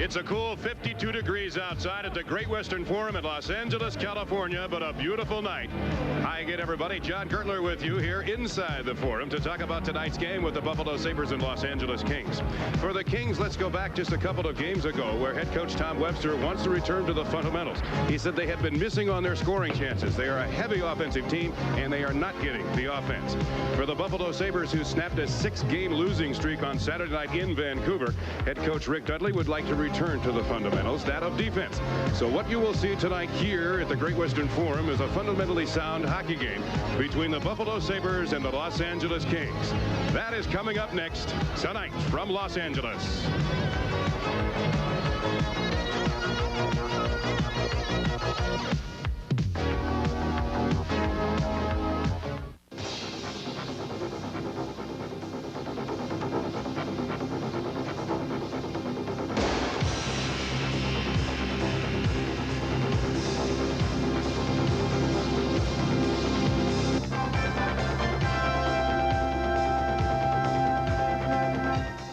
It's a cool 52 degrees outside at the Great Western Forum in Los Angeles, California, but a beautiful night. Hi again, everybody. John Gertler with you here inside the Forum to talk about tonight's game with the Buffalo Sabres and Los Angeles Kings. For the Kings, let's go back just a couple of games ago where head coach Tom Webster wants to return to the fundamentals. He said they have been missing on their scoring chances. They are a heavy offensive team, and they are not getting the offense. For the Buffalo Sabres, who snapped a 6-game losing streak on Saturday night in Vancouver, head coach Rick Dudley would like to return to the fundamentals, that of defense. So what you will see tonight here at the Great Western Forum is a fundamentally sound hockey game between the Buffalo Sabres and the Los Angeles Kings. That is coming up next tonight from Los Angeles.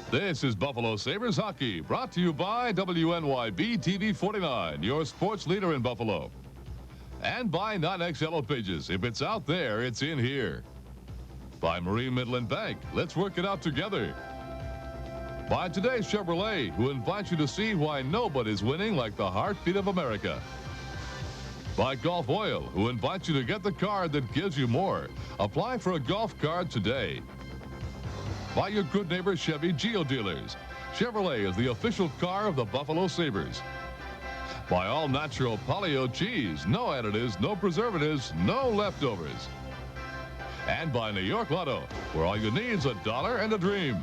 This is Buffalo Sabres hockey, brought to you by WNYB TV 49, your sports leader in Buffalo. And by 9X Yellow Pages. If it's out there, it's in here. By Marine Midland Bank. Let's work it out together. By today's Chevrolet, who invites you to see why nobody's winning like the heartbeat of America. By Golf Oil, who invites you to get the card that gives you more. Apply for a golf card today. By your good neighbor Chevy Geo Dealers. Chevrolet is the official car of the Buffalo Sabres. By all natural Polly-O cheese. No additives, no preservatives, no leftovers. And by New York Lotto, where all you need is $1 and a dream.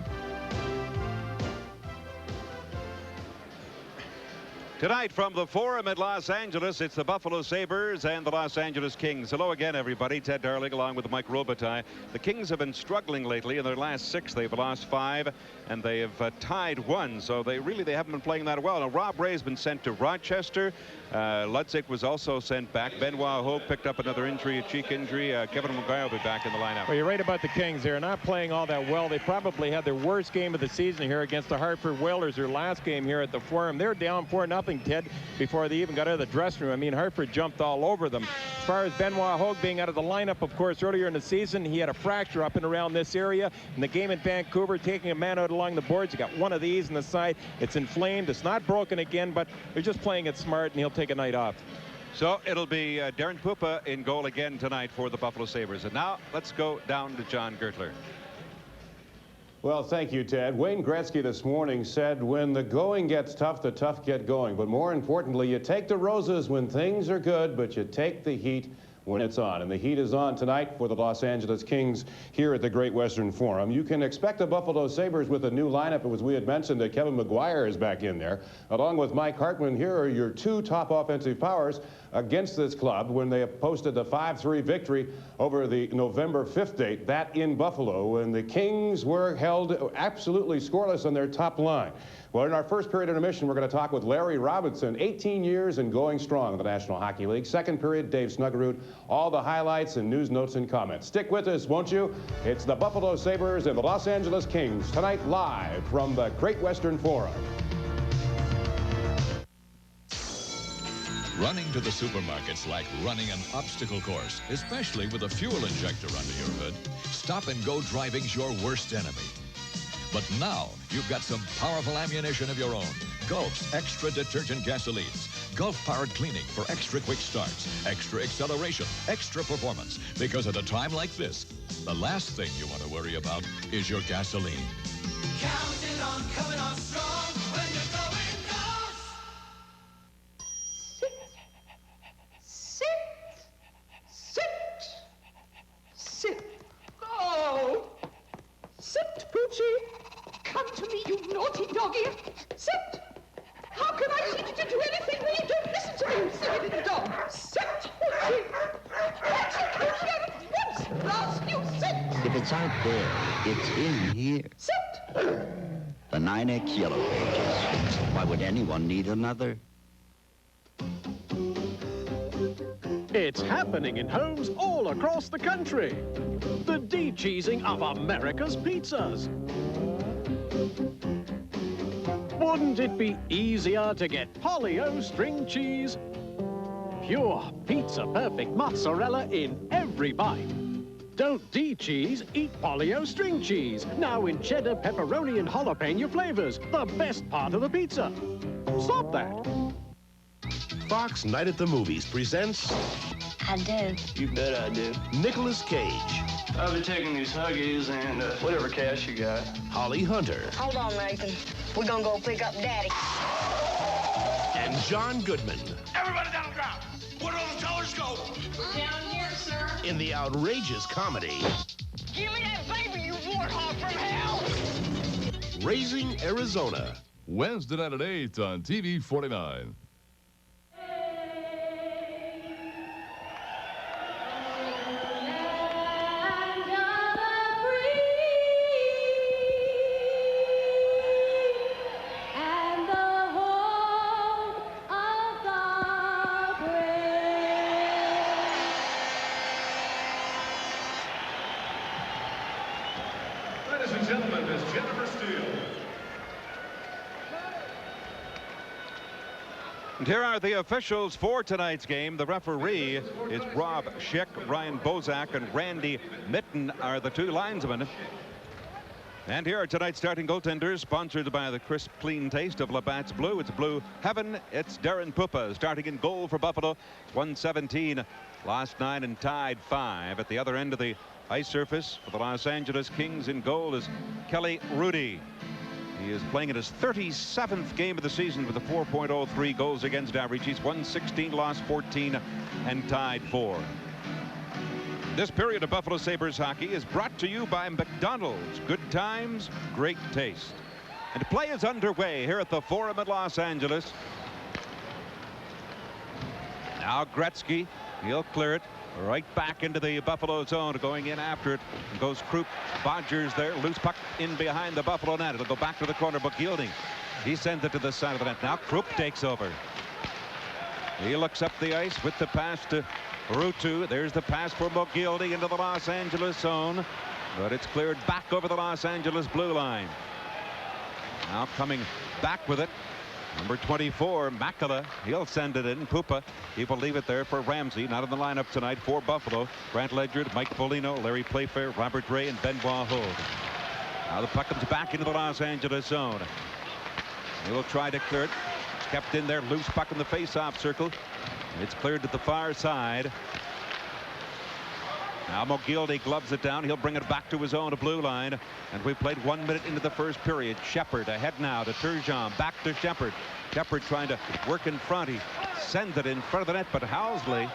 Tonight from the Forum at Los Angeles, it's the Buffalo Sabres and the Los Angeles Kings. Hello again, everybody. Ted Darling along with Mike Robitaille. The Kings have been struggling lately. In their last 6, they've lost 5, and they have tied 1. So they haven't been playing that well. Now, Rob Ray's been sent to Rochester. Ludzik was also sent back. Benoit Hogue picked up another injury, a cheek injury. Kevin McGuire will be back in the lineup. Well, you're right about the Kings. They're not playing all that well. They probably had their worst game of the season here against the Hartford Whalers, their last game here at the Forum. They're down 4-0, Ted, before they even got out of the dressing room. I mean, Hartford jumped all over them. As far as Benoit Hogue being out of the lineup, of course, earlier in the season, he had a fracture up and around this area. In the game in Vancouver, taking a man out along the boards, he got one of these in the side. It's inflamed. It's not broken again, but they're just playing it smart, and he'll take a night off. So it'll be Darren Pupa in goal again tonight for the Buffalo Sabres. And now let's go down to John Gertler. Well, thank you, Ted. Wayne Gretzky this morning said, when the going gets tough, the tough get going. But more importantly, you take the roses when things are good, but you take the heat when it's on. And the heat is on tonight for the Los Angeles Kings here at the Great Western Forum. You can expect the Buffalo Sabres with a new lineup. As we had mentioned, that Kevin McGuire is back in there. Along with Mike Hartman, here are your 2 top offensive powers against this club when they posted the 5-3 victory over the November 5th date, that in Buffalo, and the Kings were held absolutely scoreless on their top line. Well, in our first period intermission, we're going to talk with Larry Robinson, 18 years and going strong in the National Hockey League. Second period, Dave Snuggerud, all the highlights and news, notes, and comments. Stick with us, won't you? It's the Buffalo Sabres and the Los Angeles Kings tonight live from the Great Western Forum. Running to the supermarket's like running an obstacle course, especially with a fuel injector under your hood. Stop-and-go driving's your worst enemy. But now, you've got some powerful ammunition of your own. Gulf's extra detergent gasolines. Gulf-powered cleaning for extra quick starts, extra acceleration, extra performance. Because at a time like this, the last thing you want to worry about is your gasoline. Counting on coming on strong when you're going north. Sit. Oh! Sit, Poochie. Come to me, you naughty doggy. Sit. How can I teach you to do anything when you don't listen to me, you silly little dog? Sit, Poochie. Poochie, come here at once. Last you sit. If it's out there, it's in here. Sit. The 9X Yellow Pages. Why would anyone need another? It's happening in homes all across the country. The de-cheesing of America's pizzas. Wouldn't it be easier to get Polly-O string cheese? Pure pizza-perfect mozzarella in every bite. Don't de-cheese, eat Polly-O string cheese. Now in cheddar, pepperoni, and jalapeno flavors. The best part of the pizza. Stop that. Fox Night at the Movies presents... I do. You bet I do. Nicolas Cage. I'll be taking these Huggies and whatever cash you got. Holly Hunter. Hold on, Nathan. We're gonna go pick up Daddy. And John Goodman. Everybody down on the ground. Where do all the tellers go? Down here, sir. In the outrageous comedy... Give me that baby, you warthog from hell! Raising Arizona. Wednesday night at 8 on TV 49. Ladies and gentlemen, Miss Jennifer Steele. And here are the officials for tonight's game. The referee is Rob Schick. Ryan Bozak and Randy Mitten are the two linesmen. And here are tonight's starting goaltenders, sponsored by the crisp, clean taste of Labatt's Blue. It's Blue Heaven. It's Darren Pupa starting in goal for Buffalo. 117, lost 9 and tied 5. At the other end of the ice surface for the Los Angeles Kings in goal is Kelly Rudy. He is playing in his 37th game of the season with a 4.03 goals against average. He's won 16, lost 14, and tied 4. This period of Buffalo Sabres hockey is brought to you by McDonald's. Good times, great taste. And play is underway here at the Forum at Los Angeles. Now Gretzky, he'll clear it right back into the Buffalo zone. Going in after it goes Krupp. Bodgers there, loose puck in behind the Buffalo net. It'll go back to the corner, but Gilding, he sends it to the side of the net. Now Krupp takes over. He looks up the ice with the pass to Ruutu. There's the pass for McGildy into the Los Angeles zone, but it's cleared back over the Los Angeles blue line. Now coming back with it, number 24, Makala. He'll send it in. Pupa, he will leave it there for Ramsey. Not in the lineup tonight for Buffalo. Grant Ledger, Mike Foligno, Larry Playfair, Robert Ray, and Benoit Hogue. Now the puck comes back into the Los Angeles zone. He will try to clear it. It's kept in there, loose puck in the face-off circle. It's cleared to the far side. Now McGildy gloves it down. He'll bring it back to his own blue line. And we've played 1 minute into the first period. Shepard ahead now to Turgeon. Back to Shepard. Shepard trying to work in front. He sends it in front of the net, but Housley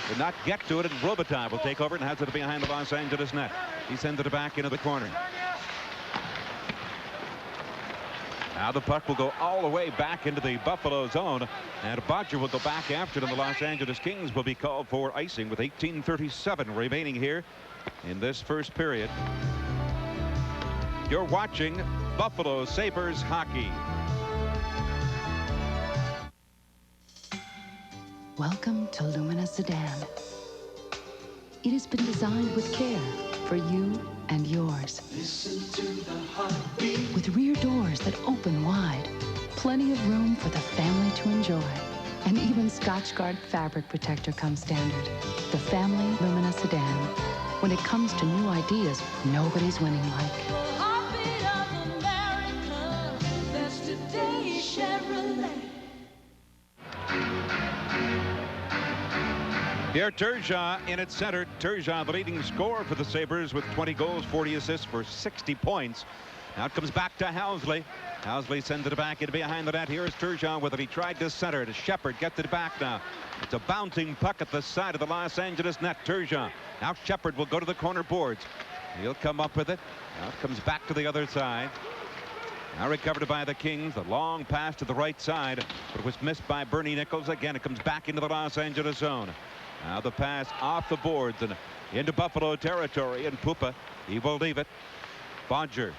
did not get to it, and Robitaille will take over and has it behind the Los Angeles net. He sends it back into the corner. Now the puck will go all the way back into the Buffalo zone, and Bodger will go back after it, and the Los Angeles Kings will be called for icing with 18:37 remaining here in this first period. You're watching Buffalo Sabres hockey. Welcome to Lumina Sedan. It has been designed with care for you and yours. Listen to the heartbeat. With rear doors that open wide, plenty of room for the family to enjoy. And even Scotchgard fabric protector comes standard. The family Lumina Sedan. When it comes to new ideas, nobody's winning like. Heartbeat of America. That's today's Chevrolet. Here Turgeon in at center. Turgeon, the leading scorer for the Sabres with 20 goals, 40 assists for 60 points. Now it comes back to Housley. Housley sends it back in behind the net. Here's Turgeon with it. He tried to center it. Shepard gets it back now. It's a bouncing puck at the side of the Los Angeles net. Turgeon. Now Shepard will go to the corner boards. He'll come up with it. Now it comes back to the other side. Now recovered by the Kings. The long pass to the right side, but it was missed by Bernie Nichols. Again, it comes back into the Los Angeles zone. Now the pass off the boards and into Buffalo territory, and Pupa, he will leave it. Bodger.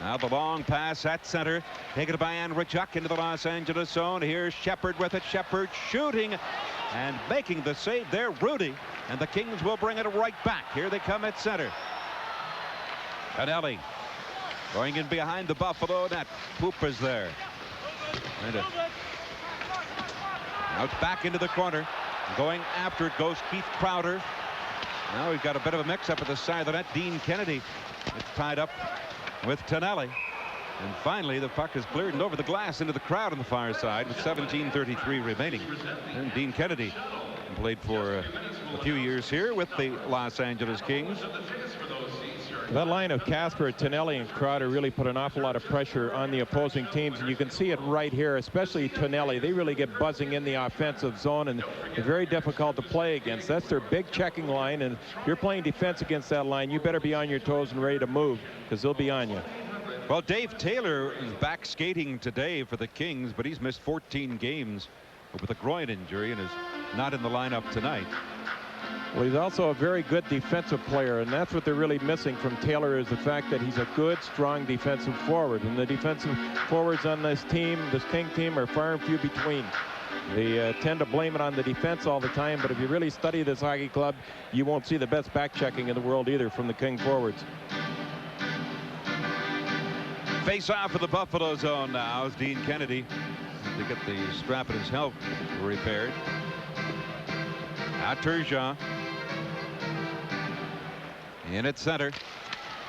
Now the long pass at center, taken by Andrzejczyk into the Los Angeles zone. Here's Shepard with it. Shepard shooting and making the save there, Rudy, and the Kings will bring it right back. Here they come at center. Canelli Going in behind the Buffalo net. Pooper's there. Out back into the corner. Going after it goes Keith Crowder. Now we've got a bit of a mix-up at the side of the net. Dean Kennedy is tied up with Tonelli. And finally, the puck is cleared and over the glass into the crowd on the far side with 17:33 remaining. And Dean Kennedy played for a few years here with the Los Angeles Kings. That line of Casper, Tonelli, and Crowder really put an awful lot of pressure on the opposing teams, and you can see it right here, especially Tonelli. They really get buzzing in the offensive zone, and it's very difficult to play against. That's their big checking line, and if you're playing defense against that line, you better be on your toes and ready to move, because they'll be on you. Well, Dave Taylor is back skating today for the Kings, but he's missed 14 games with a groin injury and is not in the lineup tonight. Well, he's also a very good defensive player, and that's what they're really missing from Taylor, is the fact that he's a good, strong defensive forward. And the defensive forwards on this team, this King team, are far and few between. They tend to blame it on the defense all the time, but if you really study this hockey club, you won't see the best back checking in the world either from the King forwards. Face off for the Buffalo zone now as Dean Kennedy to get the strap in his helmet repaired. Now Turgeon in at center,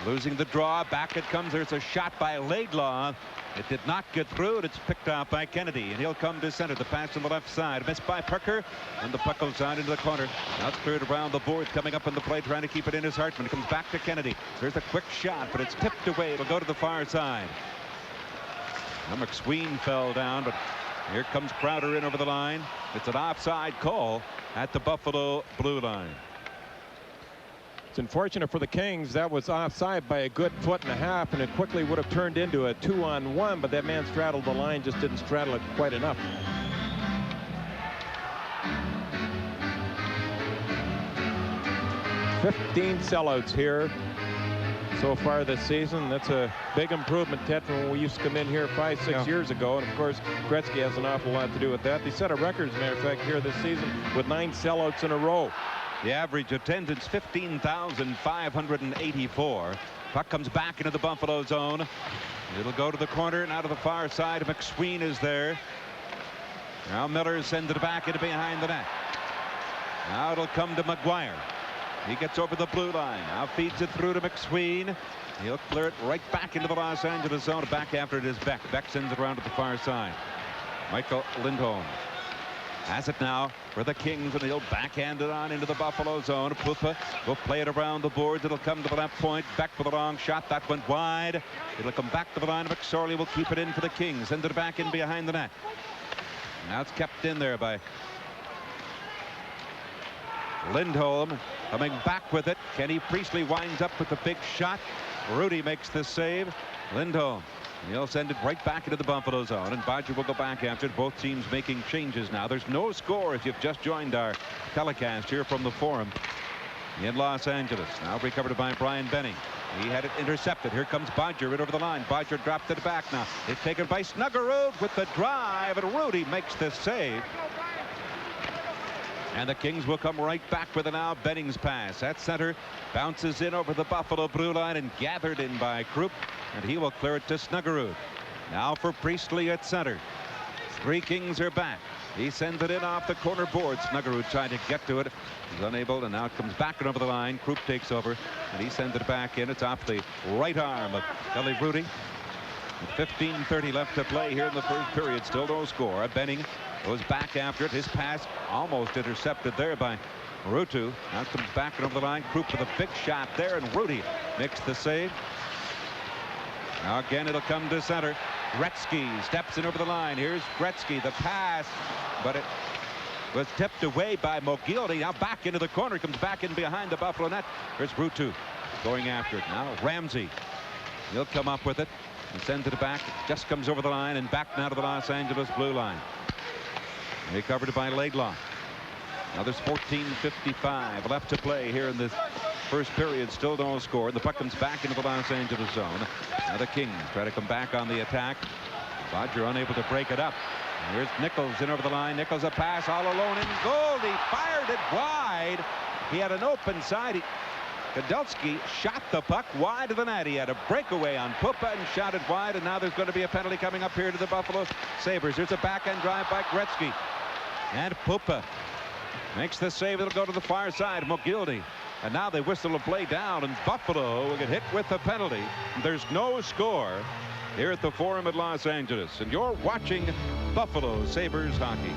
losing the draw. Back it comes. There's a shot by Laidlaw. It did not get through, and it's picked out by Kennedy, and he'll come to center. The pass on the left side, missed by Perker, and the puck goes out into the corner. Now it's cleared around the boards, coming up in the play, trying to keep it in his Hartman. It comes back to Kennedy. There's a quick shot, but it's tipped away. It'll go to the far side. Now McSween fell down, but here comes Crowder in over the line. It's an offside call at the Buffalo blue line. It's unfortunate for the Kings. That was offside by a good foot and a half, and it quickly would have turned into a 2-on-1, but that man straddled the line, just didn't straddle it quite enough. "15 sellouts here so far this season. That's a big improvement, Ted, from when we used to come in here 5-6 years ago. And of course, Gretzky has an awful lot to do with that. They set a record, as a matter of fact, here this season with 9 sellouts in a row. The average attendance 15,584. Puck comes back into the Buffalo zone. It'll go to the corner and out of the far side. McSween is there. Now Miller sends it back into behind the net. Now it'll come to McGuire. He gets over the blue line. Now feeds it through to McSween. He'll clear it right back into the Los Angeles zone. Back after it is Beck. Beck sends it around to the far side. Michael Lindholm has it now for the Kings, and he'll backhand it on into the Buffalo zone. Pupa will play it around the boards. It'll come to the left point. Beck with a long shot. That went wide. It'll come back to the line. McSorley will keep it in for the Kings. Send it back in behind the net. Now it's kept in there by Lindholm, coming back with it. Kenny Priestley winds up with the big shot. Rudy makes the save. Lindholm, he'll send it right back into the Buffalo zone, and Bodger will go back after it. Both teams making changes now. There's no score if you've just joined our telecast here from the Forum in Los Angeles. Now recovered by Brian Benning. He had it intercepted. Here comes Bodger in over the line. Bodger dropped it back now. It's taken by Snuggerud with the drive, and Rudy makes the save. And the Kings will come right back with it now. Benning's pass at center, bounces in over the Buffalo blue line and gathered in by Krupp, and he will clear it to Snuggerud. Now for Priestley at center. 3 Kings are back. He sends it in off the corner board. Snuggerud tried to get to it. He's unable, and now it comes back and over the line. Krupp takes over, and he sends it back in. It's off the right arm of Kelly Rudy. With 15:30 left to play here in the first period. Still no score. Benning goes back after it. His pass almost intercepted there by Ruutu. Now comes back and over the line. Krupp with a big shot there, and Rudy makes the save. Now again it'll come to center. Gretzky steps in over the line. Here's Gretzky, the pass, but it was tipped away by Mogilny. Now back into the corner. Comes back in behind the Buffalo net. Here's Ruutu going after it. Now Ramsey. He'll come up with it and sends it back. It just comes over the line and back now to the Los Angeles blue line. Recovered by Laidlaw. Now there's 14:55 left to play here in this first period. Still no score. The puck comes back into the Los Angeles zone. Now the Kings try to come back on the attack. Bodger unable to break it up. Here's Nichols in over the line. Nichols a pass all alone in goal. He fired it wide. He had an open side. Kudelski shot the puck wide of the net. He had a breakaway on Pupa and shot it wide, and now there's going to be a penalty coming up here to the Buffalo Sabres. There's a backhand drive by Gretzky. And Pupa makes the save. It'll go to the far side. Mogilny. And now they whistle a play down, and Buffalo will get hit with the penalty. There's no score here at the Forum at Los Angeles. And you're watching Buffalo Sabres hockey.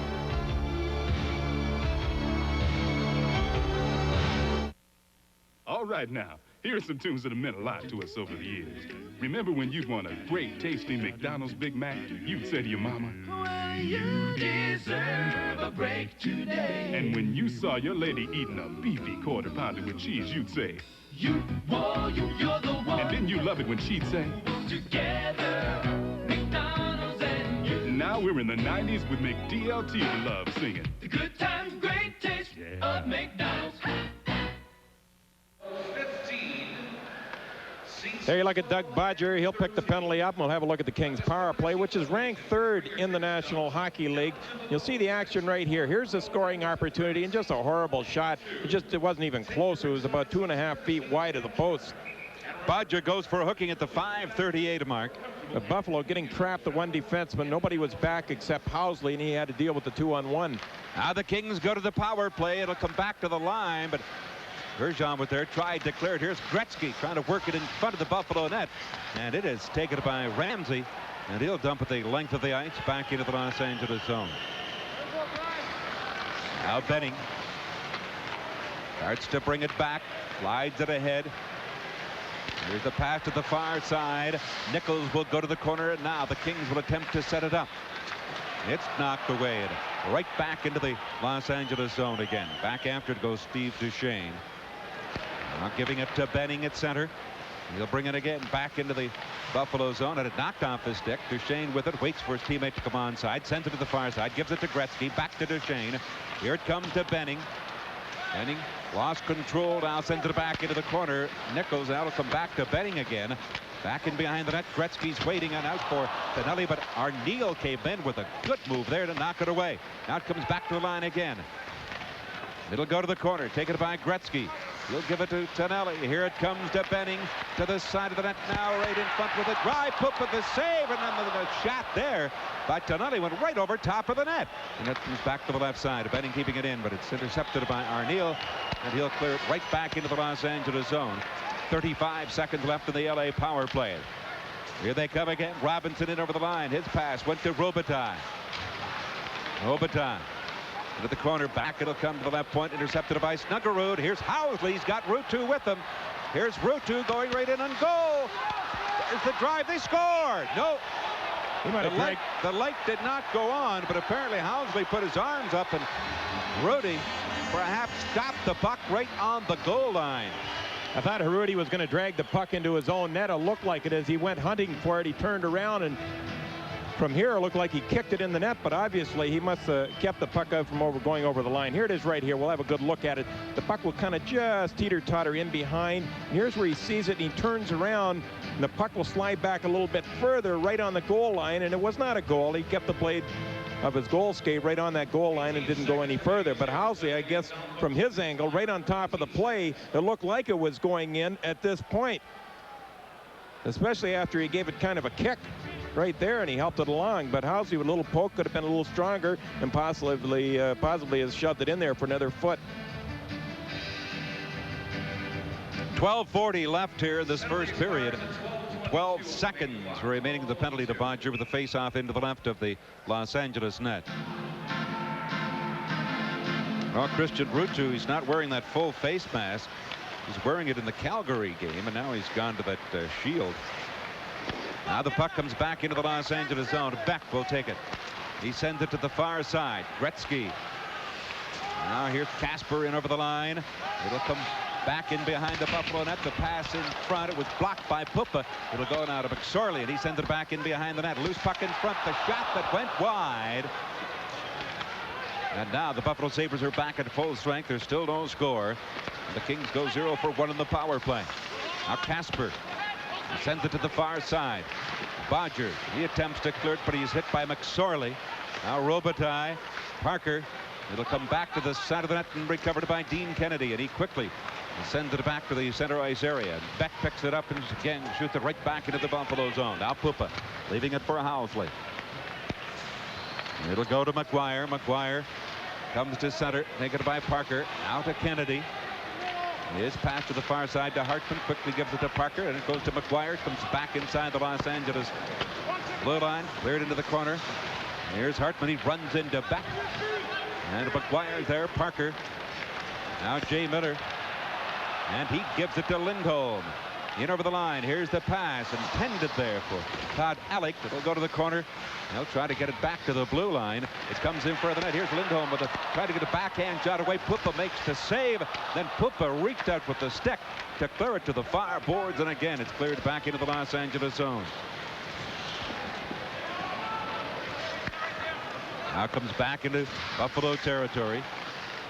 All right, now, here are some tunes that have meant a lot to us over the years. Remember when you'd want a great, tasty McDonald's Big Mac? You'd say to your mama, "Well, you deserve a break today." And when you saw your lady eating a beefy quarter pounder with cheese, you'd say, "You're the one." And then you love it when she'd say, "Together, McDonald's and you." Now we're in the 90s with McDLT we love singing. The good times, great taste of McDonald's. There you look at Doug Bodger. He'll pick the penalty up, and we'll have a look at the Kings power play, which is ranked 3rd in the National Hockey League. You'll see the action right here. Here's the scoring opportunity, and just a horrible shot. It wasn't even close. It was about 2.5 feet wide of the post. Bodger goes for a hooking at the 5:38 mark. Buffalo getting trapped, the one defenseman. Nobody was back except Housley, and he had to deal with the 2-on-1. Now the Kings go to the power play. It'll come back to the line, but Bergeron was there, tried to clear it. Here's Gretzky trying to work it in front of the Buffalo net. And it is taken by Ramsey. And he'll dump it the length of the ice back into the Los Angeles zone. Now Benning starts to bring it back. Slides it ahead. Here's the pass to the far side. Nichols will go to the corner. And now the Kings will attempt to set it up. It's knocked away. And right back into the Los Angeles zone again. Back after it goes Steve Duchesne. Now giving it to Benning at center. He'll bring it again back into the Buffalo zone. And it knocked off his stick. Duchesne with it. Waits for his teammate to come onside. Sends it to the far side. Gives it to Gretzky. Back to Duchesne. Here it comes to Benning. Benning lost control. Now sends it back into the corner. Nichols now will come back to Benning again. Back in behind the net. Gretzky's waiting and out for Tonelli, but Arneal came in with a good move there to knock it away. Now it comes back to the line again. It'll go to the corner. Taken by Gretzky. He'll give it to Tonelli. Here it comes to Benning to the side of the net now, right in front with a drive. Pupa the save, and then the shot there by Tonelli went right over top of the net. And it comes back to the left side. Benning keeping it in, but it's intercepted by Arneal, and he'll clear it right back into the Los Angeles zone. 35 seconds left in the LA power play. Here they come again. Robinson in over the line. His pass went to Robitaille. Robitaille into the corner. Back it'll come to the left point. Intercepted by Snuggerud. Here's Housley. He's got Ruutu with him. Here's Ruutu going right in on goal. There's the drive. They scored. No. The light did not go on, but apparently Housley put his arms up, and Rudy perhaps stopped the puck right on the goal line. I thought Harudi was going to drag the puck into his own net. It looked like it as he went hunting for it. He turned around, and from here it looked like he kicked it in the net, but obviously he must have kept the puck out from going over the line. Here it is right here. We'll have a good look at it. The puck will kind of just teeter-totter in behind. And here's where he sees it, and he turns around, and the puck will slide back a little bit further right on the goal line, and it was not a goal. He kept the blade of his goal skate right on that goal line and didn't go any further. But Housley, I guess, from his angle, right on top of the play, it looked like it was going in at this point, especially after he gave it kind of a kick right there, and he helped it along. But Housley with a little poke could have been a little stronger, and possibly has shoved it in there for another foot. 12:40 left here in this first period. 12 seconds remaining of the penalty to Bodger with a face-off into the left of the Los Angeles net. Well, Christian Ruutu, he's not wearing that full face mask. He's wearing it in the Calgary game, and now he's gone to that shield. Now the puck comes back into the Los Angeles zone. Beck will take it. He sends it to the far side. Gretzky. Now here's Casper in over the line. It'll come back in behind the Buffalo net. The pass in front. It was blocked by Pupa. It'll go now to McSorley, and he sends it back in behind the net. Loose puck in front. The shot that went wide. And now the Buffalo Sabres are back at full strength. There's still no score. The Kings go 0 for 1 in the power play. Now Casper. He sends it to the far side. Bodger, he attempts to clear it, but he's hit by McSorley. Now Robitaille. Parker. It'll come back to the side of the net and recovered by Dean Kennedy, and he quickly and sends it back to the center ice area. Beck picks it up and again shoots it right back into the Buffalo zone. Now Pupa leaving it for Housley. It'll go to McGuire. McGuire comes to center, taken by Parker. Out to Kennedy. His pass to the far side to Hartman. Quickly gives it to Parker, and it goes to McGuire. Comes back inside the Los Angeles blue line. Cleared into the corner. Here's Hartman. He runs into Beck. And McGuire's there. Parker. Now Jay Miller. And he gives it to Lindholm. In over the line. Here's the pass intended there for Todd Alec. It'll go to the corner. He'll try to get it back to the blue line. It comes in for the net. Here's Lindholm with a try to get a backhand shot away. Pupa makes the save. Then Pupa reached out with the stick to clear it to the far boards. And again, it's cleared back into the Los Angeles zone. Now comes back into Buffalo territory.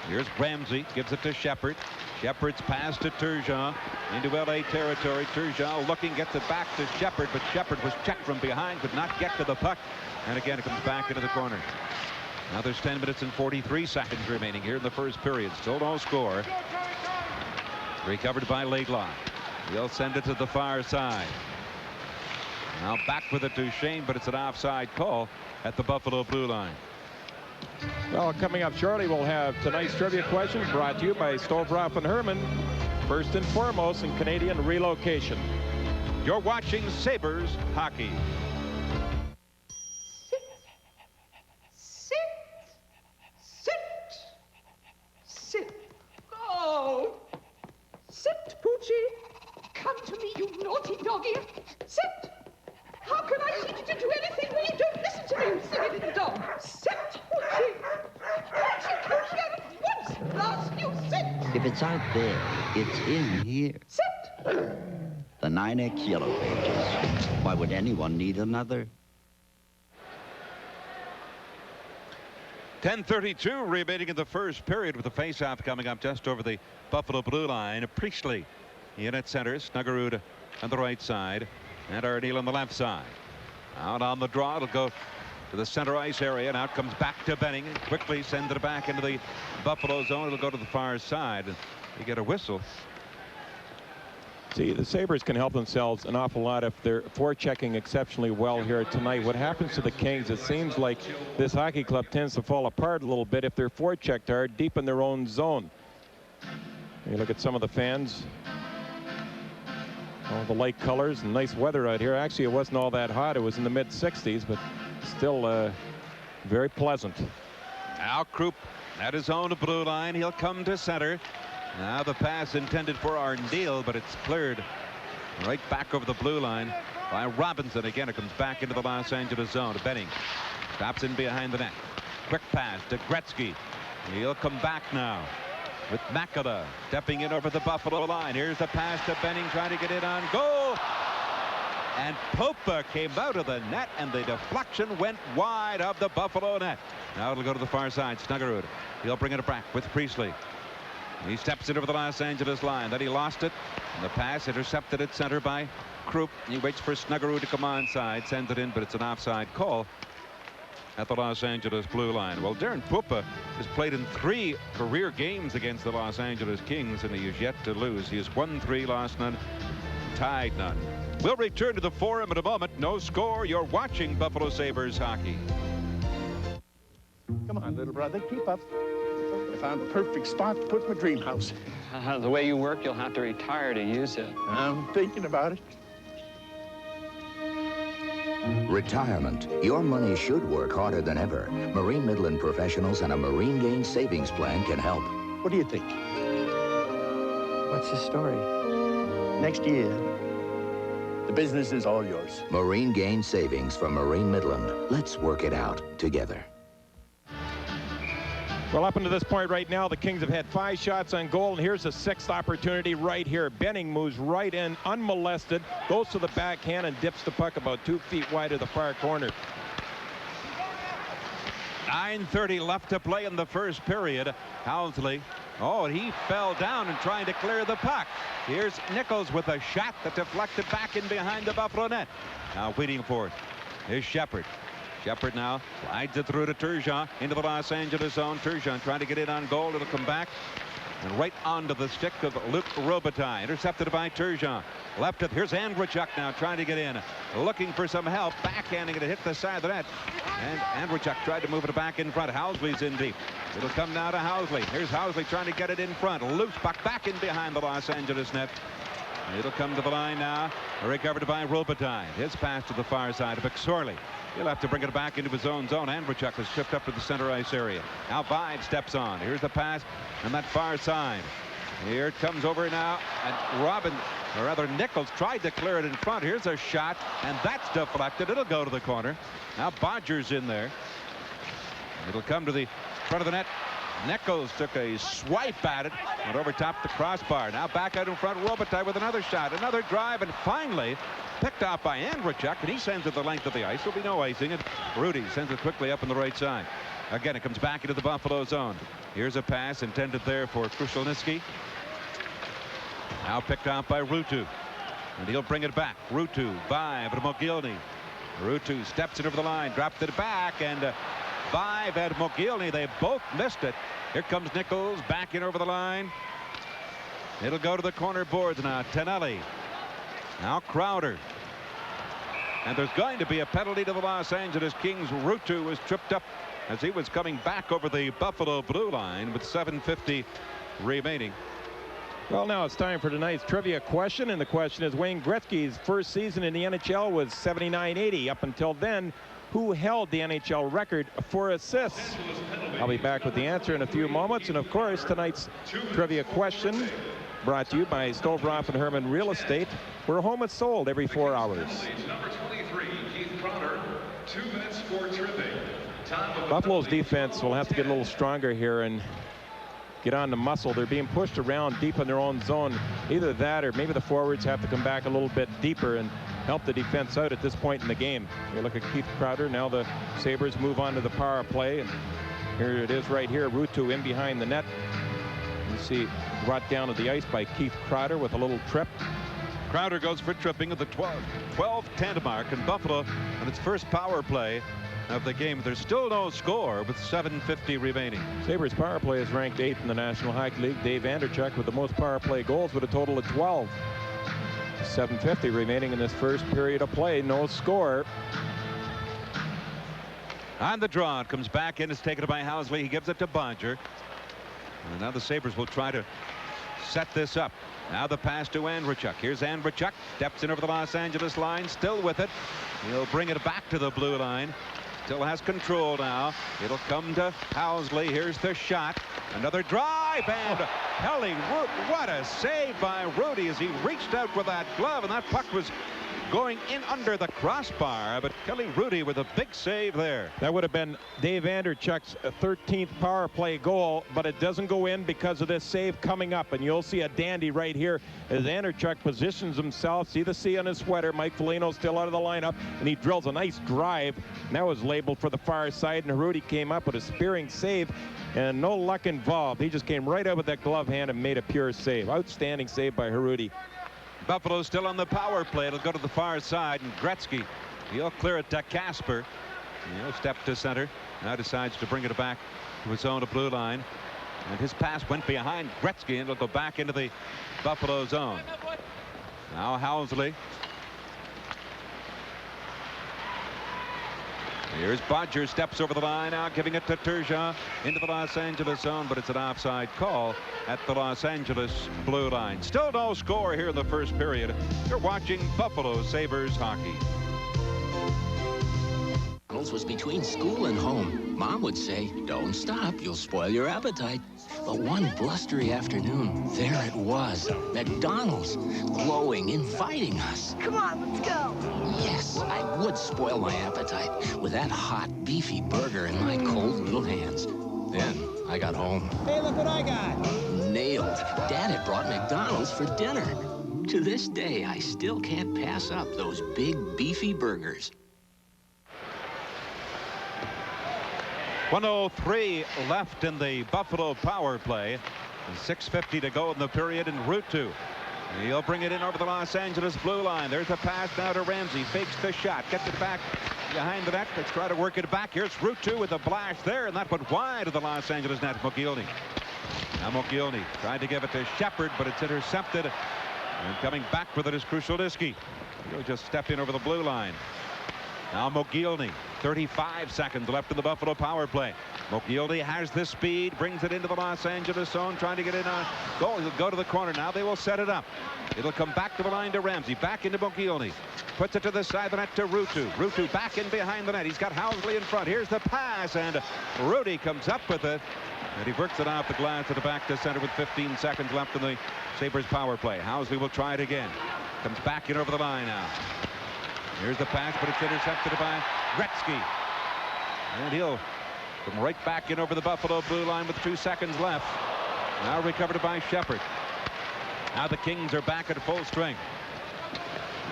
Here's Ramsey. Gives it to Shepard. Shepard's pass to Turgeon into LA territory. Turgeon looking, gets it back to Shepard, but Shepard was checked from behind, could not get to the puck. And again, it comes back into the corner. Now there's 10 minutes and 43 seconds remaining here in the first period. Still no score. Recovered by Laidlaw. He'll send it to the far side. Now back with it to Shane, but it's an offside call at the Buffalo blue line. Well, coming up shortly, we'll have tonight's trivia question brought to you by Stoveroff and Herman. First and foremost in Canadian relocation. You're watching Sabres hockey. Sit. Oh. Sit, Poochie. Come to me, you naughty doggy. Sit. How can I teach you to do anything when you don't listen to me, you silly little dog? Sit, Poochie. Poochie, come here at once. Last you sit. If it's out there, it's in here. Sit. The 9X Yellow Pages. Why would anyone need another? 10:32 remaining in the first period with the faceoff coming up just over the Buffalo blue line. Priestley in at center. Snuggerud on the right side. And Arneal on the left side. Out on the draw. It'll go to the center ice area. Now it comes back to Benning. Quickly send it back into the Buffalo zone. It'll go to the far side. You get a whistle. See, the Sabres can help themselves an awful lot if they're forechecking exceptionally well here tonight. What happens to the Kings, it seems like this hockey club tends to fall apart a little bit if they're forechecked hard deep in their own zone. You look at some of the fans. All the light colors and nice weather out here. Actually, it wasn't all that hot. It was in the mid-60s, but still very pleasant. Now Krupp at his own blue line. He'll come to center. Now the pass intended for Arneal, but it's cleared right back over the blue line by Robinson. Again, it comes back into the Los Angeles zone. Benning stops in behind the net. Quick pass to Gretzky. He'll come back now with Makela stepping in over the Buffalo line. Here's the pass to Benning trying to get it on goal. And Pupa came out of the net, and the deflection went wide of the Buffalo net. Now it'll go to the far side. Snuggerud. He'll bring it back with Priestley. He steps it over the Los Angeles line. Then he lost it. And the pass intercepted at center by Krupp. He waits for Snuggerud to come onside. Sends it in, but it's an offside call at the Los Angeles blue line. Well, Darren Pupa has played in 3 career games against the Los Angeles Kings, and he is yet to lose. He has won 3, lost none, tied none. We'll return to the Forum in a moment. No score. You're watching Buffalo Sabres hockey. Come on, little brother, keep up. I found the perfect spot to put my dream house. The way you work, you'll have to retire to use it. I'm thinking about it. Retirement. Your money should work harder than ever. Marine Midland professionals and a Marine Gain savings plan can help. What do you think? What's the story? Next year, the business is all yours. Marine Gain savings from Marine Midland. Let's work it out together. Well, up until this point right now, the Kings have had 5 shots on goal, and here's a 6th opportunity right here. Benning moves right in, unmolested, goes to the backhand and dips the puck about 2 feet wide of the far corner. 9:30 left to play in the first period. Housley. Oh, and he fell down and trying to clear the puck. Here's Nichols with a shot that deflected back in behind the Buffalo net. Now waiting for it is Shepard. Shepard now slides it through to Turgeon into the Los Angeles zone. Turgeon trying to get in on goal. It'll come back. And right onto the stick of Luc Robitaille. Intercepted by Turgeon. Left it. Here's Andrechuk now trying to get in. Looking for some help. Backhanding it. It hit the side of the net. And Andrechuk tried to move it back in front. Housley's in deep. It'll come now to Housley. Here's Housley trying to get it in front. Loose puck back in behind the Los Angeles net. It'll come to the line now. Recovered by Robitaille. His pass to the far side of McSorley. He'll have to bring it back into his own zone. Andrechuk has tripped up to the center ice area. Now Vide steps on. Here's the pass on that far side. Here it comes over now. And Nichols tried to clear it in front. Here's a shot. And that's deflected. It'll go to the corner. Now Bodger's in there. It'll come to the front of the net. Nichols took a swipe at it. Went over top the crossbar. Now back out in front. Robitaille with another shot. Another drive. And finally picked off by Andrechuk, and he sends it the length of the ice. There'll be no icing it. Rudy sends it quickly up on the right side. Again, it comes back into the Buffalo zone. Here's a pass intended there for Krushelnyski. Now picked off by Ruutu, and he'll bring it back. Ruutu, Vive and Mogilny. Ruutu steps it over the line, dropped it back, and Vive and Mogilny, they both missed it. Here comes Nichols back in over the line. It'll go to the corner boards now. Tonelli. Now Crowder. And there's going to be a penalty to the Los Angeles Kings. Ruutu was tripped up as he was coming back over the Buffalo blue line with 7:50 remaining. Well, now it's time for tonight's trivia question, and the question is Wayne Gretzky's first season in the NHL was 79-80. Up until then, who held the NHL record for assists? I'll be back with the answer in a few moments. And of course, tonight's trivia question brought to you by Stoveroff and Herman Real Estate, where a home is sold every 4 hours. Number 23, Keith Crowder, 2 minutes for tripping. Buffalo's defense will have to get a little stronger here and get on the muscle. They're being pushed around deep in their own zone. Either that or maybe the forwards have to come back a little bit deeper and help the defense out at this point in the game. You look at Keith Crowder. Now the Sabres move on to the power play. And here it is right here. Ruutu in behind the net. You see brought down to the ice by Keith Crowder with a little trip. Crowder goes for tripping at the 12-10 mark, and Buffalo on its first power play of the game. There's still no score with 7:50 remaining. Sabres power play is ranked 8th in the National Hockey League. Dave Andrechuk with the most power play goals with a total of 12. 7:50 remaining in this first period of play. No score. On the draw, it comes back in. It's taken by Housley. He gives it to Bodger. And now the Sabres will try to set this up. Now the pass to Andrechuk. Here's Andrechuk. Steps in over the Los Angeles line. Still with it. He'll bring it back to the blue line. Still has control now. It'll come to Housley. Here's the shot. Another drive. And Kelly, what a save by Rudy as he reached out with that glove. And that puck was going in under the crossbar, but Kelly Rudy with a big save there. That would have been Dave Andrechuk's 13th power play goal, but it doesn't go in because of this save coming up. And you'll see a dandy right here as Andrechuk positions himself. See the C on his sweater. Mike Foligno still out of the lineup, and he drills a nice drive. And that was labeled for the far side, and Rudy came up with a spearing save, and no luck involved. He just came right out with that glove hand and made a pure save. Outstanding save by Rudy. Buffalo still on the power play. It'll go to the far side, and Gretzky, he'll clear it to Casper. He'll step to center. Now decides to bring it back to his own blue line. And his pass went behind Gretzky, and it'll go back into the Buffalo zone. Now Housley. Here's Bodger, steps over the line now, giving it to Turgeon into the Los Angeles zone, but it's an offside call at the Los Angeles blue line. Still no score here in the first period. You're watching Buffalo Sabres hockey. Was between school and home. Mom would say, don't stop, you'll spoil your appetite. But one blustery afternoon, there it was, McDonald's, glowing, inviting us. Come on, let's go. Yes, I would spoil my appetite with that hot, beefy burger in my cold little hands. Then I got home. Hey, look what I got. Nailed. Dad had brought McDonald's for dinner. To this day, I still can't pass up those big, beefy burgers. 1:03 left in the Buffalo power play. 6:50 to go in the period, and Ruutu. He'll bring it in over the Los Angeles blue line. There's a pass now to Ramsey. Fakes the shot. Gets it back behind the net. Let's try to work it back. Here's Ruutu with a blast there, and that went wide of the Los Angeles net. Mogilny. Now Mogilny tried to give it to Shepard, but it's intercepted. And coming back with it is Krushelnyski. He'll just step in over the blue line. Now Mogilny, 35 seconds left in the Buffalo power play. Mogilny has the speed, brings it into the Los Angeles zone, trying to get in on goal. He'll go to the corner now. They will set it up. It'll come back to the line to Ramsey. Back into Mogilny. Puts it to the side of the net to Ruutu. Ruutu back in behind the net. He's got Housley in front. Here's the pass, and Rudy comes up with it. And he works it off the glass to the back to center with 15 seconds left in the Sabres power play. Housley will try it again. Comes back in over the line now. Here's the pass, but it's intercepted by Gretzky. And he'll come right back in over the Buffalo blue line with 2 seconds left. Now recovered by Shepard. Now the Kings are back at full strength.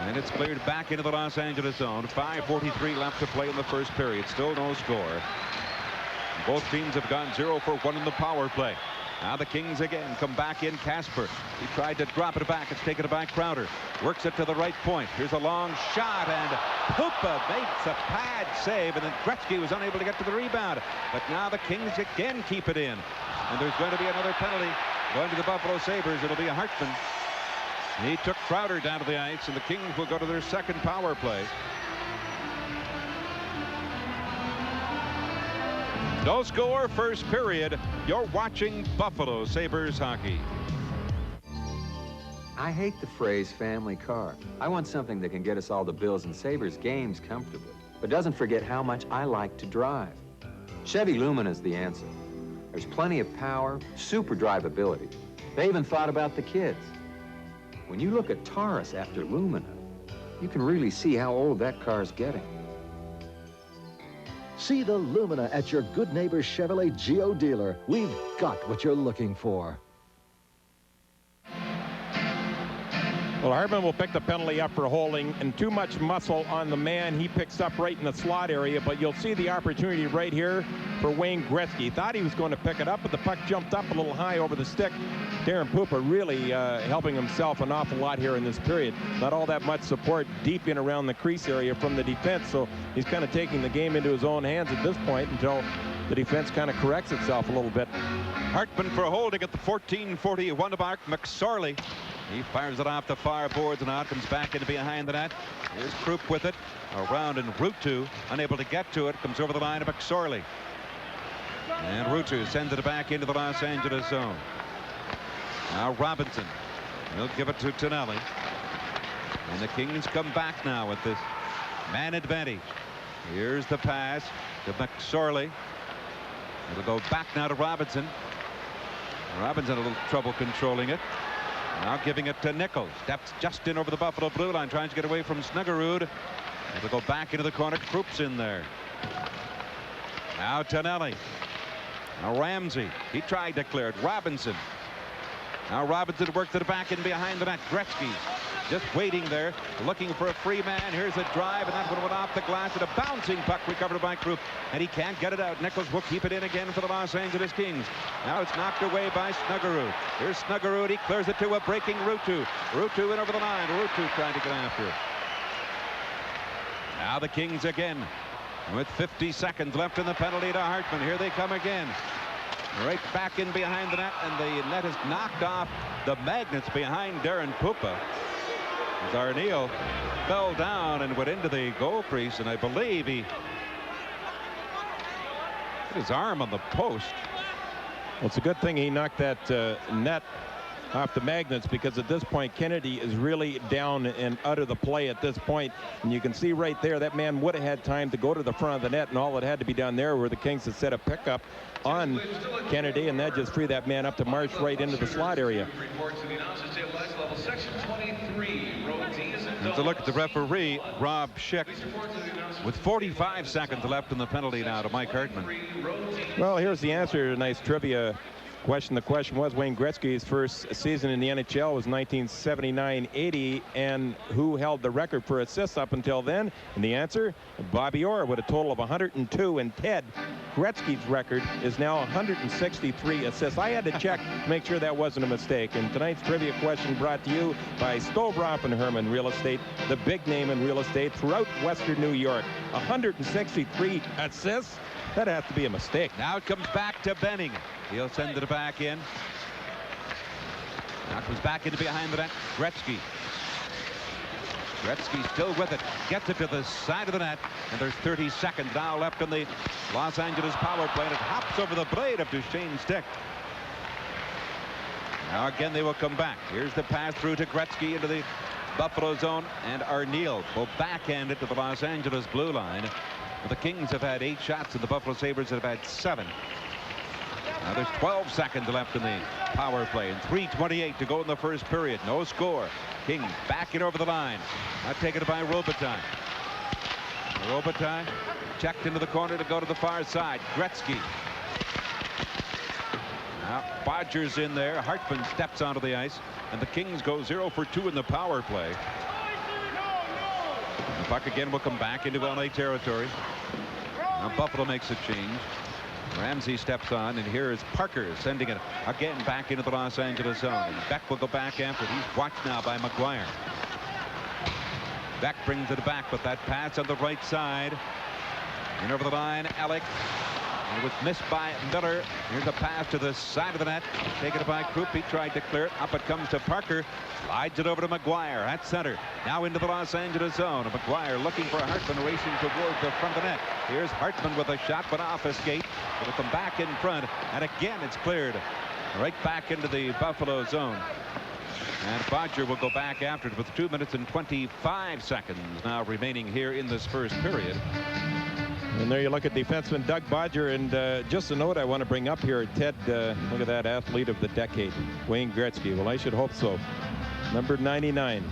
And it's cleared back into the Los Angeles zone. 5:43 left to play in the first period. Still no score. Both teams have gone 0 for 1 in the power play. Now the Kings again come back in. Casper. He tried to drop it back. It's taken it by Crowder. Works it to the right point. Here's a long shot, and Pupa makes a pad save, and then Gretzky was unable to get to the rebound. But now the Kings again keep it in. And there's going to be another penalty going to the Buffalo Sabres. It'll be a Hartman. He took Crowder down to the ice, and the Kings will go to their second power play. No score, first period. You're watching Buffalo Sabres hockey. I hate the phrase family car. I want something that can get us all to Bills and Sabres games comfortably, but doesn't forget how much I like to drive. Chevy Lumina's the answer. There's plenty of power, super drivability. They even thought about the kids. When you look at Taurus after Lumina, you can really see how old that car's getting. See the Lumina at your Good Neighbor Chevrolet Geo dealer. We've got what you're looking for. Well, Hartman will pick the penalty up for holding, and too much muscle on the man he picks up right in the slot area, but you'll see the opportunity right here for Wayne Gretzky. Thought he was going to pick it up, but the puck jumped up a little high over the stick. Darren Pupa really helping himself an awful lot here in this period. Not all that much support deep in around the crease area from the defense, so he's kind of taking the game into his own hands at this point until the defense kind of corrects itself a little bit. Hartman for holding at the 14:41 mark. McSorley. He fires it off the far boards and out, comes back into behind the net. Here's Krupp with it. Around and Ruutu, unable to get to it, comes over the line to McSorley. And Ruutu sends it back into the Los Angeles zone. Now Robinson. He'll give it to Tonelli. And the Kings come back now with this man advantage. Here's the pass to McSorley. It'll go back now to Robinson. Robinson a little trouble controlling it. Now giving it to Nichols. Steps just in over the Buffalo blue line, trying to get away from Snuggerud. It'll go back into the corner. Krupp's in there. Now Tonelli. Now Ramsey. He tried to clear it. Robinson. Now Robinson worked it back in behind the net. Gretzky just waiting there, looking for a free man. Here's a drive, and that one went off the glass, and a bouncing puck recovered by Krupp, and he can't get it out. Nichols will keep it in again for the Los Angeles Kings. Now it's knocked away by Snuggerud. Here's Snuggerud. He clears it to a breaking Ruutu. Ruutu in over the line. Ruutu trying to get after it. Now the Kings again with 50 seconds left in the penalty to Hartman. Here they come again. Right back in behind the net, and the net is knocked off the magnets behind Darren Pupa. As Arneal fell down and went into the goal crease, and I believe he put his arm on the post. Well, it's a good thing he knocked that net off the magnets, because at this point Kennedy is really down and out of the play at this point, and you can see right there that man would have had time to go to the front of the net, and all that had to be done there were the Kings to set a pickup on Kennedy, and that just freed that man up to march right into the slot area. Let's look at the referee, Rob Schick, with 45 seconds left in the penalty now to Mike Hartman. Well, here's the answer to a nice trivia question. The question was Wayne Gretzky's first season in the NHL was 1979-80, and who held the record for assists up until then? And the answer, Bobby Orr, with a total of 102, and Ted Gretzky's record is now 163 assists. I had to check to make sure that wasn't a mistake. And tonight's trivia question brought to you by Stovroff and Herman Real Estate, the big name in real estate throughout Western New York. 163 assists? That has to be a mistake. Now it comes back to Benning. He'll send it back in. Now comes back into behind the net. Gretzky. Gretzky still with it. Gets it to the side of the net. And there's 30 seconds now left in the Los Angeles power play. And it hops over the blade of Duchesne's stick. Now again they will come back. Here's the pass through to Gretzky into the Buffalo zone. And Arneal will backhand it to the Los Angeles blue line. The Kings have had 8 shots and the Buffalo Sabres have had 7. Now there's 12 seconds left in the power play and 3:28 to go in the first period. No score. Kings backing over the line. Now taken by Robitaille. Robitaille checked into the corner to go to the far side. Gretzky. Now Bodger's in there. Hartman steps onto the ice and the Kings go 0 for 2 in the power play. The puck again will come back into LA territory. Now Buffalo makes a change. Ramsey steps on, and here is Parker sending it again back into the Los Angeles zone. And Beck will go back after it. He's watched now by McGuire. Beck brings it back, but that pass on the right side. And over the line, Alec. And it was missed by Miller. Here's a pass to the side of the net. Taken by Krupp. He tried to clear it. Up it comes to Parker. Slides it over to McGuire at center. Now into the Los Angeles zone. McGuire looking for Hartman racing towards the front of the net. Here's Hartman with a shot, but off a skate. It'll come back in front. And again, it's cleared right back into the Buffalo zone. And Bodger will go back after it with 2 minutes and 25 seconds now remaining here in this first period. And there you look at defenseman Doug Bodger. And just a note I want to bring up here, Ted, look at that athlete of the decade, Wayne Gretzky. Well, I should hope so. Number 99.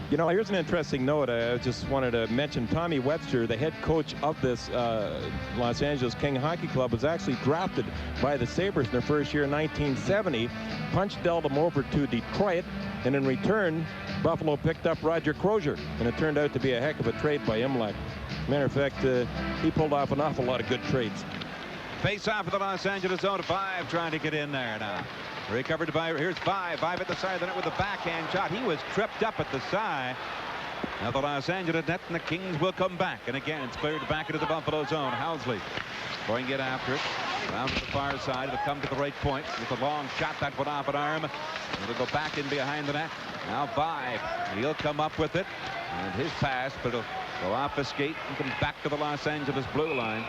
You know, here's an interesting note. I just wanted to mention Tommy Webster, the head coach of this Los Angeles King Hockey Club, was actually drafted by the Sabres in their first year in 1970. Punch dealt him over to Detroit, and in return, Buffalo picked up Roger Crozier, and it turned out to be a heck of a trade by Imlach. Matter of fact, he pulled off an awful lot of good trades. Face off of the Los Angeles zone. 5 trying to get in there now. Recovered by, here's 5 at the side of the net with a backhand shot. He was tripped up at the side. Now the Los Angeles net, and the Kings will come back. And again, it's cleared back into the Buffalo zone. Housley going to get after it. Around to the far side. It'll come to the right point with a long shot that went off an arm. It'll go back in behind the net. Now 5. He'll come up with it. And his pass, but it'll go off a skate and come back to the Los Angeles blue line.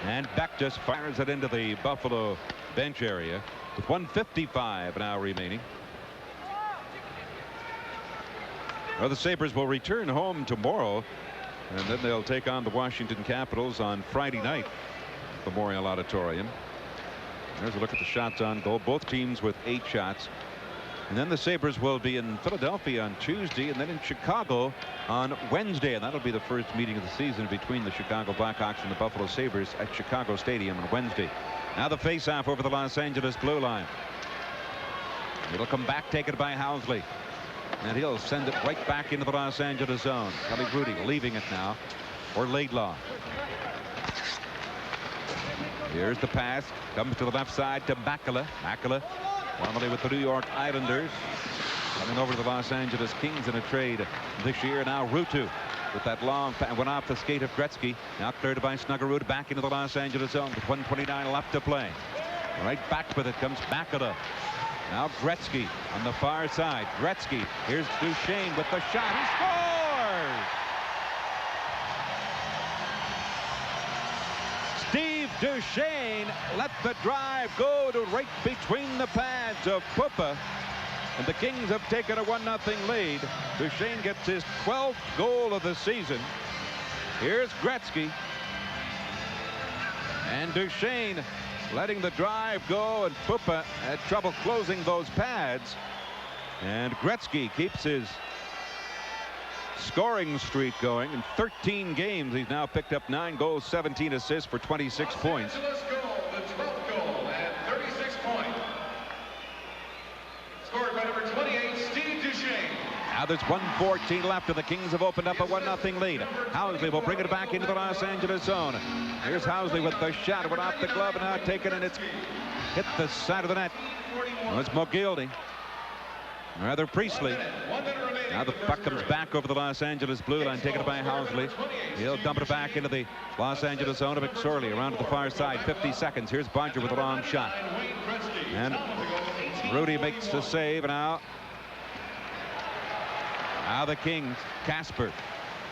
And Beck just fires it into the Buffalo bench area with 1:55 now remaining. Well, the Sabres will return home tomorrow, and then they'll take on the Washington Capitals on Friday night. Memorial Auditorium. There's a look at the shots on goal. Both teams with 8 shots. And then the Sabres will be in Philadelphia on Tuesday and then in Chicago on Wednesday. And that'll be the first meeting of the season between the Chicago Blackhawks and the Buffalo Sabres at Chicago Stadium on Wednesday. Now the face-off over the Los Angeles blue line. It'll come back, taken by Housley. And he'll send it right back into the Los Angeles zone. Kelly Rudy leaving it now for Laidlaw. Here's the pass. Comes to the left side to Makela. Makela, formerly with the New York Islanders, coming over to the Los Angeles Kings in a trade this year. Now Ruutu with that long went off the skate of Gretzky. Now cleared by Snuggerud back into the Los Angeles zone with 1:29 left to play. Right back with it comes Makela. Now Gretzky on the far side. Gretzky. Here's Duchesne with the shot. He scores! Steve Duchesne let the drive go to right between the pads of Puppa. And the Kings have taken a 1-0 lead. Duchesne gets his 12th goal of the season. Here's Gretzky. And Duchesne letting the drive go, and Puppa had trouble closing those pads. And Gretzky keeps his scoring streak going. In 13 games, he's now picked up 9 goals, 17 assists for 26 points. Los Angeles goal, the 12th goal at 36 points. Scored by number 28, Steve Duchesne. Now there's 1:14 left, and the Kings have opened up a 1-0 lead. Housley will bring it back into the Los Angeles zone. Here's Housley with the shot. It went off the glove and now taken, and it's hit the side of the net. Well, it's Mogilny. Rather Priestley. Now the puck comes back over the Los Angeles blue line, taken by Housley. He'll dump it back into the Los Angeles zone of McSorley around to the far side. 50 seconds. Here's Bodger with a long shot. And Rudy makes the save now. Now the Kings. Casper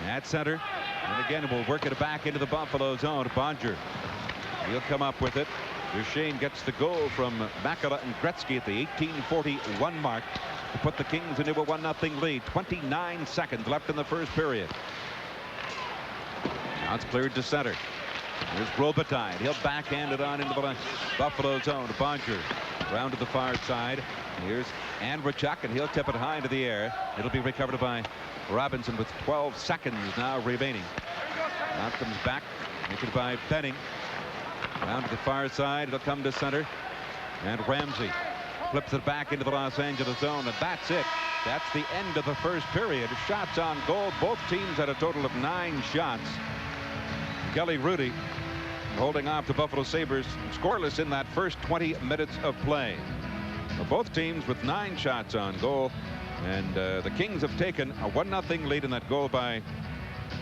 at center. And again, we'll work it back into the Buffalo zone. Bonjour. He'll come up with it. Duchesne gets the goal from Makela and Gretzky at the 18:41 mark to put the Kings into a 1-0 lead. 29 seconds left in the first period. Now it's cleared to center. There's Robitaille. He'll backhand it on into the Buffalo zone. Bonjour round to the far side. Here's Andrechuk, and he'll tip it high into the air. It'll be recovered by Robinson with 12 seconds now remaining. Now it comes back, taken by Benning. Round to the far side. It'll come to center. And Ramsey flips it back into the Los Angeles zone, and that's it. That's the end of the first period. Shots on goal. Both teams had a total of 9 shots. Kelly Rudy holding off the Buffalo Sabres scoreless in that first 20 minutes of play. Both teams with 9 shots on goal, and the Kings have taken a 1-0 lead in that goal by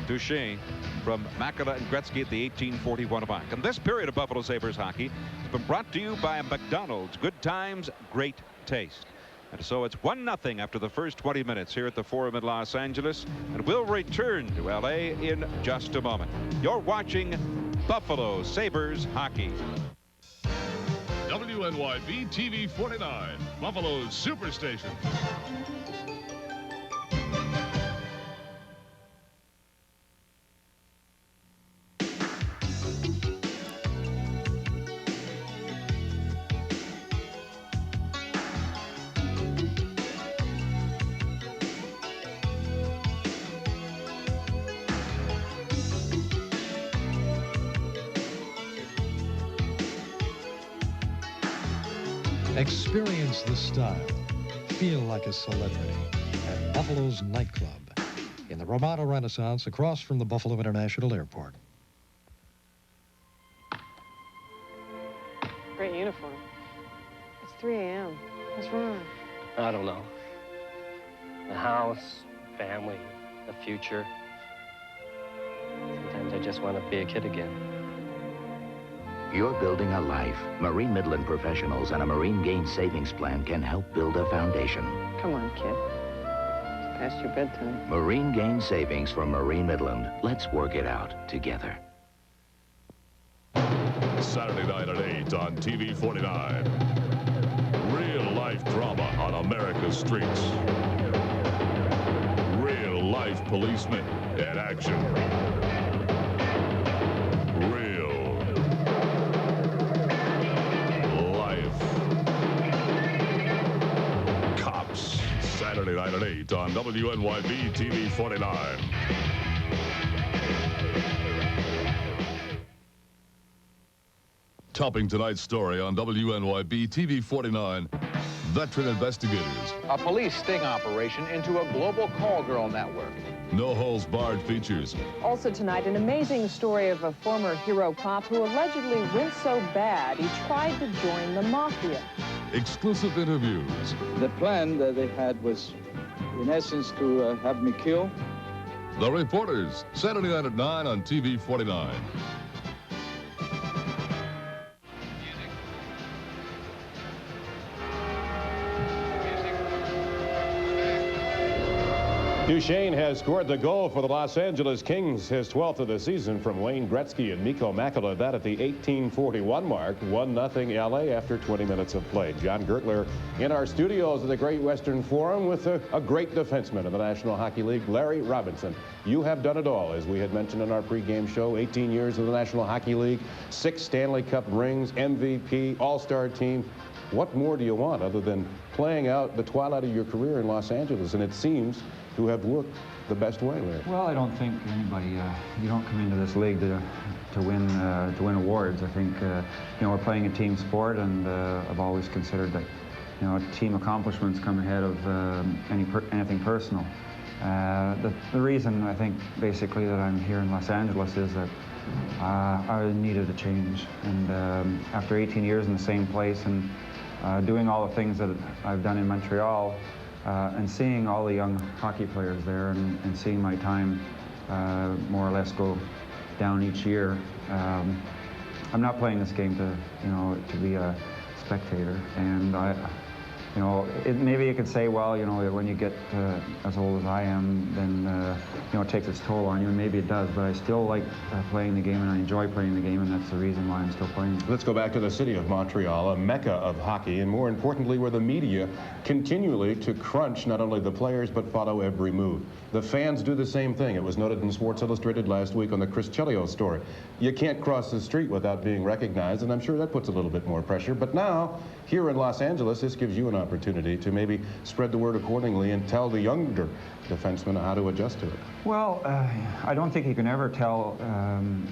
Duchesne from Makela and Gretzky at the 18:41 mark. And this period of Buffalo Sabres hockey has been brought to you by McDonald's. Good times, great taste. And so it's 1-0 after the first 20 minutes here at the Forum in Los Angeles, and we'll return to LA in just a moment. You're watching Buffalo Sabres hockey. WNYB TV 49, Buffalo's Superstation. Experience the style. Feel like a celebrity at Buffalo's nightclub in the Ramada Renaissance across from the Buffalo International Airport. Great uniform. It's 3 a.m. What's wrong? I don't know. The house, family, the future. Sometimes I just want to be a kid again. You're building a life. Marine Midland professionals and a Marine Gain Savings Plan can help build a foundation. Come on, kid. It's past your bedtime. Marine Gain Savings from Marine Midland. Let's work it out together. Saturday night at 8 on TV 49. Real-life drama on America's streets. Real-life policemen in action. Saturday night at 8 on WNYB TV 49. Topping tonight's story on WNYB TV 49, veteran investigators. A police sting operation into a global call girl network. No Holds Barred features. Also tonight, an amazing story of a former hero cop who allegedly went so bad he tried to join the mafia. Exclusive interviews. The plan that they had was, in essence, to have me killed. The Reporters, Saturday night at 9 on TV 49. Duchesne has scored the goal for the Los Angeles Kings, his 12th of the season from Wayne Gretzky and Mikko Makela. That at the 18:41 mark, 1-0 LA after 20 minutes of play. John Gertler in our studios at the Great Western Forum with a great defenseman in the National Hockey League, Larry Robinson. You have done it all, as we had mentioned in our pregame show. 18 years in the National Hockey League, 6 Stanley Cup rings, MVP, All-Star team. What more do you want other than playing out the twilight of your career in Los Angeles? And it seems to have worked the best way, Larry. Well, I don't think anybody, you don't come into this league to win awards. I think, we're playing a team sport, and I've always considered that, team accomplishments come ahead of anything personal. The reason I think basically that I'm here in Los Angeles is that I needed a change, and after 18 years in the same place and doing all the things that I've done in Montreal, and seeing all the young hockey players there, and seeing my time more or less go down each year, I'm not playing this game to be a spectator, and you know, maybe you could say, well, you know, when you get as old as I am, then, you know, it takes its toll on you, and maybe it does, but I still like playing the game, and I enjoy playing the game, and that's the reason why I'm still playing. Let's go back to the city of Montreal, a mecca of hockey, and more importantly, where the media continually to crunch not only the players, but follow every move. The fans do the same thing. It was noted in Sports Illustrated last week on the Chris Chelios story. You can't cross the street without being recognized, and I'm sure that puts a little bit more pressure. But now, here in Los Angeles, this gives you an opportunity to maybe spread the word accordingly and tell the younger defensemen how to adjust to it. Well, I don't think you can ever tell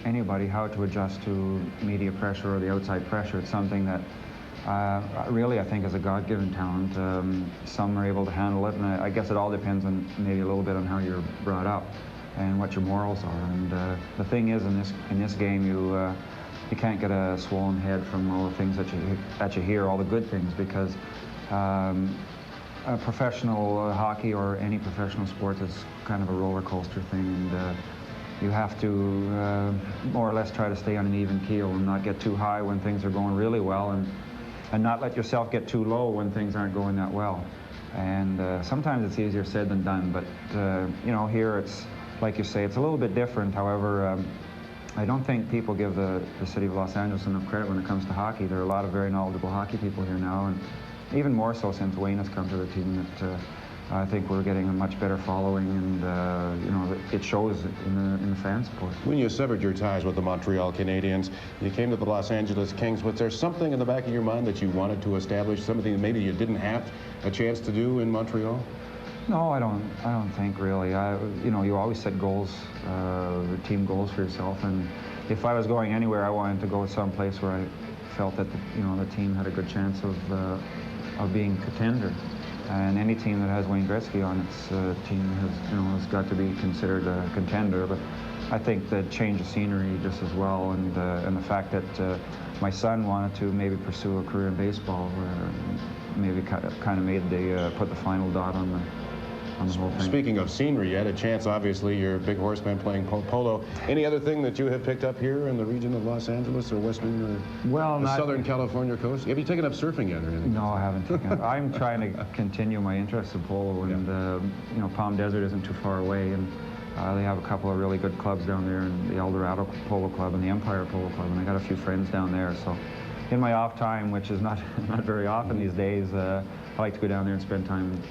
anybody how to adjust to media pressure or the outside pressure. It's something that really, I think, is a God-given talent. Some are able to handle it, and I guess it all depends on maybe a little bit on how you're brought up and what your morals are. And the thing is, in this game, you can't get a swollen head from all the things that you hear, all the good things, because professional hockey or any professional sport is kind of a roller coaster thing, and you have to more or less try to stay on an even keel and not get too high when things are going really well, and not let yourself get too low when things aren't going that well. And sometimes it's easier said than done, but you know, here it's, like you say, it's a little bit different. However, I don't think people give the city of Los Angeles enough credit when it comes to hockey. There are a lot of very knowledgeable hockey people here now, and even more so since Wayne has come to the team, that I think we're getting a much better following, and you know, it shows in the fan support. When you severed your ties with the Montreal Canadiens, you came to the Los Angeles Kings. Was there something in the back of your mind that you wanted to establish, something that maybe you didn't have a chance to do in Montreal? No, I don't think really. You know, you always set goals, team goals for yourself, and if I was going anywhere, I wanted to go someplace where I felt that the team had a good chance of being contender. And any team that has Wayne Gretzky on its team has got to be considered a contender. But I think the change of scenery just as well, and the fact that my son wanted to maybe pursue a career in baseball, maybe kind of made put the final dot on the whole thing. Speaking of scenery, you had a chance, obviously, you're a big horseman playing polo. Any other thing that you have picked up here in the region of Los Angeles or Western or the Southern California coast? Have you taken up surfing yet or anything? No, I haven't taken up. I'm trying to continue my interest in polo, and you know, Palm Desert isn't too far away, and they have a couple of really good clubs down there, and the El Dorado Polo Club and the Empire Polo Club, and I got a few friends down there. So in my off time, which is not very often these days, I like to go down there and spend time,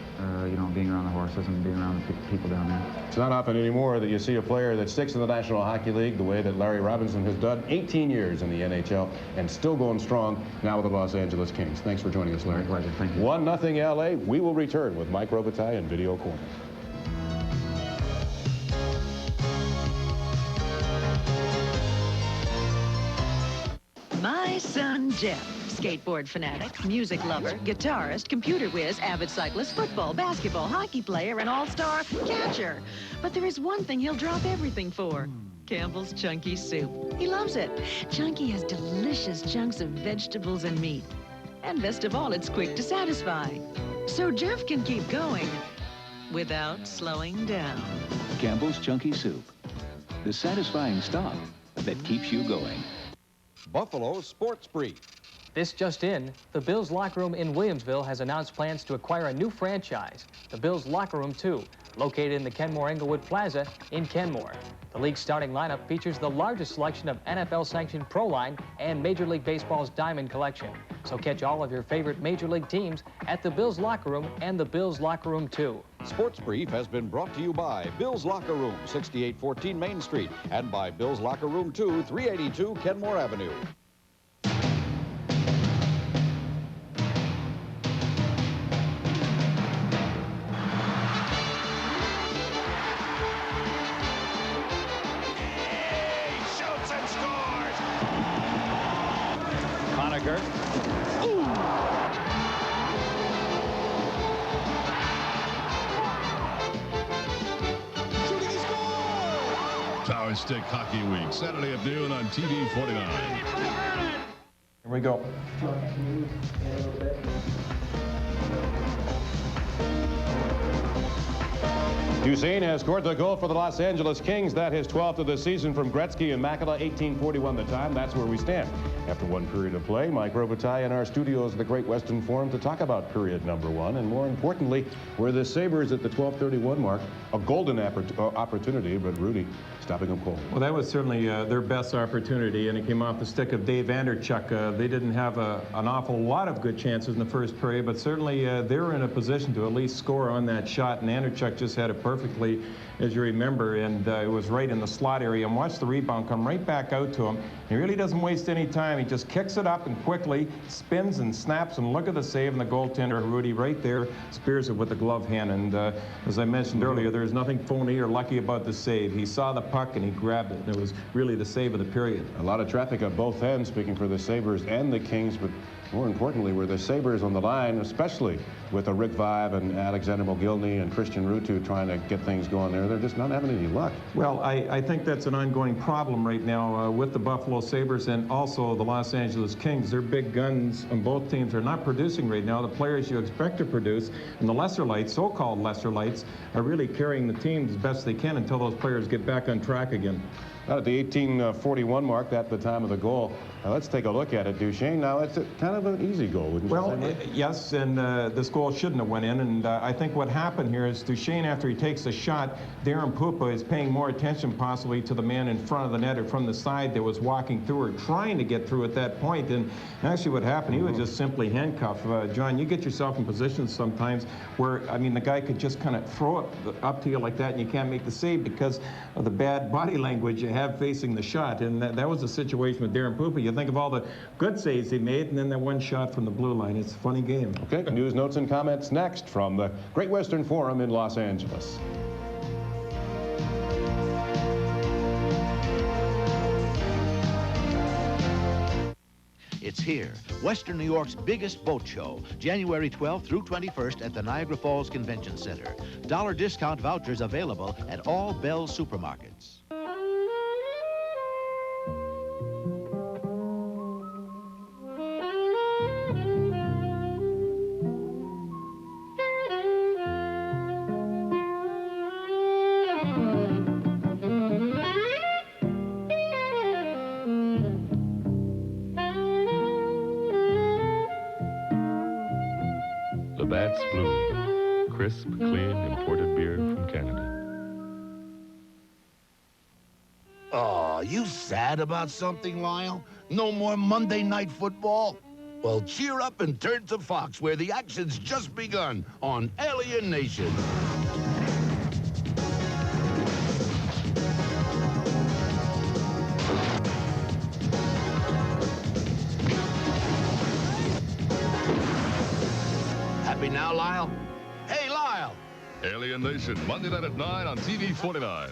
you know, being around the horses and being around the people down there. It's not often anymore that you see a player that sticks in the National Hockey League the way that Larry Robinson has done. 18 years in the NHL and still going strong now with the Los Angeles Kings. Thanks for joining us, Larry. My pleasure. Thank you. 1-0 LA. We will return with Mike Robitaille in Video Corner. My son, Jeff. Skateboard fanatic, music lover, guitarist, computer whiz, avid cyclist, football, basketball, hockey player, and all-star catcher. But there is one thing he'll drop everything for. Campbell's Chunky Soup. He loves it. Chunky has delicious chunks of vegetables and meat. And best of all, it's quick to satisfy. So Jeff can keep going without slowing down. Campbell's Chunky Soup. The satisfying stop that keeps you going. Buffalo Sports Brief. This just in, the Bills locker room in Williamsville has announced plans to acquire a new franchise, the Bills Locker Room 2, located in the Kenmore Englewood Plaza in Kenmore. The league's starting lineup features the largest selection of NFL-sanctioned Pro Line and Major League Baseball's Diamond Collection. So catch all of your favorite Major League teams at the Bills Locker Room and the Bills Locker Room 2. Sports Brief has been brought to you by Bills Locker Room, 6814 Main Street, and by Bills Locker Room 2, 382 Kenmore Avenue. Power Stick Hockey Week, Saturday at noon on TV 49. Here we go. Duchesne has scored the goal for the Los Angeles Kings. That his 12th of the season from Gretzky and Makela, 18:41 the time. That's where we stand. After one period of play, Mike Robitaille in our studios at the Great Western Forum to talk about period number one, and more importantly, where the Sabres at the 12:31 mark, a golden opportunity, but Rudy stopping them cold. Well, that was certainly their best opportunity, and it came off the stick of Dave Vanderchuk. They didn't have an awful lot of good chances in the first period, but certainly they were in a position to at least score on that shot, and Vanderchuk just had it perfectly, as you remember, and it was right in the slot area. And watch the rebound come right back out to him. He really doesn't waste any time. He just kicks it up and quickly spins and snaps, and look at the save, and the goaltender, Rudy, right there, spears it with the glove hand. And as I mentioned earlier, there's nothing phony or lucky about the save. He saw the puck and he grabbed it, and it was really the save of the period. A lot of traffic at both ends, speaking for the Sabres and the Kings, but more importantly, were the Sabres on the line, especially with a Rick Vive and Alexander Mogilny and Christian Ruutu trying to get things going there. They're just not having any luck. Well, I think that's an ongoing problem right now with the Buffalo Sabres and also the Los Angeles Kings. Their big guns on both teams are not producing right now. The players you expect to produce, and the lesser lights, so-called lesser lights, are really carrying the team as best they can until those players get back on track again. At the 18:41 mark, that's the time of the goal. Now let's take a look at it, Duchesne. Now it's kind of an easy goal, wouldn't you say? Well, yes, and this goal shouldn't have went in. And I think what happened here is Duchesne, after he takes the shot, Darren Pupa is paying more attention possibly to the man in front of the net or from the side that was walking through or trying to get through at that point. And actually what happened, he was just simply handcuffed. John, you get yourself in positions sometimes where, I mean, the guy could just kind of throw it up to you like that and you can't make the save because of the bad body language you have facing the shot. And that was the situation with Darren Pupa. You think of all the good saves he made, and then that one shot from the blue line. It's a funny game. Okay, news, notes, and comments next from the Great Western Forum in Los Angeles. It's here, Western New York's biggest boat show, January 12th through 21st at the Niagara Falls Convention Center. Dollar discount vouchers available at all Bell's supermarkets. Labatt's Blue, crisp, clean, imported beer from Canada. Oh, you sad about something, Lyle? No more Monday Night Football? Well, cheer up and turn to Fox, where the action's just begun on Alien Nation. Happy now, Lyle? Hey, Lyle! Alien Nation, Monday night at 9 on TV 49.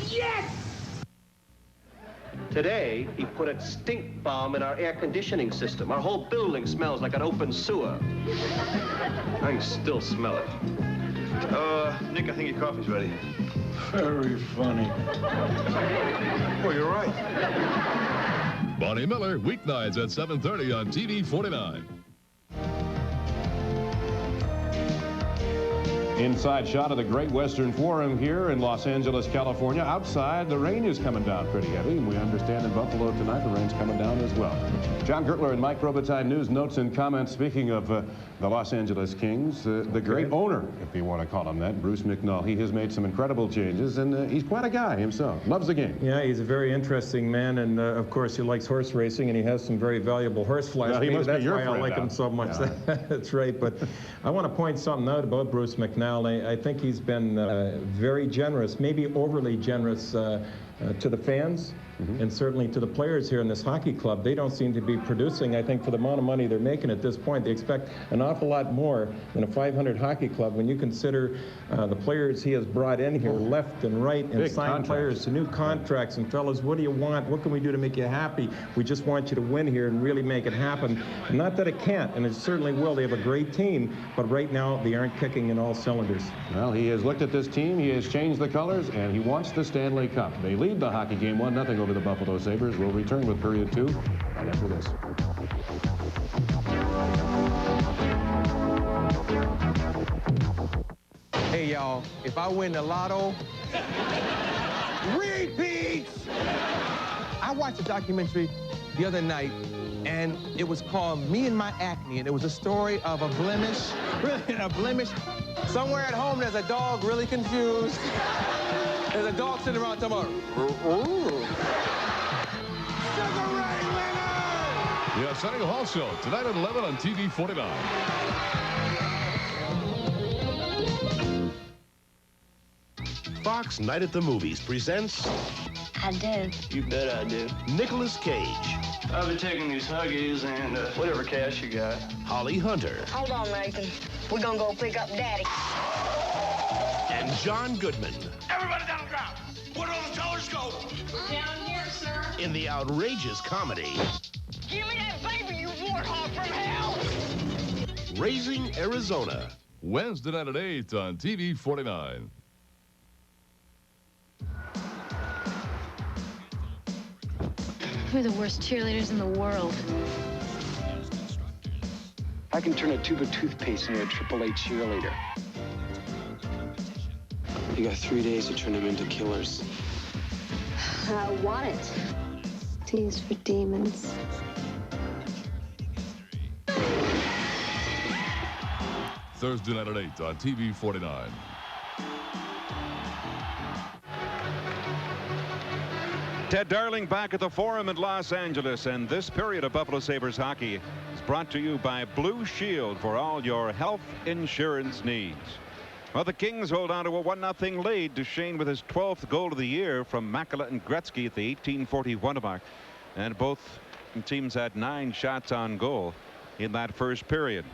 Yes! Today, he put a stink bomb in our air conditioning system. Our whole building smells like an open sewer. I can still smell it. Nick, I think your coffee's ready. Very funny. Oh, you're right. Bonnie Miller, weeknights at 7:30 on TV 49. Inside shot of the Great Western Forum here in Los Angeles, California. Outside, the rain is coming down pretty heavy, and we understand in Buffalo tonight the rain's coming down as well. John Gertler and Mike Robitaille, news, notes, and comments. Speaking of the Los Angeles Kings, the great owner, if you want to call him that, Bruce McNall, he has made some incredible changes, and he's quite a guy himself. Loves the game. Yeah, he's a very interesting man, and of course he likes horse racing, and he has some very valuable horse flesh. Well, he must that's be your why I like friend him so much. Yeah. That's right. But I want to point something out about Bruce McNall. I think he's been very generous, maybe overly generous to the fans. And certainly to the players here in this hockey club. They don't seem to be producing, I think, for the amount of money they're making at this point. They expect an awful lot more than a 500 hockey club when you consider the players he has brought in here left and right and Big signed contracts. players to new contracts. And fellas, what do you want? What can we do to make you happy? We just want you to win here and really make it happen. Not that it can't, and it certainly will. They have a great team, but right now they aren't kicking in all cylinders. Well, he has looked at this team, he has changed the colors, and he wants the Stanley Cup. They lead the hockey game 1-0 over the Buffalo Sabres. We'll return with period 2 right after this. Hey, y'all, if I win the lotto, repeats! I watched a documentary the other night, and it was called Me and My Acne, and it was a story of a blemish, really a blemish. Somewhere at home, there's a dog really confused. There's a dog sitting around talking about, The Arsenio Hall Show, tonight at 11 on TV 49. Fox Night at the Movies presents... I do. You bet I do. Nicolas Cage. I'll be taking these Huggies and whatever cash you got. Holly Hunter. Hold on, Nathan. We're gonna go pick up Daddy. And John Goodman. Everybody down on the ground. Where do all the tellers go? Down here, sir. In the outrageous comedy... Give me that baby, you warthog from hell! Raising Arizona. Wednesday night at 8 on TV 49. We're the worst cheerleaders in the world. I can turn a tube of toothpaste into a AAA cheerleader. You got 3 days to turn them into killers. I want it. T is for demons. Thursday night at 8 on TV 49. Ted Darling back at the Forum in Los Angeles, and this period of Buffalo Sabres hockey is brought to you by Blue Shield for all your health insurance needs. Well, the Kings hold on to a 1-0 lead. Duchesne with his 12th goal of the year from Makela and Gretzky at the 18:41 mark, and both teams had 9 shots on goal in that first period.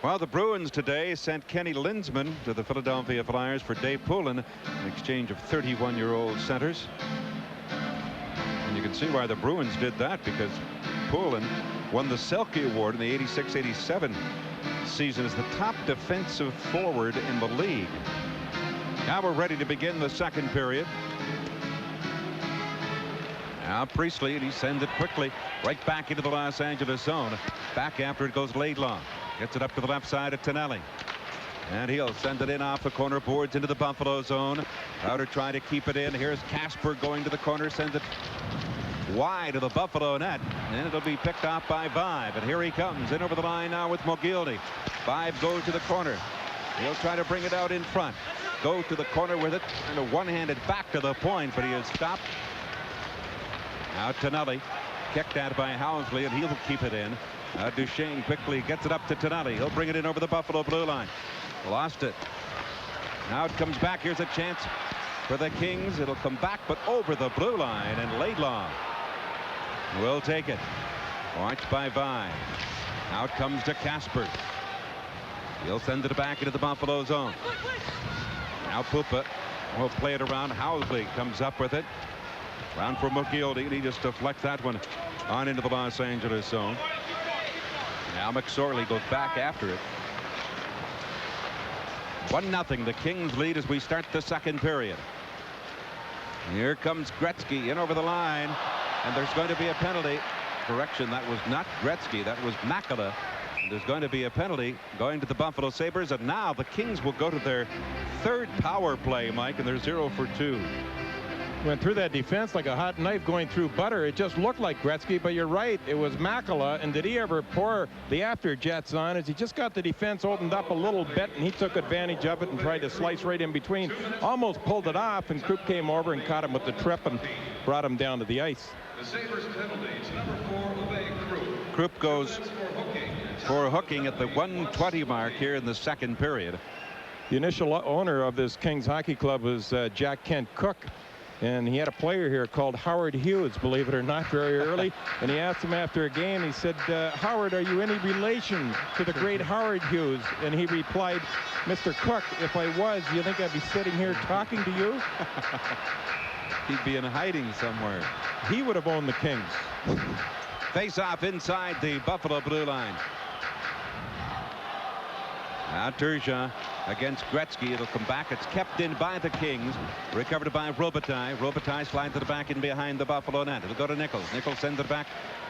Well, the Bruins today sent Kenny Linsman to the Philadelphia Flyers for Dave Poulin, an exchange of 31-year-old centers. And you can see why the Bruins did that, because Poulin won the Selke Award in the 86-87 season as the top defensive forward in the league. Now we're ready to begin the second period. Now Priestley, and he sends it quickly right back into the Los Angeles zone. Back after it goes Laidlaw. Gets it up to the left side of Tonelli. And he'll send it in off the corner boards into the Buffalo zone. Crowder trying to keep it in. Here's Casper going to the corner, sends it wide of the Buffalo net, and it'll be picked off by Vibe. And here he comes in over the line now with Mogilny. Vibe goes to the corner. He'll try to bring it out in front. Go to the corner with it, and a one-handed back to the point, but he is stopped. Now Tonelli, kicked at by Housley, and he'll keep it in. Duchesne quickly gets it up to Tonelli. He'll bring it in over the Buffalo blue line. Lost it. Now it comes back. Here's a chance for the Kings. It'll come back, but over the blue line, and Laidlaw will take it. Watched by Vine. Now it comes to Casper. He'll send it back into the Buffalo zone. Now Pupa will play it around. Housley comes up with it. Round for Mogilny, and he just deflects that one on into the Los Angeles zone. Now McSorley goes back after it. 1-0. The Kings lead as we start the second period. Here comes Gretzky in over the line, and there's going to be a penalty. Correction, that was not Gretzky, that was Makela. There's going to be a penalty going to the Buffalo Sabres, and now the Kings will go to their third power play, Mike, and they're 0 for 2. Went through that defense like a hot knife going through butter. It just looked like Gretzky, but you're right. It was Makela, and did he ever pour the after jets on as he just got the defense opened up a little bit, and he took advantage of it and tried to slice right in between. Almost pulled it off, and Krupp came over and caught him with the trip and brought him down to the ice. The Sabres penalties, number 4, Obey Krupp. Krupp goes for hooking at the 1:20 mark here in the second period. The initial owner of this Kings Hockey Club was Jack Kent Cook. And he had a player here called Howard Hughes, believe it or not, very early. And he asked him after a game, he said, Howard, are you any relation to the great Howard Hughes? And he replied, Mr. Cook, if I was, you think I'd be sitting here talking to you? He'd be in hiding somewhere. He would have owned the Kings. Face off inside the Buffalo blue line. Now Turgeon against Gretzky. It'll come back. It's kept in by the Kings. Recovered by Robitaille. Robitaille slides to the back in behind the Buffalo net. It'll go to Nichols. Nichols sends it back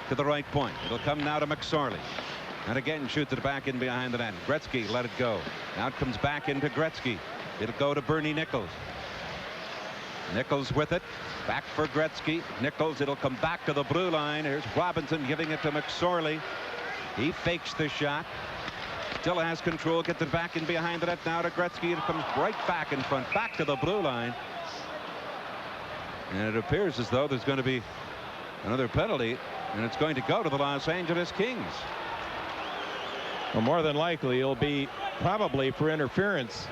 to the right point. It'll come now to McSorley. And again shoots it back in behind the net. Gretzky let it go. Now it comes back into Gretzky. It'll go to Bernie Nichols. Nichols with it. Back for Gretzky. Nichols, it'll come back to the blue line. Here's Robinson giving it to McSorley. He fakes the shot. Still has control. Gets it back in behind the net now to Gretzky. It comes right back in front. Back to the blue line. And it appears as though there's going to be another penalty. And it's going to go to the Los Angeles Kings. Well, more than likely, it'll be probably for interference.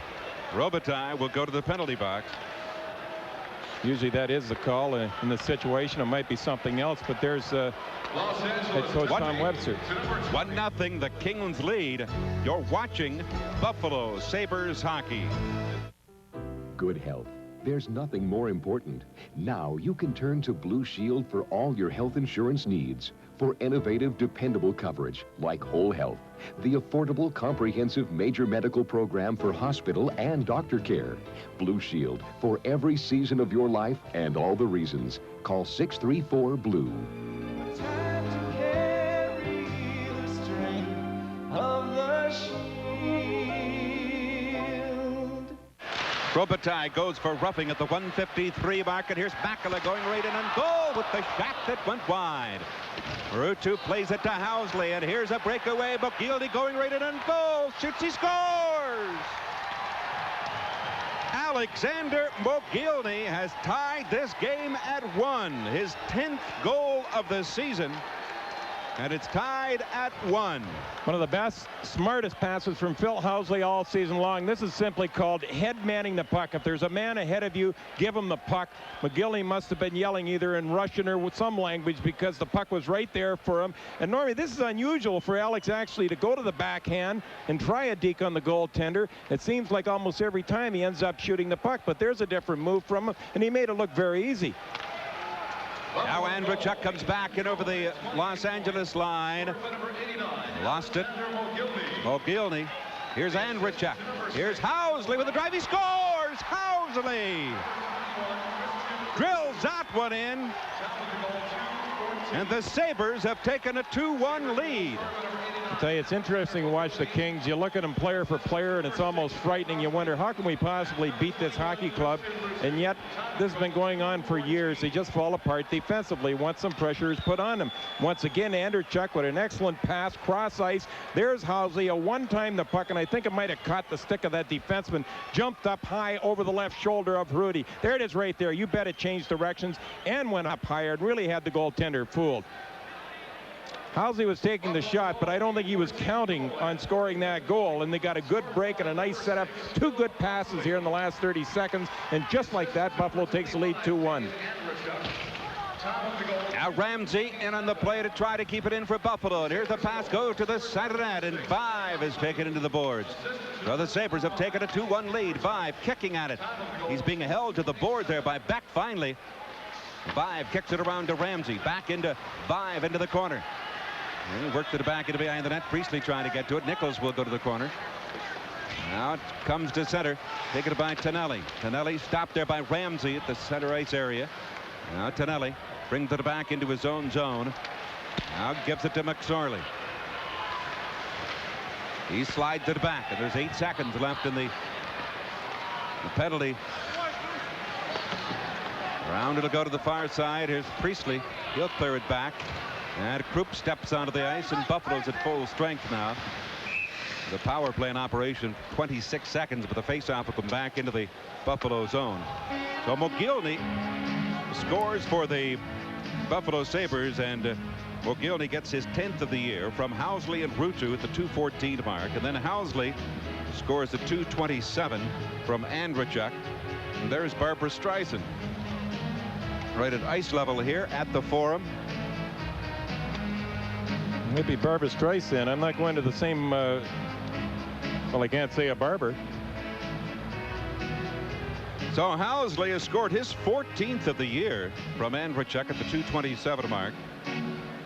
Robitaille will go to the penalty box. Usually that is the call. In this situation, it might be something else, but there's head coach Tom Webster. 1-0, the Kings lead. You're watching Buffalo Sabres hockey. Good health. There's nothing more important. Now you can turn to Blue Shield for all your health insurance needs. For innovative, dependable coverage like whole health, the affordable, comprehensive major medical program for hospital and doctor care. Blue Shield for every season of your life and all the reasons. Call 634-BLUE. Robitaille goes for roughing at the 153 mark, and here's Makela going right in and goal with the shot that went wide. Ruutu plays it to Housley, and here's a breakaway. Mogilny going right in and goal. Shoots, he scores! Alexander Mogilny has tied this game at 1. His 10th goal of the season. And it's tied at 1. One of the best, smartest passes from Phil Housley all season long. This is simply called head manning the puck. If there's a man ahead of you, give him the puck. McGillney must have been yelling either in Russian or with some language because the puck was right there for him. And normally this is unusual for Alex actually to go to the backhand and try a deke on the goaltender. It seems like almost every time he ends up shooting the puck, but there's a different move from him, and he made it look very easy. Now Andreychuk comes back in over the Los Angeles line. Lost it. Mogilny. Here's Andreychuk. Here's Housley with a drive. He scores! Housley drills that one in. And the Sabres have taken a 2-1 lead. I'll tell you, it's interesting to watch the Kings. You look at them player for player, and it's almost frightening. You wonder, how can we possibly beat this hockey club? And yet, this has been going on for years. They just fall apart defensively once some pressure is put on them. Once again, Andreychuk with an excellent pass, cross ice. There's Housley, a one-time the puck, and I think it might have caught the stick of that defenseman. Jumped up high over the left shoulder of Rudy. There it is right there. You bet it changed directions and went up higher and really had the goaltender fooled. Housley was taking the shot, but I don't think he was counting on scoring that goal. And they got a good break and a nice setup. Two good passes here in the last 30 seconds. And just like that, Buffalo takes the lead 2-1. Now Ramsey in on the play to try to keep it in for Buffalo. And here's the pass, go to the side of the net, and Vive is taken into the boards. So the Sabres have taken a 2-1 lead. Vive kicking at it. He's being held to the board there by Beck finally. Vive kicks it around to Ramsey. Back into Vive into the corner. And he worked it back into behind the net. Priestley trying to get to it. Nichols will go to the corner. Now it comes to center. Taken by Tonelli. Tonelli stopped there by Ramsey at the center ice area. Now Tonelli brings it back into his own zone. Now gives it to McSorley. He slides it back, and there's 8 seconds left in the penalty. Round it'll go to the far side. Here's Priestley. He'll clear it back. And Krupp steps onto the ice, and Buffalo's at full strength now. The power play in operation, 26 seconds, but the faceoff will come back into the Buffalo zone. So Mogilny scores for the Buffalo Sabres, and Mogilny gets his 10th of the year from Housley and Ruutu at the 2:14 mark. And then Housley scores at 2:27 from Andreychuk. And there's Barbara Streisand. Right at ice level here at the Forum. Maybe Barbara Streisand. I'm not going to the same, well, I can't say a barber. So Housley has scored his 14th of the year from Andreychuk at the 2:27 mark.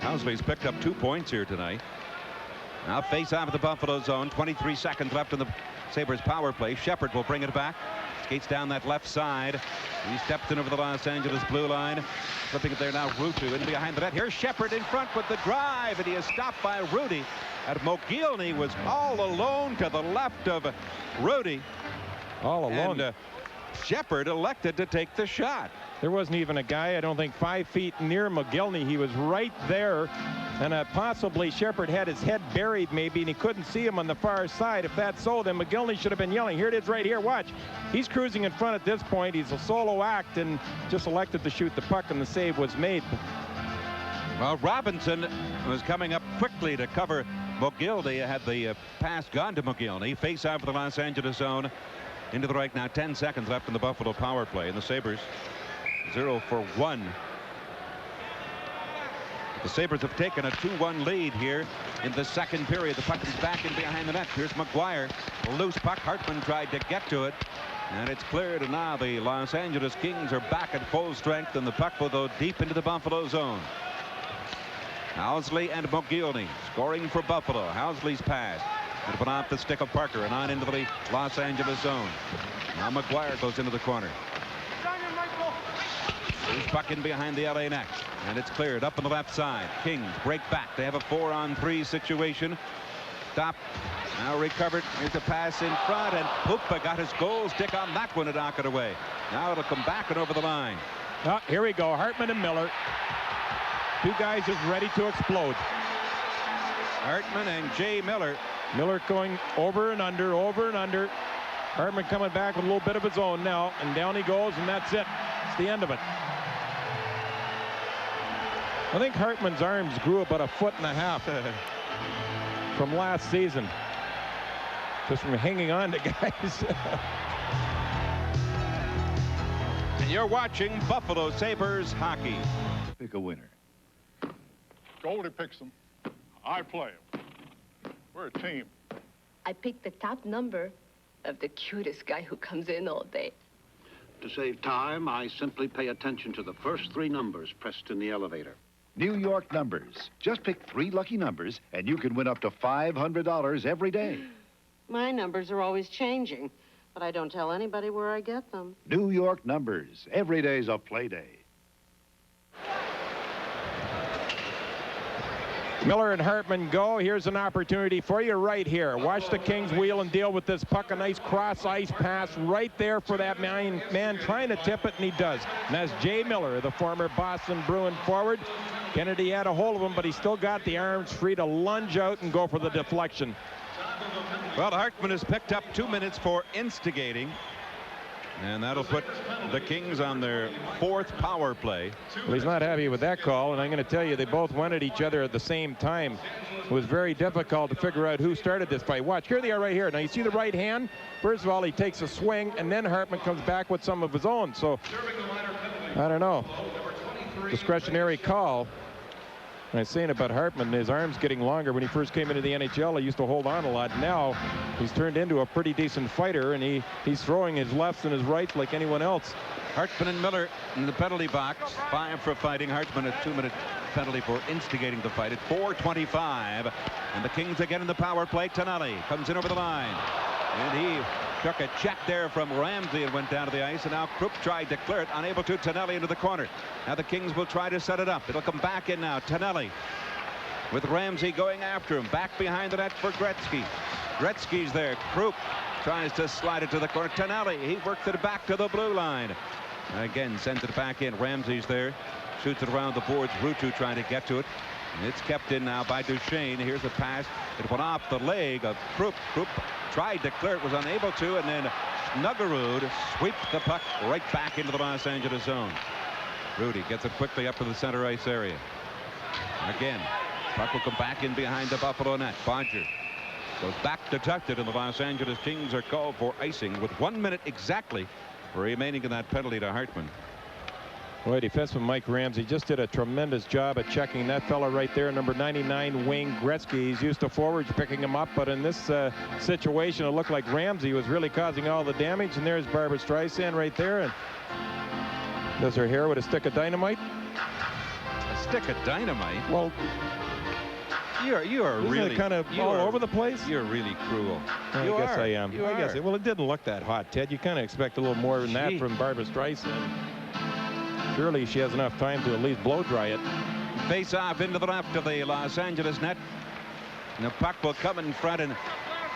Housley's picked up 2 points here tonight. Now face off at the Buffalo zone. 23 seconds left in the Sabres power play. Shepard will bring it back. Skates down that left side. He steps in over the Los Angeles blue line. Flipping it there now, Rutu in behind the net. Here's Shepard in front with the drive, and he is stopped by Rudy. And Mogilny was all alone to the left of Rudy. All alone. And Shepard elected to take the shot. There wasn't even a guy, I don't think, 5 feet near Mogilny. He was right there, and possibly Shepard had his head buried maybe, and he couldn't see him on the far side. If that's so, then Mogilny should have been yelling. Here it is right here. Watch. He's cruising in front at this point. He's a solo act and just elected to shoot the puck, and the save was made. Well, Robinson was coming up quickly to cover Mogilny. Had the pass gone to Mogilny. Face out for the Los Angeles zone. Into the right now. 10 seconds left in the Buffalo power play. And the Sabres 0 for 1. The Sabres have taken a 2-1 lead here in the second period. The puck is back in behind the net. Here's McGuire. A loose puck. Hartman tried to get to it. And it's cleared, and now the Los Angeles Kings are back at full strength, and the puck will go deep into the Buffalo zone. Housley and Mogilny scoring for Buffalo. Housley's pass. It went off the stick of Parker and on into the Los Angeles zone. Now McGuire goes into the corner. He's puck in behind the LA net, and it's cleared up on the left side. Kings break back. They have a 4-on-3 situation. Stop. Now recovered. Here's a pass in front, and Pupa got his goal stick on that one to knock it away. Now it'll come back and over the line. Oh, here we go. Hartman and Miller. Two guys just ready to explode. Hartman and Jay Miller. Miller going over and under, over and under. Hartman coming back with a little bit of his own now, and down he goes, and that's it. It's the end of it. I think Hartman's arms grew about 1.5 feet from last season, just from hanging on to guys. And you're watching Buffalo Sabres hockey. Pick a winner. Goldie picks them. I play them. We're a team. I picked the top number of the cutest guy who comes in all day. To save time, I simply pay attention to the first 3 numbers pressed in the elevator. New York numbers. Just pick 3 lucky numbers, and you can win up to $500 every day. My numbers are always changing, but I don't tell anybody where I get them. New York numbers. Every day's a play day. Miller and Hartman go. Here's an opportunity for you right here. Watch the Kings wheel and deal with this puck. A nice cross ice pass right there for that man trying to tip it, and he does. And that's Jay Miller, the former Boston Bruin forward. Kennedy had a hold of him, but he still got the arms free to lunge out and go for the deflection. Well, Hartman has picked up 2 minutes for instigating. And that'll put the Kings on their 4th power play. Well, he's not happy with that call, and I'm going to tell you, they both went at each other at the same time. It was very difficult to figure out who started this fight. Watch, here they are right here. Now, you see the right hand? First of all, he takes a swing, and then Hartman comes back with some of his own. So, I don't know. Discretionary call. And I was saying about Hartman, his arms getting longer. When he first came into the NHL, he used to hold on a lot. Now he's turned into a pretty decent fighter, and he's throwing his lefts and his rights like anyone else. Hartman and Miller in the penalty box. 5 for fighting. Hartman a 2-minute penalty for instigating the fight at 4:25. And the Kings again in the power play. Tonelli comes in over the line. And he took a check there from Ramsey and went down to the ice, and now Krupp tried to clear it, unable to. Tonelli into the corner. Now the Kings will try to set it up. It'll come back in now. Tonelli with Ramsey going after him. Back behind the net for Gretzky. Gretzky's there. Krupp tries to slide it to the corner. Tonelli, he works it back to the blue line. Again, sends it back in. Ramsey's there. Shoots it around the boards. Rutu trying to get to it. And it's kept in now by Duchesne. Here's a pass. It went off the leg of Krupp. Krupp tried to clear it, was unable to, and then Snuggerud sweeps the puck right back into the Los Angeles zone. Rudy gets it quickly up to the center ice area. Again, puck will come back in behind the Buffalo net. Bodger goes back to touch it, and the Los Angeles Kings are called for icing with 1 minute exactly remaining in that penalty to Hartman. Boy, defenseman Mike Ramsey just did a tremendous job at checking that fella right there, number 99, Wayne Gretzky. He's used to forwards picking him up, but in this situation, it looked like Ramsey was really causing all the damage. And there's Barbara Streisand right there, and does her hair with a stick of dynamite. A stick of dynamite? Well, you are really kind of all over the place. You're really cruel. I guess I am. I guess well, it didn't look that hot, Ted. You kind of expect a little more than that from Barbara Streisand. surely she has enough time to at least blow dry it. Face off into the left of the Los Angeles net. And the puck will come in front, and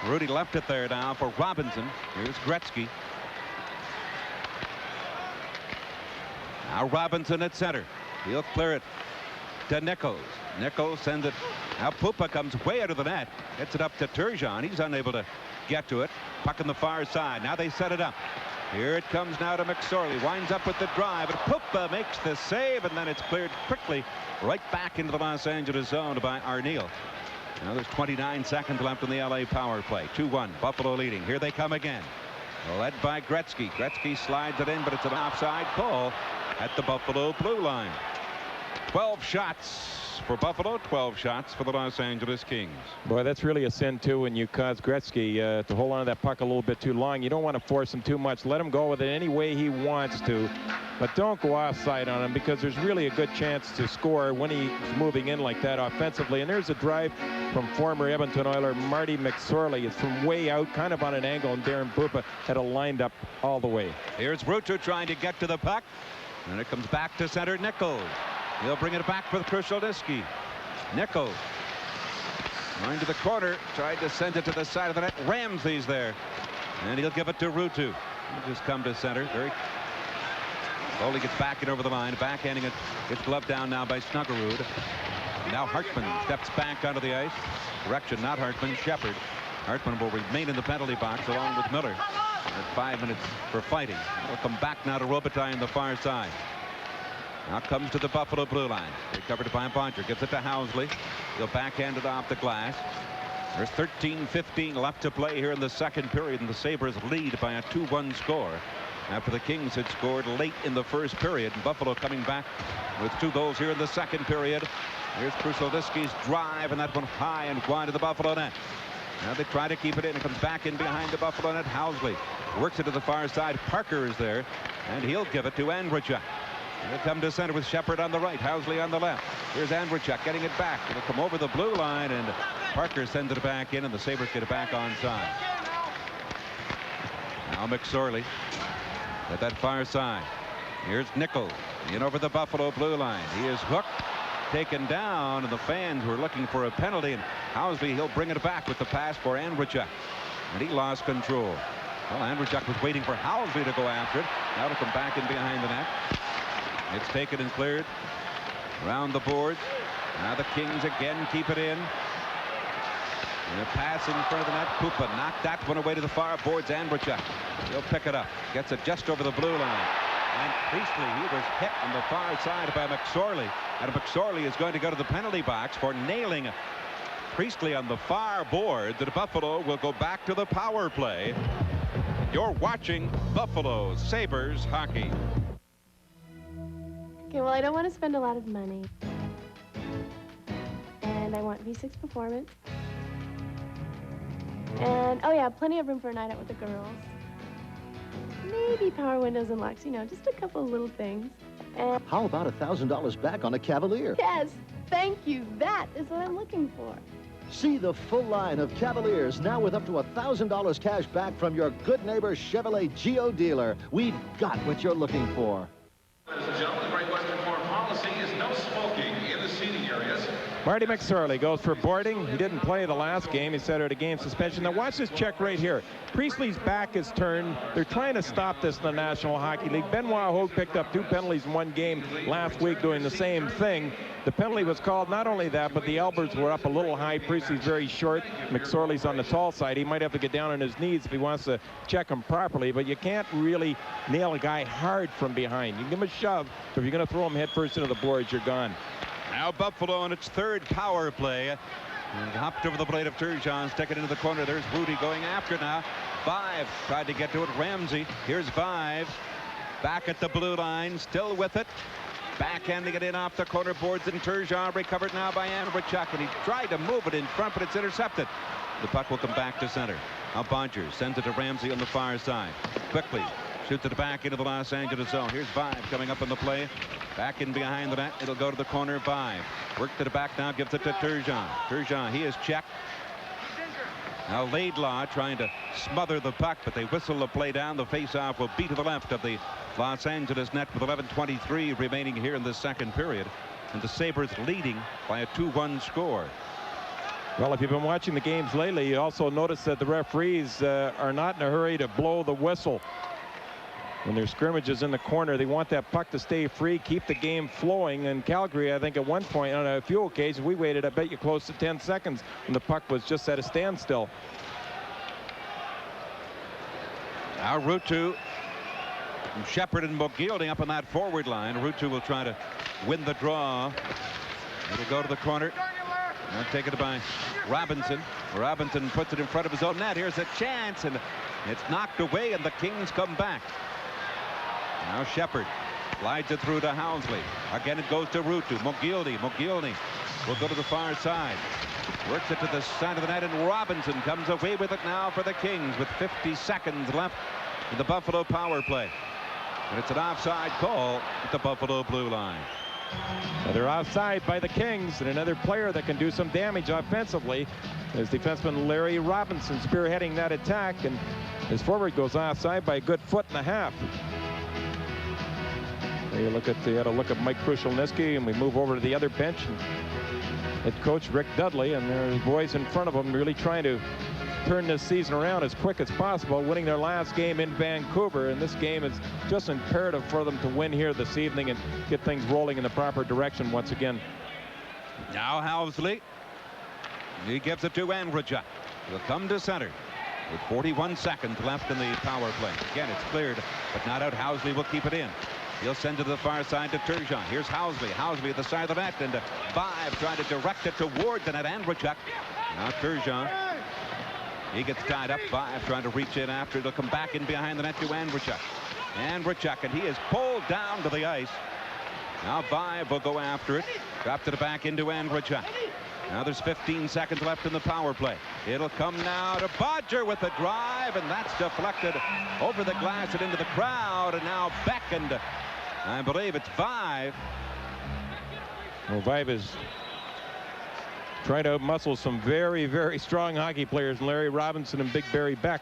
Rudy left it there now for Robinson. Here's Gretzky. Now Robinson at center. He'll clear it to Nichols. Nichols sends it. Now Pupa comes way out of the net. Gets it up to Turgeon. He's unable to get to it. Puck on the far side. Now they set it up. Here it comes now to McSorley. Winds up with the drive. But Pupa makes the save, and then it's cleared quickly right back into the Los Angeles zone by Arneal. Now there's 29 seconds left in the LA power play. 2-1. Buffalo leading. Here they come again. Led by Gretzky. Gretzky slides it in, but it's an offside call at the Buffalo blue line. 12 shots for Buffalo, 12 shots for the Los Angeles Kings. Boy, that's really a sin, too, when you cause Gretzky to hold on to that puck a little bit too long. You don't want to force him too much. Let him go with it any way he wants to. But don't go offside on him, because there's really a good chance to score when he's moving in like that offensively. And there's a drive from former Edmonton Oiler Marty McSorley. It's from way out, kind of on an angle, and Darren Pupa had it lined up all the way. Here's Ruutu trying to get to the puck. And it comes back to center. Nichols. He'll bring it back with Krushelnyski. Nichols going to the corner, tried to send it to the side of the net. Ramsey's there, and he'll give it to Ruutu. He'll just come to center. Very slowly gets back in over the line, backhanding it. Gets gloved down now by Snuggerud. Now Hartman steps back onto the ice. Correction, not Hartman, Shepard. Hartman will remain in the penalty box along with Miller. At 5 minutes for fighting. He'll come back now to Robitaille on the far side. Now comes to the Buffalo blue line. Recovered by Boncher. Gives it to Housley. He'll backhand it off the glass. There's 13:15 left to play here in the second period, and the Sabres lead by a 2-1 score after the Kings had scored late in the first period. And Buffalo coming back with 2 goals here in the second period. Here's Krushelnyski's drive, and that one high and wide to the Buffalo net. Now they try to keep it in. It comes back in behind the Buffalo net. Housley works it to the far side. Parker is there, and he'll give it to Andreychuk. He'll come to center with Shepard on the right, Housley on the left. Here's Andreychuk getting it back. It'll come over the blue line, and Parker sends it back in, and the Sabres get it back onside. Now McSorley at that far side. Here's Nichols in over the Buffalo blue line. He is hooked, taken down, and the fans were looking for a penalty, and Housley, he'll bring it back with the pass for Andreychuk, and he lost control. Well, Andreychuk was waiting for Housley to go after it. Now to come back in behind the net. It's taken and cleared around the boards. Now the Kings again keep it in. And a pass in front of the net. Pupa knocked that one away to the far boards. Andreychuk, he'll pick it up. Gets it just over the blue line. And Priestley, he was hit on the far side by McSorley. And McSorley is going to go to the penalty box for nailing Priestley on the far board. The Buffalo will go back to the power play. You're watching Buffalo Sabres hockey. Okay, well, I don't want to spend a lot of money. And I want V6 performance. And, oh yeah, plenty of room for a night out with the girls. Maybe power windows and locks, you know, just a couple of little things. And how about $1,000 back on a Cavalier? yes, thank you. That is what I'm looking for. See the full line of Cavaliers now with up to $1,000 cash back from your good neighbor Chevrolet Geo dealer. We've got what you're looking for. Ladies and gentlemen, the Great Western Forum policy is no smoking in the seating areas. Marty McSorley goes for boarding. He didn't play the last game. He set out a game suspension. Now watch this check right here. Priestley's back is turned. They're trying to stop this in the National Hockey League. Benoit Hogue picked up 2 penalties in one game last week doing the same thing. The penalty was called. Not only that, but the elbows were up a little high. Priestley's very short. McSorley's on the tall side. He might have to get down on his knees if he wants to check him properly, but you can't really nail a guy hard from behind. You can give him a shove, but if you're going to throw him head first into the boards, you're gone. Now Buffalo on its third power play. And hopped over the blade of Turgeon, stick it into the corner. There's Rudy going after now. Vive tried to get to it. Ramsey. Here's Vive. Back at the blue line, still with it. Backhanding it in off the corner boards, and Turgeon recovered now by Andreychuk, and he tried to move it in front, but it's intercepted. The puck will come back to center. Now Boncher sends it to Ramsey on the far side. Quickly shoots it back into the Los Angeles zone. Here's Vive coming up on the play. Back in behind the net. It'll go to the corner. Vive. Work to the back now. Gives it to Turgeon. Turgeon, he is checked. Now Laidlaw trying to smother the puck, but they whistle the play down. The face-off will be to the left of the Los Angeles net with 11:23 remaining here in the second period, and the Sabres leading by a 2-1 score. Well, if you've been watching the games lately, you also notice that the referees are not in a hurry to blow the whistle. When there's scrimmages in the corner, they want that puck to stay free, keep the game flowing. And Calgary, I think at one point on a few occasions, we waited, I bet you, close to 10 seconds when the puck was just at a standstill. Now Ruutu, Shepard and McGeilding up on that forward line. Ruutu will try to win the draw. It'll go to the corner. Now taken by Robinson. Robinson puts it in front of his own net. Here's a chance, and it's knocked away, and the Kings come back. Now Shepard slides it through to Housley. Again, it goes to Ruutu. McGeilding will go to the far side. Works it to the side of the net, and Robinson comes away with it now for the Kings with 50 seconds left in the Buffalo power play. And it's an offside call at the Buffalo blue line. They're offside by the Kings, and another player that can do some damage offensively is defenseman Larry Robinson, spearheading that attack, and his forward goes offside by a good 1.5 feet. They had a look at Mike Krushelnyski, and we move over to the other bench, and head coach Rick Dudley, and there's boys in front of him really trying to turn this season around as quick as possible, winning their last game in Vancouver, and this game is just imperative for them to win here this evening and get things rolling in the proper direction once again. Now Housley, he gives it to Andrija. He'll come to center with 41 seconds left in the power play. Again, it's cleared, but not out. Housley will keep it in. He'll send it to the far side to Turgeon. Here's Housley. Housley at the side of the net, and Vive trying to direct it toward the net. Andrija. Now Turgeon. He gets tied up. Vive trying to reach in after. They'll come back in behind the net to Andrija. Andrija, and he is pulled down to the ice. Now Vive will go after it. Dropped it back into Andrija. Now there's 15 seconds left in the power play. It'll come now to Bodger with the drive, and that's deflected over the glass and into the crowd, and now beckoned. I believe it's Vive. Well, Vive is trying to muscle some very, very strong hockey players, Larry Robinson and Big Barry Beck.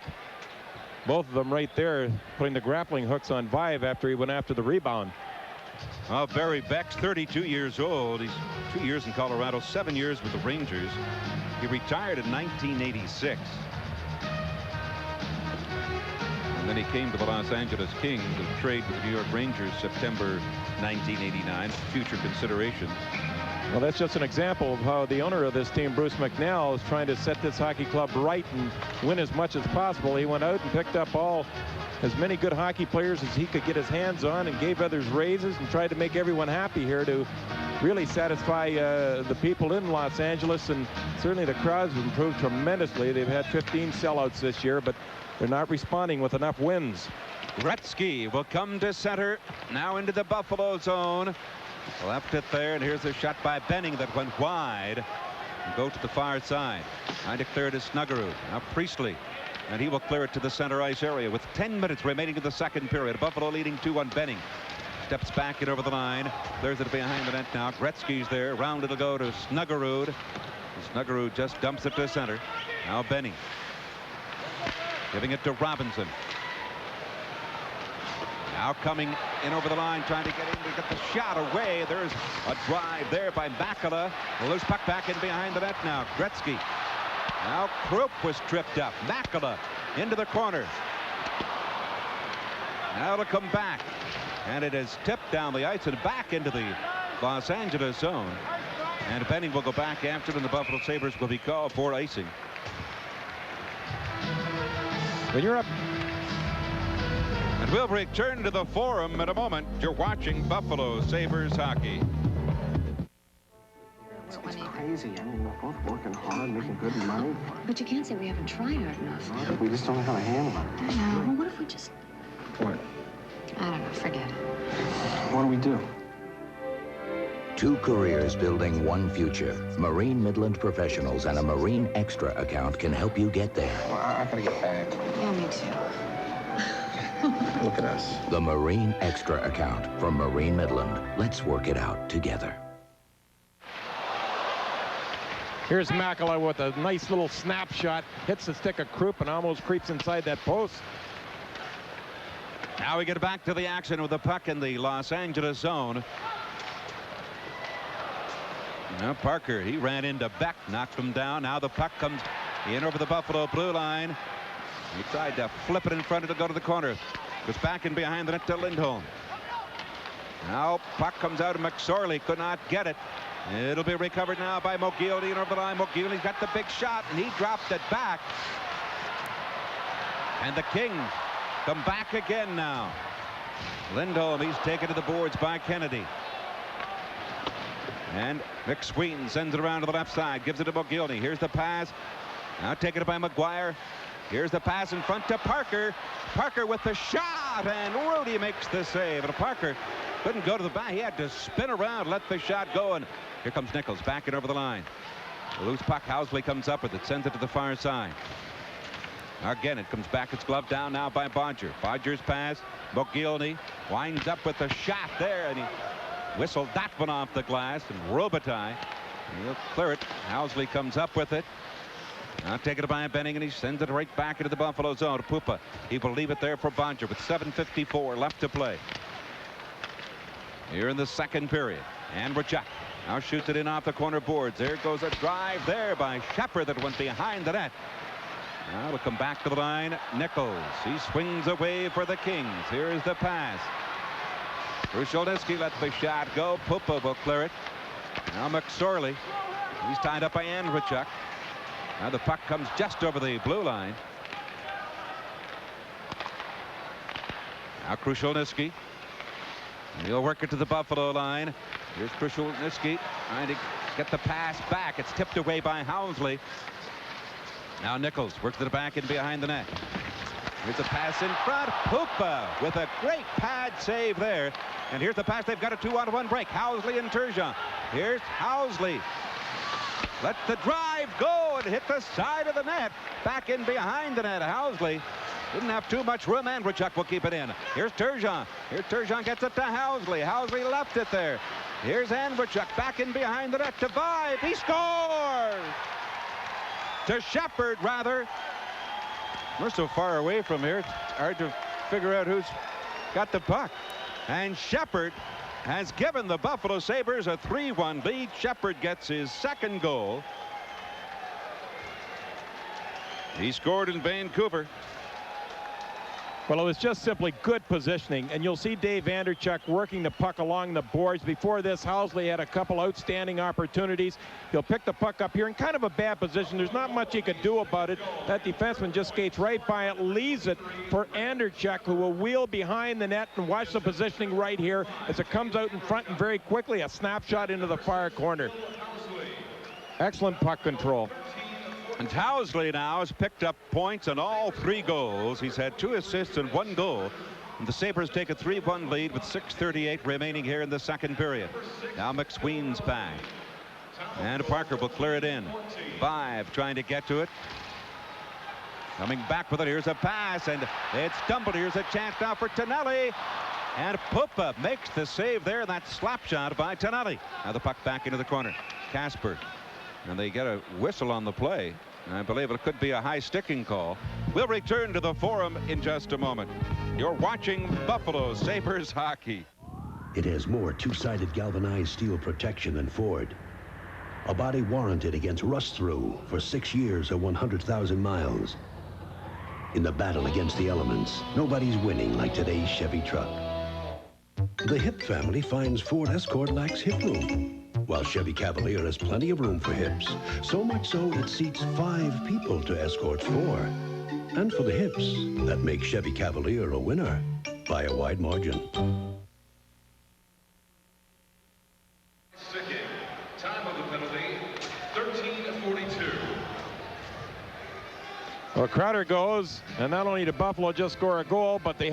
Both of them right there putting the grappling hooks on Vive after he went after the rebound. Well, Barry Beck's 32 years old. He's 2 years in Colorado, 7 years with the Rangers. He retired in 1986. And then he came to the Los Angeles Kings and trade with the New York Rangers September 1989. Future consideration. Well, that's just an example of how the owner of this team, Bruce McNell, is trying to set this hockey club right and win as much as possible. He went out and picked up as many good hockey players as he could get his hands on and gave others raises and tried to make everyone happy here to really satisfy the people in Los Angeles. And certainly the crowds have improved tremendously. They've had 15 sellouts this year, but they're not responding with enough wins. Gretzky will come to center, now into the Buffalo zone. Left it there, and here's a shot by Benning that went wide and go to the far side. Trying to clear it to Snuggerud. Now Priestley, and he will clear it to the center ice area with 10 minutes remaining in the second period. Buffalo leading 2-1. Benning steps back and over the line, clears it behind the net now. Gretzky's there. Round it'll go to Snuggerud. Snuggerud just dumps it to center. Now Benning giving it to Robinson. Now coming in over the line, trying to get in to get the shot away. There's a drive there by Makela. A loose puck back in behind the net now. Gretzky. Now Krupp was tripped up. Makela into the corner. Now it'll come back. And it is tipped down the ice and back into the Los Angeles zone. And Benning will go back after it, and the Buffalo Sabres will be called for icing. When you're up. And we'll return to the Forum in a moment. You're watching Buffalo Sabres hockey. It's crazy. I mean, we're both working hard, making good money. But you can't say we haven't tried hard enough. We just don't know how to handle it. No, well, what if we just... What? I don't know, forget it. What do we do? Two careers building one future. Marine Midland Professionals and a Marine Extra account can help you get there. Well, I gotta get back. Yeah, me too. Look at us. The Marine Extra account from Marine Midland. Let's work it out together. Here's Makela with a nice little snapshot. Hits the stick of Krupp and almost creeps inside that post. Now we get back to the action with the puck in the Los Angeles zone. Now Parker, he ran into Beck, knocked him down. Now the puck comes in over the Buffalo blue line. He tried to flip it in front to go to the corner. Goes back in behind the net to Lindholm. Now puck comes out of McSorley, could not get it. It'll be recovered now by Mogilny and over the line. Mogilny's got the big shot and he dropped it back. And the Kings come back again now. Lindholm, he's taken to the boards by Kennedy. And McSween sends it around to the left side, gives it to Mogilny. Here's the pass. Now taken it by McGuire. Here's the pass in front to Parker. Parker with the shot, and Rudy makes the save. And Parker couldn't go to the back. He had to spin around, let the shot go, and here comes Nichols backing over the line. The loose puck, Housley comes up with it, sends it to the far side. Again, it comes back. It's gloved down now by Bodger. Bodger's pass. Mogilny winds up with the shot there, and he whistled that one off the glass. And Robitaille, he'll clear it. Housley comes up with it. Now taken by Benning, and he sends it right back into the Buffalo zone. Pupa, he will leave it there for Bodger with 7:54 left to play. Here in the second period. And Rajak now shoots it in off the corner boards. There goes a drive there by Shepard that went behind the net. Now we'll come back to the line. Nichols, he swings away for the Kings. Here is the pass. Krushelnyski lets the shot go. Pupa will clear it. Now McSorley, he's tied up by Andrechuk. Now the puck comes just over the blue line. Now Krushelnyski. He'll work it to the Buffalo line. Here's Krushelnyski trying to get the pass back. It's tipped away by Housley. Now Nichols works to the back and behind the net. Here's a pass in front. Pupa with a great pad save there. And here's the pass. They've got a 2-on-1 break. Housley and Turgeon. Here's Housley. Let the drive go and hit the side of the net. Back in behind the net. Housley didn't have too much room. Andrechuk will keep it in. Here's Turgeon. Here Turgeon gets it to Housley. Housley left it there. Here's Andrechuk back in behind the net to Vibe. He scores! To Shepard, rather. We're so far away from here, it's hard to figure out who's got the puck. And Shepard has given the Buffalo Sabres a 3-1 lead. Shepard gets his second goal. He scored in Vancouver. Well, it was just simply good positioning, and you'll see Dave Andrechuk working the puck along the boards. Before this, Housley had a couple outstanding opportunities. He'll pick the puck up here in kind of a bad position. There's not much he could do about it. That defenseman just skates right by it, leaves it for Andrechuk, who will wheel behind the net, and watch the positioning right here as it comes out in front, and very quickly a snapshot into the far corner. Excellent puck control. And Housley now has picked up points on all 3 goals. He's had 2 assists and 1 goal. And the Sabres take a 3-1 lead with 6:38 remaining here in the second period. Now McSween's back. And Parker will clear it in. Vibe trying to get to it. Coming back with it. Here's a pass, and it's stumbled. Here's a chance now for Tonelli. And Pupa makes the save there. That slap shot by Tonelli. Now the puck back into the corner. Casper. And they get a whistle on the play. I believe it could be a high sticking call. We'll return to the Forum in just a moment. You're watching Buffalo Sabres hockey. It has more two-sided galvanized steel protection than Ford. A body warranted against rust through for 6 years or 100,000 miles. In the battle against the elements, nobody's winning like today's Chevy truck. The Hip family finds Ford Escort lacks hip room, while Chevy Cavalier has plenty of room for hips. So much so it seats 5 people to Escort's 4. And for the hips, that makes Chevy Cavalier a winner by a wide margin. Sticking. Time of the penalty, 13:42. Well, Crowder goes, and not only did Buffalo just score a goal, but the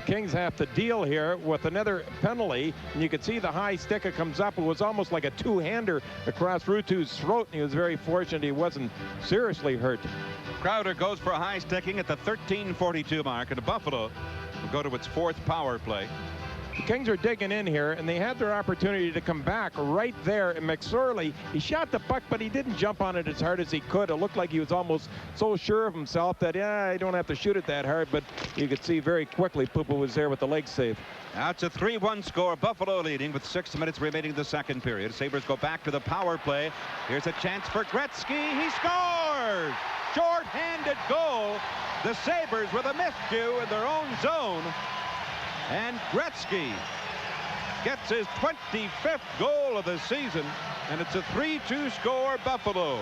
Kings have to deal here with another penalty. And you can see the high sticker comes up. It was almost like a two-hander across Ruutu's throat, and he was very fortunate he wasn't seriously hurt. Crowder goes for a high sticking at the 13:42 mark, and Buffalo will go to its 4th power play. The Kings are digging in here, and they had their opportunity to come back right there. And McSorley, he shot the puck, but he didn't jump on it as hard as he could. It looked like he was almost so sure of himself that, yeah, I don't have to shoot it that hard. But you could see very quickly Pupa was there with the leg save. Now it's a 3-1 score. Buffalo leading with 6 minutes remaining in the second period. Sabres go back to the power play. Here's a chance for Gretzky. He scores! Short-handed goal. The Sabres with a miscue in their own zone. And Gretzky gets his 25th goal of the season, and it's a 3-2 score, Buffalo.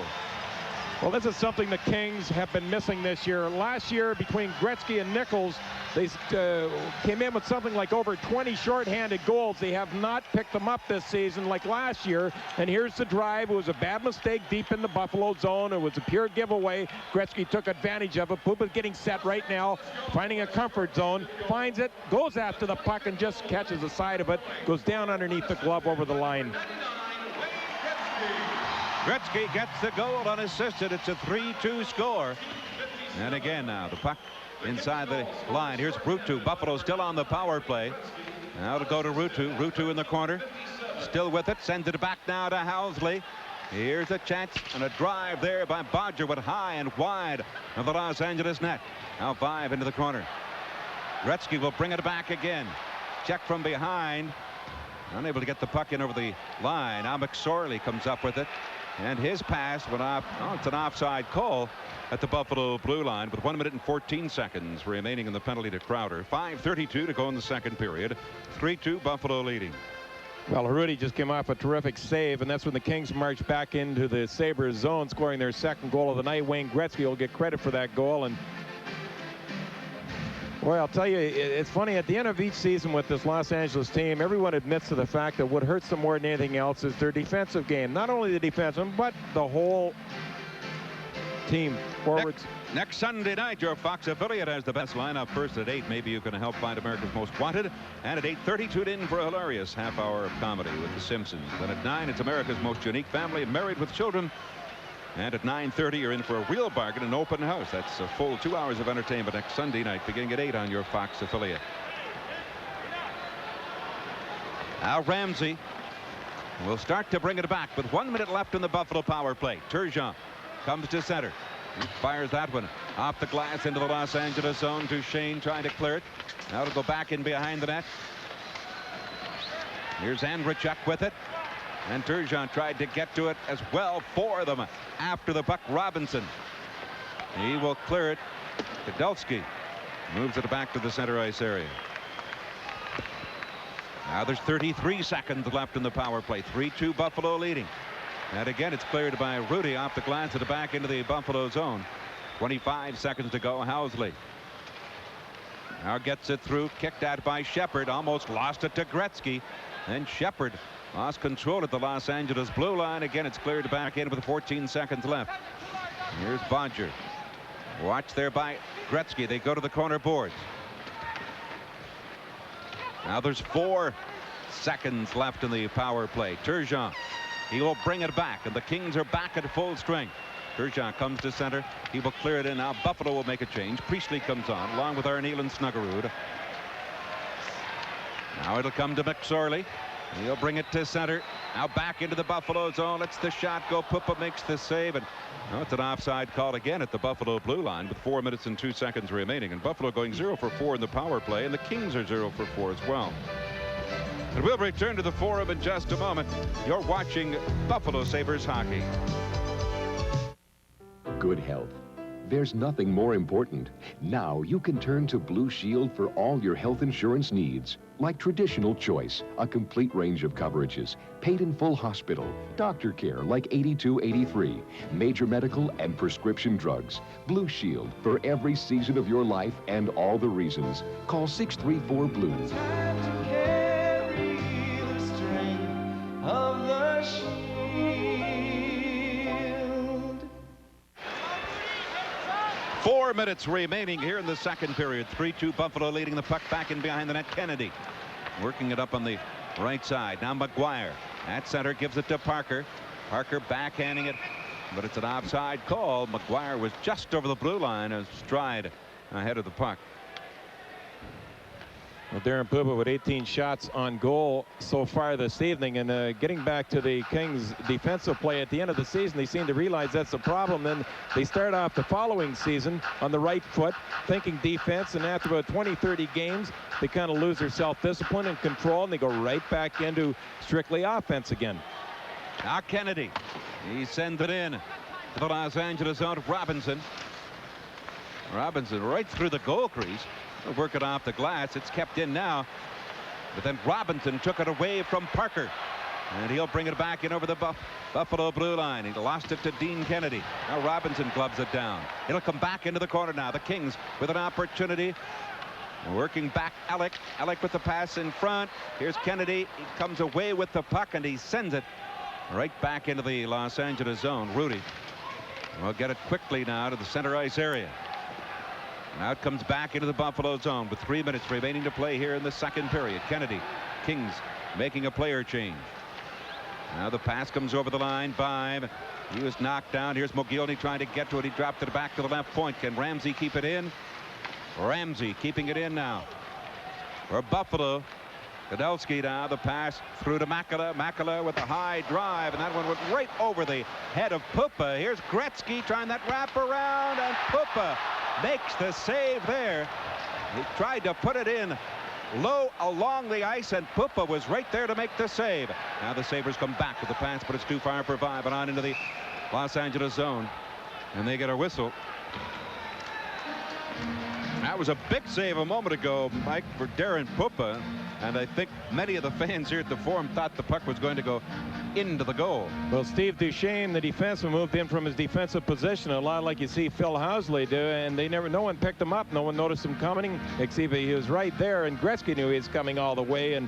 Well, this is something the Kings have been missing this year. Last year, between Gretzky and Nichols, they came in with something like over 20 shorthanded goals. They have not picked them up this season like last year. And here's the drive. It was a bad mistake deep in the Buffalo zone. It was a pure giveaway. Gretzky took advantage of it. Pupa's getting set right now, finding a comfort zone, finds it, goes after the puck, and just catches the side of it, goes down underneath the glove over the line. Gretzky gets the goal unassisted. It's a 3-2 score. And again now, the puck inside the line. Here's Ruutu. Buffalo still on the power play. Now to go to Ruutu. Ruutu in the corner. Still with it. Sends it back now to Housley. Here's a chance and a drive there by Bodger, went high and wide of the Los Angeles net. Now 5 into the corner. Gretzky will bring it back again. Check from behind. Unable to get the puck in over the line. Now McSorley comes up with it. And his pass went off. Oh, it's an offside call at the Buffalo blue line with 1 minute and 14 seconds remaining in the penalty to Crowder. 5:32 to go in the second period. 3-2 Buffalo leading. Well, Rudy just came off a terrific save, and that's when the Kings marched back into the Sabres zone, scoring their second goal of the night. Wayne Gretzky will get credit for that goal. And boy, I'll tell you, it's funny, at the end of each season with this Los Angeles team, everyone admits to the fact that what hurts them more than anything else is their defensive game. Not only the defensive, but the whole team. Forwards. Next Sunday night, your Fox affiliate has the best lineup. First at 8, maybe you can help find America's Most Wanted. And at 8:30, tune in for a hilarious half hour of comedy with The Simpsons. Then at 9, it's America's Most Unique Family, Married with Children. And at 9:30, you're in for a real bargain, an open house. That's a full 2 hours of entertainment next Sunday night, beginning at 8 on your Fox affiliate. Now Ramsey will start to bring it back with 1 minute left in the Buffalo power play. Turgeon comes to center. He fires that one off the glass into the Los Angeles zone. Duchesne trying to clear it. Now to go back in behind the net. Here's Andrechuk with it. And Turgeon tried to get to it as well for them after the puck. Robinson. He will clear it. Kadelsky moves it back to the center ice area. Now there's 33 seconds left in the power play. 3-2 Buffalo leading. And again, it's cleared by Rudy off the glass at the back into the Buffalo zone. 25 seconds to go. Housley now gets it through, kicked out by Shepard, almost lost it to Gretzky. And Shepard lost control at the Los Angeles blue line. Again, it's cleared back in with 14 seconds left. Here's Bodger. Watched there by Gretzky. They go to the corner boards. Now there's 4 seconds left in the power play. Turgeon, he will bring it back, and the Kings are back at full strength. Turgeon comes to center. He will clear it in. Now Buffalo will make a change. Priestley comes on along with Arneal and Snuggerud. Now it'll come to McSorley. He'll bring it to center. Now back into the Buffalo zone. Lets the shot go. Pupa makes the save, and it's an offside call again at the Buffalo blue line with 4 minutes and 2 seconds remaining. And Buffalo going 0 for 4 in the power play, and the Kings are 0 for 4 as well. And we'll return to the Forum in just a moment. You're watching Buffalo Sabres hockey. Good health. There's nothing more important. Now you can turn to Blue Shield for all your health insurance needs, like traditional choice, a complete range of coverages, paid in full hospital, doctor care like 8283, major medical and prescription drugs. Blue Shield for every season of your life and all the reasons. Call 634-BLUE. Of the shield. 4 minutes remaining here in the second period. 3-2 Buffalo leading the puck back in behind the net. Kennedy working it up on the right side. Now McGuire at center gives it to Parker. Parker backhanding it, but it's an offside call. McGuire was just over the blue line, a stride ahead of the puck. Well, Darren Puba with 18 shots on goal so far this evening. And getting back to the Kings' defensive play at the end of the season, they seem to realize that's a problem. Then they start off the following season on the right foot, thinking defense. And after about 20, 30 games, they kind of lose their self-discipline and control, and they go right back into strictly offense again. Now Kennedy, he sends it in to the Los Angeles zone. Robinson right through the goal crease. They'll work it off the glass. It's kept in now. But then Robinson took it away from Parker. And he'll bring it back in over the Buffalo blue line. He lost it to Dean Kennedy. Now Robinson gloves it down. It'll come back into the corner now. The Kings with an opportunity. Working back Alec. Alec with the pass in front. Here's Kennedy. He comes away with the puck and he sends it right back into the Los Angeles zone. Rudy will get it quickly now to the center ice area. Now it comes back into the Buffalo zone with 3 minutes remaining to play here in the second period. Kennedy, Kings making a player change. Now the pass comes over the line. Vibe. He was knocked down. Here's Mogilny trying to get to it. He dropped it back to the left point. Can Ramsey keep it in? Ramsey keeping it in now for Buffalo. Kadelsky now, the pass through to Makela. Makela with a high drive, and that one went right over the head of Pupa. Here's Gretzky trying that wrap around, and Pupa makes the save there. He tried to put it in low along the ice, and Pupa was right there to make the save. Now the Sabres come back with the pass, but it's too far for Vibe, and on into the Los Angeles zone, and they get a whistle. That was a big save a moment ago, Mike, for Darren Pupa. And I think many of the fans here at the Forum thought the puck was going to go into the goal. Well, Steve Duchesne, the defenseman, moved in from his defensive position, a lot like you see Phil Housley do, and no one picked him up. No one noticed him coming, except he was right there, and Gretzky knew he was coming all the way, and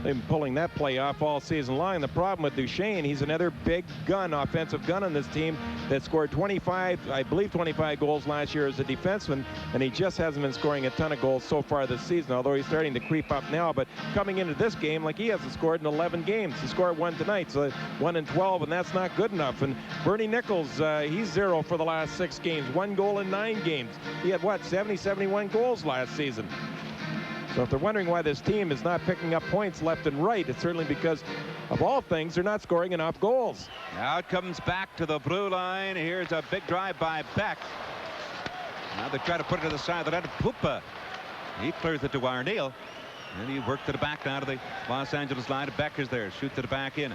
they've been pulling that play off all season long. The problem with Duchesne, he's another big gun, offensive gun on this team that scored 25, I believe 25 goals last year as a defenseman, and he just hasn't been scoring a ton of goals so far this season, although he's starting to creep up now. But coming into this game, like, he hasn't scored in 11 games. He scored one tonight, so 1 in 12, and that's not good enough. And Bernie Nichols, he's 0 for the last 6 games, 1 goal in 9 games. He had, what, 70, 71 goals last season. So if they're wondering why this team is not picking up points left and right, it's certainly because, of all things, they're not scoring enough goals. Now it comes back to the blue line. Here's a big drive by Beck. Now they try to put it to the side of the net. Pupa, he clears it to Arneal, and he worked it back now to the Los Angeles line. Beck is there, shoots it back in.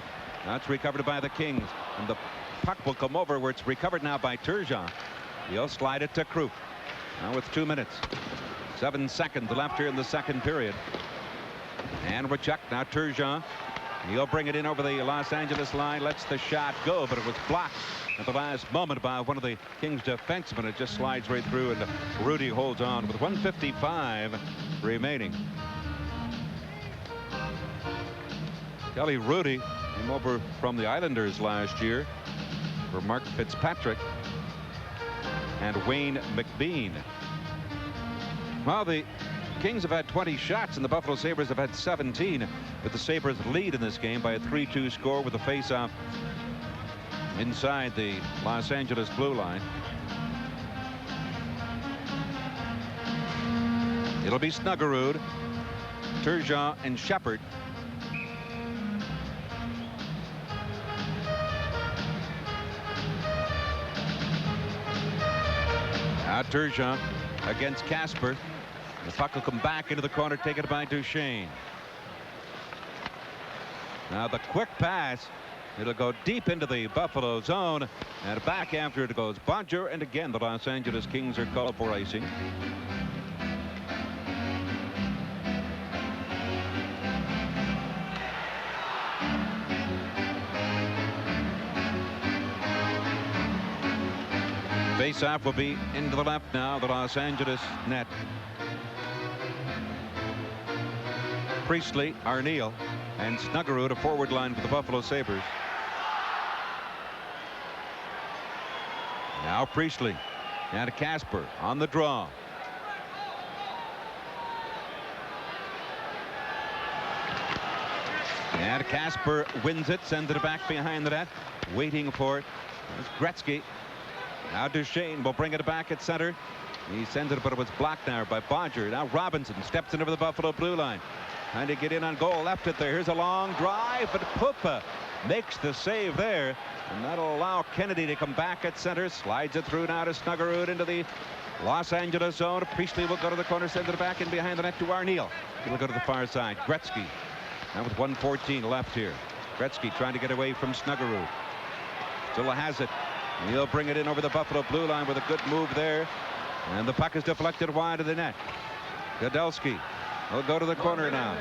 Now it's recovered by the Kings, and the puck will come over where it's recovered now by Turgeon. He'll slide it to Krupp. Now with 2 minutes. 7 seconds left here in the second period. And Richuk, now Turgeon. He'll bring it in over the Los Angeles line, lets the shot go, but it was blocked at the last moment by one of the Kings defensemen. It just slides right through, and Rudy holds on with 1:55 remaining. Kelly Rudy came over from the Islanders last year for Mark Fitzpatrick and Wayne McBean. Well, the Kings have had 20 shots, and the Buffalo Sabres have had 17. But the Sabres lead in this game by a 3-2 score with a face-off inside the Los Angeles blue line. It'll be Snuggerud, Turgeon, and Shepard. Now Turgeon against Casper. The puck will come back into the corner, taken by Duchesne. Now the quick pass. It'll go deep into the Buffalo zone, and back after it goes Bodger, and again the Los Angeles Kings are called for icing. Face-off will be into the left now, the Los Angeles net. Priestley, Arneal, and Snuggerud, a forward line for the Buffalo Sabres. Now Priestley and Casper on the draw. And Casper wins it, sends it back behind the net, waiting for it. There's Gretzky. Now Duchesne will bring it back at center. He sends it, but it was blocked now by Bodger. Now Robinson steps into the Buffalo blue line. Trying to get in on goal. Left it there. Here's a long drive, but Pupa makes the save there. And that'll allow Kennedy to come back at center. Slides it through now to Snuggerud into the Los Angeles zone. Priestley will go to the corner, send it back in behind the net to Arneal. He will go to the far side. Gretzky. Now with 1:14 left here. Gretzky trying to get away from Snuggerud. Still has it. And he'll bring it in over the Buffalo blue line with a good move there. And the puck is deflected wide of the net. Godelski will go to the corner now.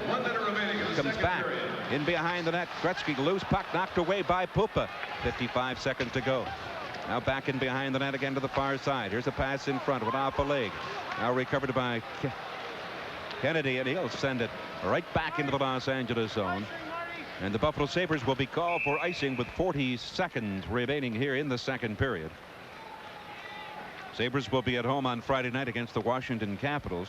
Comes back in behind the net. Gretzky, loose puck knocked away by Pupa. 55 seconds to go. Now back in behind the net again to the far side. Here's a pass in front, went off a leg. Now recovered by Kennedy, and he'll send it right back into the Los Angeles zone. And the Buffalo Sabres will be called for icing with 40 seconds remaining here in the second period. Sabres will be at home on Friday night against the Washington Capitals.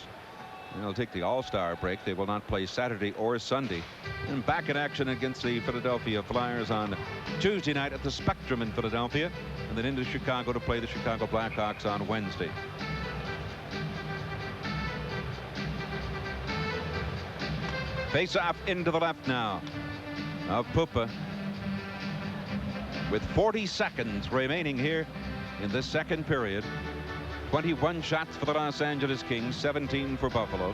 They'll take the All-Star break. They will not play Saturday or Sunday. And back in action against the Philadelphia Flyers on Tuesday night at the Spectrum in Philadelphia. And then into Chicago to play the Chicago Blackhawks on Wednesday. Face-off into the left now of Pupa. With 40 seconds remaining here in this second period. 21 shots for the Los Angeles Kings, 17 for Buffalo.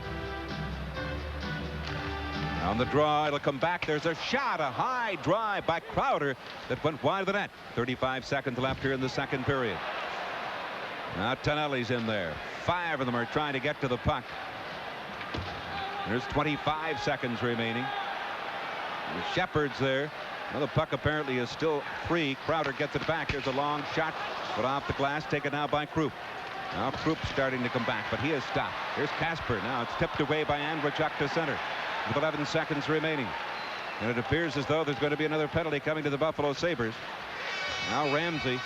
On the draw, it'll come back. There's a shot, a high drive by Crowder that went wide of the net. 35 seconds left here in the second period. Now Tonelli's in there. 5 of them are trying to get to the puck. There's 25 seconds remaining. Shepard's there. Well, the puck apparently is still free. Crowder gets it back. There's a long shot, but off the glass, taken now by Krupp. Now Krupp starting to come back, but he is stopped. Here's Casper. Now it's tipped away by Andrzejczyk to center with 11 seconds remaining. And it appears as though there's going to be another penalty coming to the Buffalo Sabres. Now Ramsey,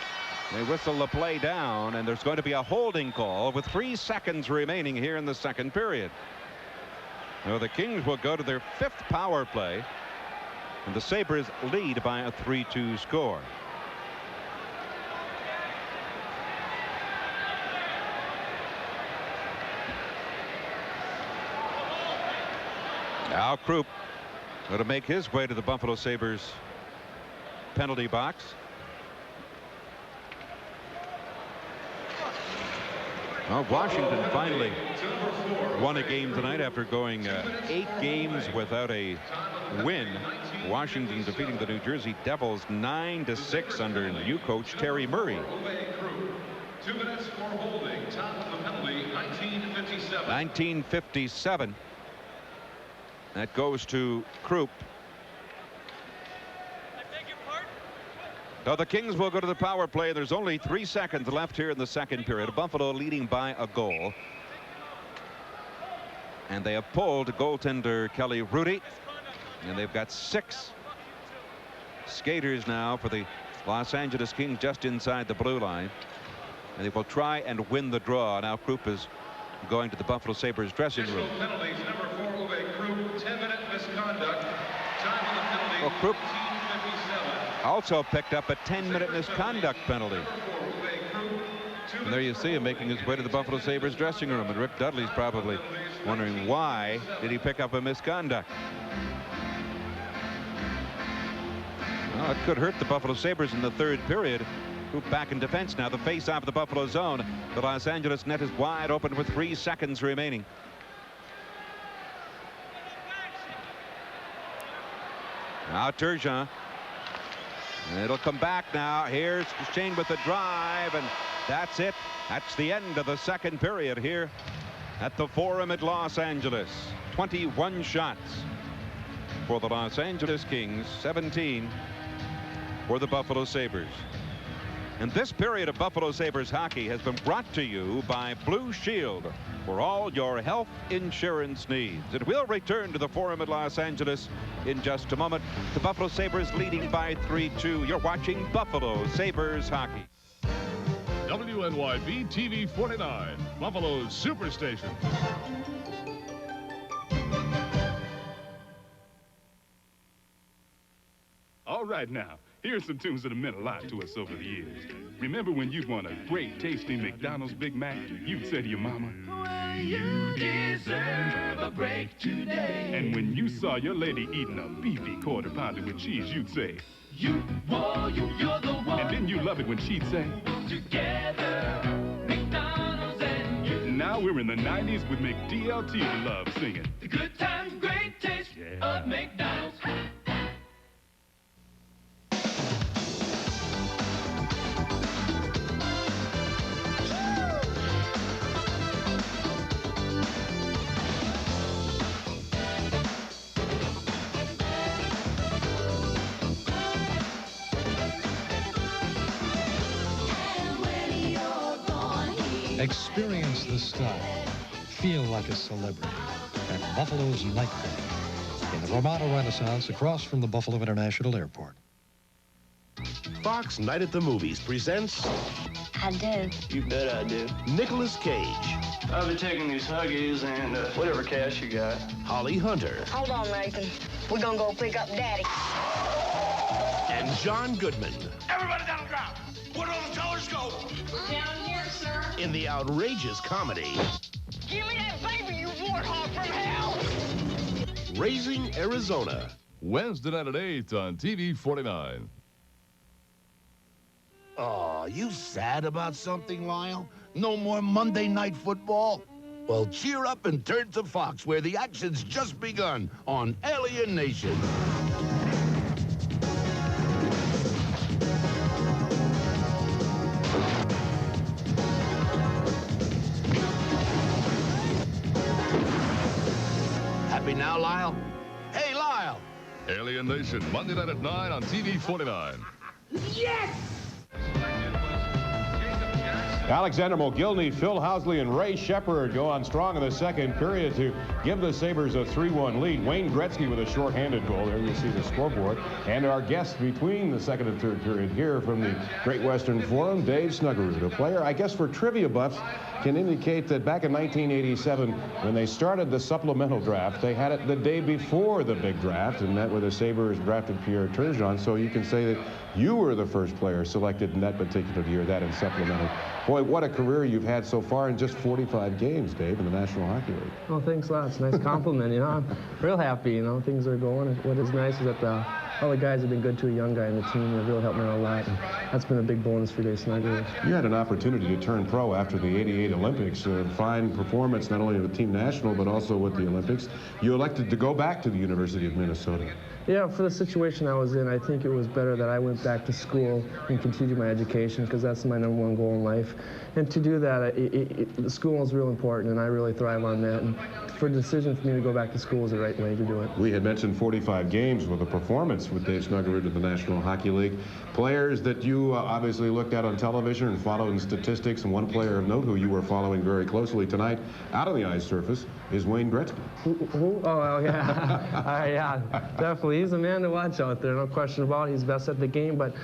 they whistle the play down, and there's going to be a holding call with 3 seconds remaining here in the second period. Now the Kings will go to their 5th power play, and the Sabres lead by a 3-2 score. Now Krupp going to make his way to the Buffalo Sabres penalty box. Well, Washington finally won a game tonight after going 8 games without a win. Washington defeating the New Jersey Devils 9-6 under new coach Terry Murray. 2 minutes for holding. Top of the penalty, 1957. 1957. That goes to Krupp. Now the Kings will go to the power play. There's only 3 seconds left here in the second period. Buffalo leading by a goal. And they have pulled goaltender Kelly Rudy. And they've got 6 skaters now for the Los Angeles Kings just inside the blue line. And they will try and win the draw. Now Krupp is going to the Buffalo Sabres dressing room. Penalties, number 4, Uwe Krupp, 10-minute misconduct. Time on the penalty, well, Krupp 1957. also picked up a 10-minute misconduct penalty. And there you see him making his way to the Buffalo Sabres dressing room. And Rick Dudley's probably wondering why did he pick up a misconduct. Well, it could hurt the Buffalo Sabres in the third period. Krupp back in defense now. The face-off of the Buffalo zone. The Los Angeles net is wide open with 3 seconds remaining. Now Turgeon. And it'll come back now. Here's Shane with the drive, and that's it. That's the end of the second period here at the Forum at Los Angeles. 21 shots for the Los Angeles Kings, 17 for the Buffalo Sabres. And this period of Buffalo Sabres hockey has been brought to you by Blue Shield for all your health insurance needs. It will return to the Forum at Los Angeles in just a moment. The Buffalo Sabres leading by 3-2. You're watching Buffalo Sabres hockey. WNYB TV 49, Buffalo's Superstation. All right now, here's some tunes that have meant a lot to us over the years. Remember when you'd want a great, tasty McDonald's Big Mac? You'd say to your mama, well, you deserve a break today. And when you saw your lady eating a beefy quarter pounder with cheese, you'd say, you're the one. And then you love it when she'd say, together, McDonald's and you. Now we're in the 90s with McDLT we love singing. The good times, great taste of McDonald's. Experience the style. Feel like a celebrity at Buffalo's Nightclub in the Ramada Renaissance across from the Buffalo International Airport. Fox Night at the Movies presents... I do. You bet I do. Nicolas Cage. I'll be taking these Huggies and whatever cash you got. Holly Hunter. Hold on, Nathan. We're gonna go pick up Daddy. And John Goodman. Everybody down on the ground. Where do all the colors go? Down here, sir. In the outrageous comedy... Give me that baby, you warthog from hell! Raising Arizona. Wednesday night at 8 on TV 49. Oh, you sad about something, Lyle? No more Monday Night Football? Well, cheer up and turn to Fox, where the action's just begun on Alien Nation. Happy now, Lyle? Hey, Lyle! Alien Nation, Monday night at 9 on TV 49. Yes! Alexander Mogilny, Phil Housley, and Ray Shepard go on strong in the second period to give the Sabres a 3-1 lead. Wayne Gretzky with a shorthanded goal. There you see the scoreboard. And our guest between the second and third period here from the Great Western Forum, Dave Snuggerud, a player, I guess for trivia buffs, can indicate that back in 1987, when they started the supplemental draft, they had it the day before the big draft, and that where the Sabres drafted Pierre Turgeon. So you can say that you were the first player selected in that particular year, that in supplemental. Boy, what a career you've had so far in just 45 games, Dave, in the National Hockey League. Oh, thanks a lot. It's a nice compliment, you know. I'm real happy, you know. Things are going. What is nice is that all the guys have been good to a young guy in the team. They've really helped me out a lot, and that's been a big bonus for Dave Snuggerud. You had an opportunity to turn pro after the '88 Olympics. Fine performance, not only with Team National, but also with the Olympics. You elected to go back to the University of Minnesota. Yeah, for the situation I was in, I think it was better that I went back to school and continued my education, because that's my #1 goal in life. And to do that, the school is real important, and I really thrive on that. And for the decision for me to go back to school was the right way to do it. We had mentioned 45 games with a performance with Dave Snuggerud of the National Hockey League. Players that you obviously looked at on television and followed in statistics, and one player of note who you were following very closely tonight out on the ice surface is Wayne Gretzky. Who? Oh, yeah. Yeah, definitely. He's a man to watch out there, no question about it. He's best at the game, but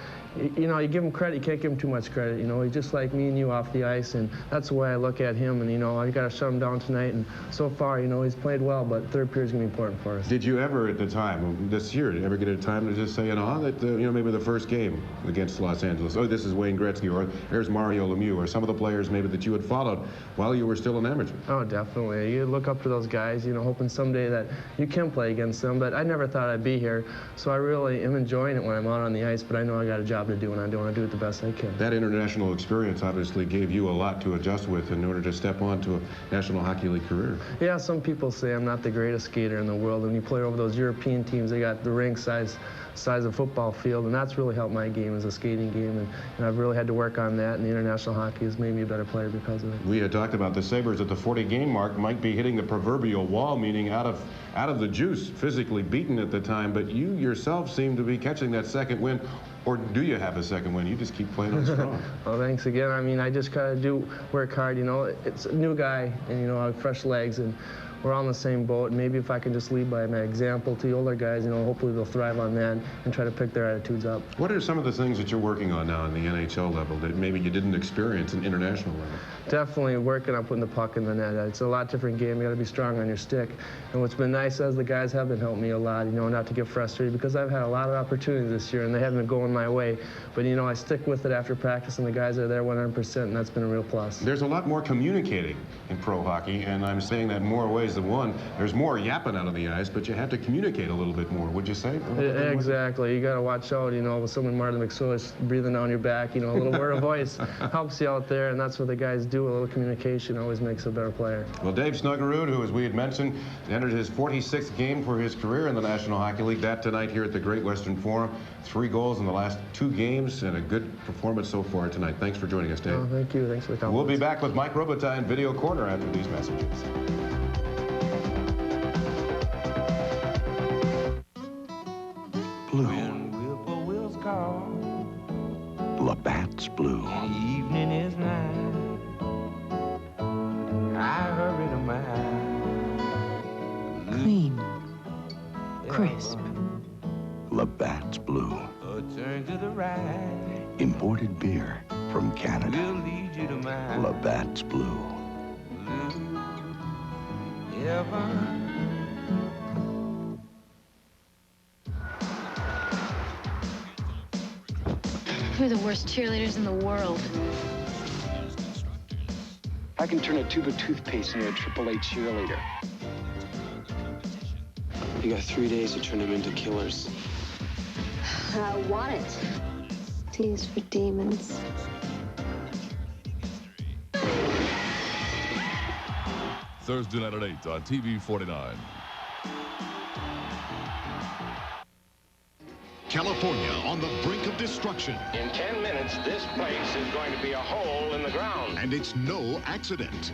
you know, you give him credit, you can't give him too much credit. You know, he's just like me and you off the ice, and that's the way I look at him. And, you know, I got to shut him down tonight. And so far, you know, he's played well, but third period's going to be important for us. Did you ever, at the time, this year, did you ever get a time to just say, you know, that, you know, maybe the first game against Los Angeles, oh, this is Wayne Gretzky, or there's Mario Lemieux, or some of the players maybe that you had followed while you were still an amateur? Oh, definitely. You look up to those guys, you know, hoping someday that you can play against them. But I never thought I'd be here, so I really am enjoying it when I'm out on the ice, but I know I got a job to do, and I want to do it the best I can. That international experience obviously gave you a lot to adjust with in order to step on to a National Hockey League career. Yeah, some people say I'm not the greatest skater in the world, and you play over those European teams, they got the rink size of football field, and that's really helped my game as a skating game, and I've really had to work on that, and the international hockey has made me a better player because of it. We had talked about the Sabres at the 40-game mark might be hitting the proverbial wall, meaning out of the juice, physically beaten at the time, but you yourself seem to be catching that second win. Or do you have a second win? You just keep playing on strong. Well, thanks again. I mean, I just gotta work hard, you know. It's a new guy, and, you know, I have fresh legs, and we're all in the same boat. And maybe if I can just lead by my example to the older guys, you know, hopefully they'll thrive on that and try to pick their attitudes up. What are some of the things that you're working on now in the NHL level that maybe you didn't experience in international level? definitely working on putting the puck in the net. It's a lot different game. You got to be strong on your stick. And what's been nice is the guys have been helping me a lot, you know, not to get frustrated, because I've had a lot of opportunities this year and they haven't been going my way. But, you know, I stick with it after practice and the guys are there 100%, and that's been a real plus. There's a lot more communicating in pro hockey, and I'm saying that in more ways than one. There's more yapping out on the ice, but you have to communicate a little bit more, would you say? Exactly. You got to watch out, you know, with someone Martin McSorley's breathing down your back, you know, a little word of voice helps you out there, and that's what the guys do. A little communication always makes a better player. Well, Dave Snuggerud, who, as we had mentioned, entered his 46th game for his career in the National Hockey League. That tonight here at the Great Western Forum. 3 goals in the last 2 games and a good performance so far tonight. Thanks for joining us, Dave. Oh, thank you. Thanks for the We'll be back with Mike Robitaille in Video Corner after these messages. Blue. Labatt's blue. Evening is nigh. I hurry to my clean, crisp. Labatt's blue. turn to the right. Imported beer from Canada. We'll lead you to my Labatt's blue. heaven. We're the worst cheerleaders in the world. I can turn a tube of toothpaste into a AAA cheerleader. You got 3 days to turn them into killers. I want it. T is for demons. Thursday night at 8 on TV 49. California on the brink of destruction. In 10 minutes, this place is going to be a hole in the ground. And it's no accident.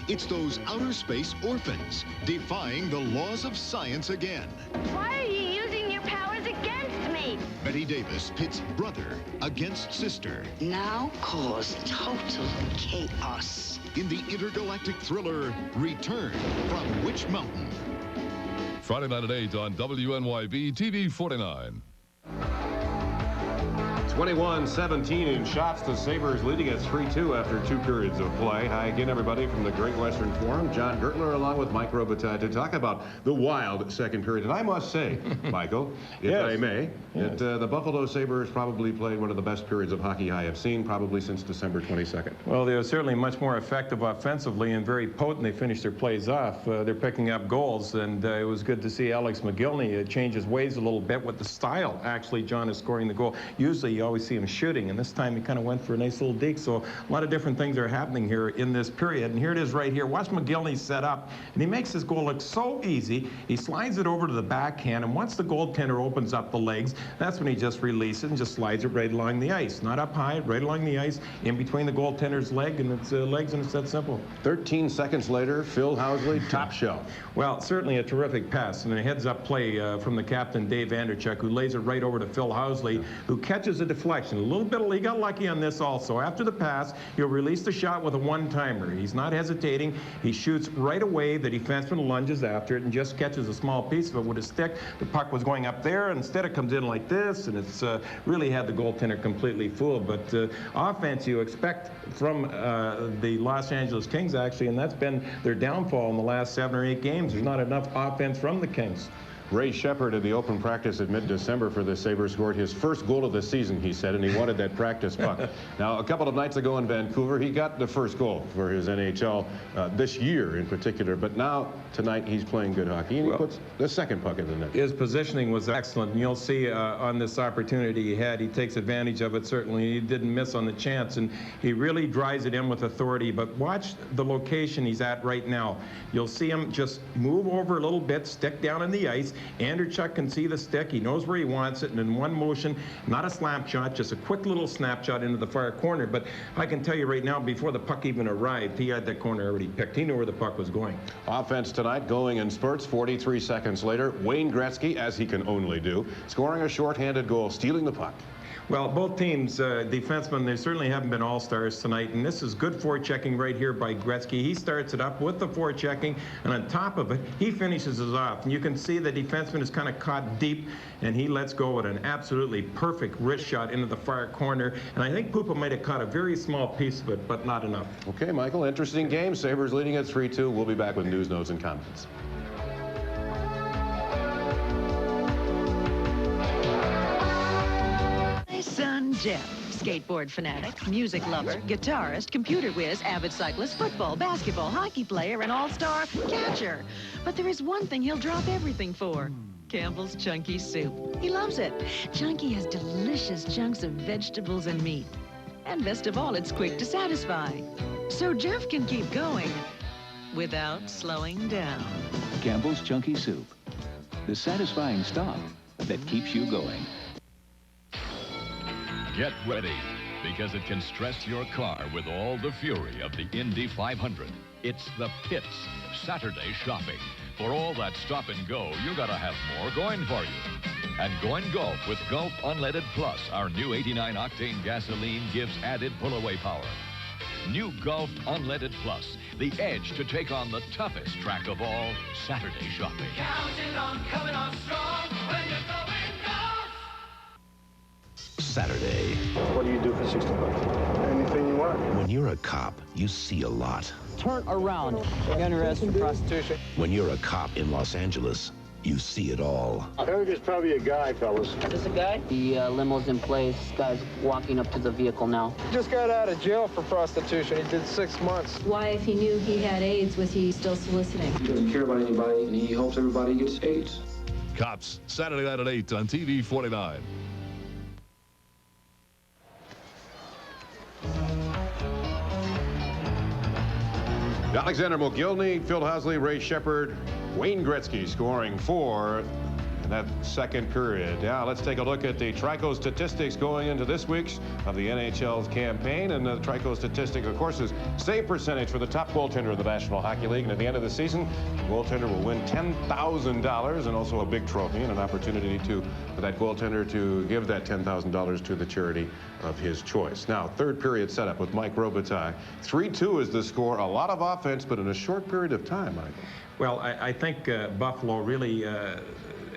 It's those outer space orphans defying the laws of science again. Why are you using your powers against me? Betty Davis pits brother against sister. Now cause total chaos. In the intergalactic thriller, Return from Witch Mountain. Friday night at 8 on WNYB TV 49. 21-17 in shots. The Sabres leading at 3-2 after 2 periods of play. Hi again, everybody, from the Great Western Forum. John Gertler along with Mike Robitaille to talk about the wild second period. And I must say, Michael, if I may, that the Buffalo Sabres probably played one of the best periods of hockey I have seen, probably since December 22nd. Well, they were certainly much more effective offensively and very potent. They finished their plays off. They're picking up goals, and it was good to see Alex McGillney change his ways a little bit with the style. Actually, John is scoring the goal. Usually, you always see him shooting, and this time he kind of went for a nice little deke. So a lot of different things are happening here in this period. And here it is right here. Watch McGillney set up, and he makes his goal look so easy. He slides it over to the backhand, and once the goaltender opens up the legs, that's when he just releases it and just slides it right along the ice. Not up high, right along the ice, in between the goaltender's legs, and it's that simple. 13 seconds later, Phil Housley, top shelf. Well, certainly a terrific pass, and a heads-up play from the captain, Dave Vanderchuk, who lays it right over to Phil Housley, who catches a deflection. A little bit, he got lucky on this also. After the pass, he'll release the shot with a one-timer. He's not hesitating. He shoots right away. The defenseman lunges after it and just catches a small piece of it with his stick. The puck was going up there. Instead, it comes in like this, and it's really had the goaltender completely fooled. But offense you expect from the Los Angeles Kings, actually, and that's been their downfall in the last 7 or 8 games. There's not enough offense from the Kings. Ray Shepard at the open practice at mid-December for the Sabres scored his first goal of the season, he said, and he wanted that practice puck. Now, a couple of nights ago in Vancouver, he got the first goal for his NHL this year in particular, but now, tonight, he's playing good hockey, and he puts the second puck in the net. His positioning was excellent, and you'll see on this opportunity he had, he takes advantage of it, certainly. He didn't miss on the chance, and he really drives it in with authority, but watch the location he's at right now. You'll see him just move over a little bit, stick down in the ice. Vanderchuk can see the stick. He knows where he wants it, and in one motion, not a slap shot, just a quick little snapshot into the far corner. But I can tell you right now, before the puck even arrived, he had that corner already picked. He knew where the puck was going. Offense tonight going in spurts. 43 seconds later, Wayne Gretzky, as he can only do, scoring a shorthanded goal, stealing the puck. Well, both teams, defensemen, they certainly haven't been all-stars tonight, and this is good forechecking right here by Gretzky. He starts it up with the forechecking, and on top of it, he finishes it off. And you can see the defenseman is kind of caught deep, and he lets go with an absolutely perfect wrist shot into the far corner. And I think Pupa might have caught a very small piece of it, but not enough. Okay, Michael, interesting game. Sabres leading at 3-2. We'll be back with news, notes, and comments. Son Jeff, skateboard fanatic, music lover, guitarist, computer whiz, avid cyclist, football, basketball, hockey player, and all-star catcher. But there is one thing he'll drop everything for. Campbell's Chunky Soup. He loves it. Chunky has delicious chunks of vegetables and meat. And best of all, it's quick to satisfy. So Jeff can keep going without slowing down. Campbell's Chunky Soup. The satisfying stuff that keeps you going. Get ready, because it can stress your car with all the fury of the Indy 500. It's the Pits Saturday shopping. For all that stop and go, you gotta have more going for you. And going Gulf with Gulf Unleaded Plus, our new 89-octane gasoline, gives added pull-away power. New Gulf Unleaded Plus, the edge to take on the toughest track of all, Saturday shopping. Counting on coming on strong when you're going Gulf. Saturday. What do you do for 60 bucks? Anything you want. When you're a cop, you see a lot. Turn around. You're under arrest for prostitution. When you're a cop in Los Angeles, you see it all. I think it's probably a guy, fellas. Is this a guy? The limo's in place. Guy's walking up to the vehicle now. Just got out of jail for prostitution. He did 6 months. Why, if he knew he had AIDS, was he still soliciting? He doesn't care about anybody, and he hopes everybody gets AIDS. Cops, Saturday night at 8 on TV 49. Alexander Mogilny, Phil Housley, Ray Shepard, Wayne Gretzky scoring 4 in that second period. Now let's take a look at the Trico statistics going into this week's of the NHL's campaign. And the Trico statistic, of course, is save percentage for the top goaltender of the National Hockey League. And at the end of the season, the goaltender will win $10,000 and also a big trophy and an opportunity for that goaltender to give that $10,000 to the charity of his choice. Now, third period setup with Mike Robitaille. 3-2 is the score. A lot of offense, but in a short period of time, Michael. Well, I think Buffalo really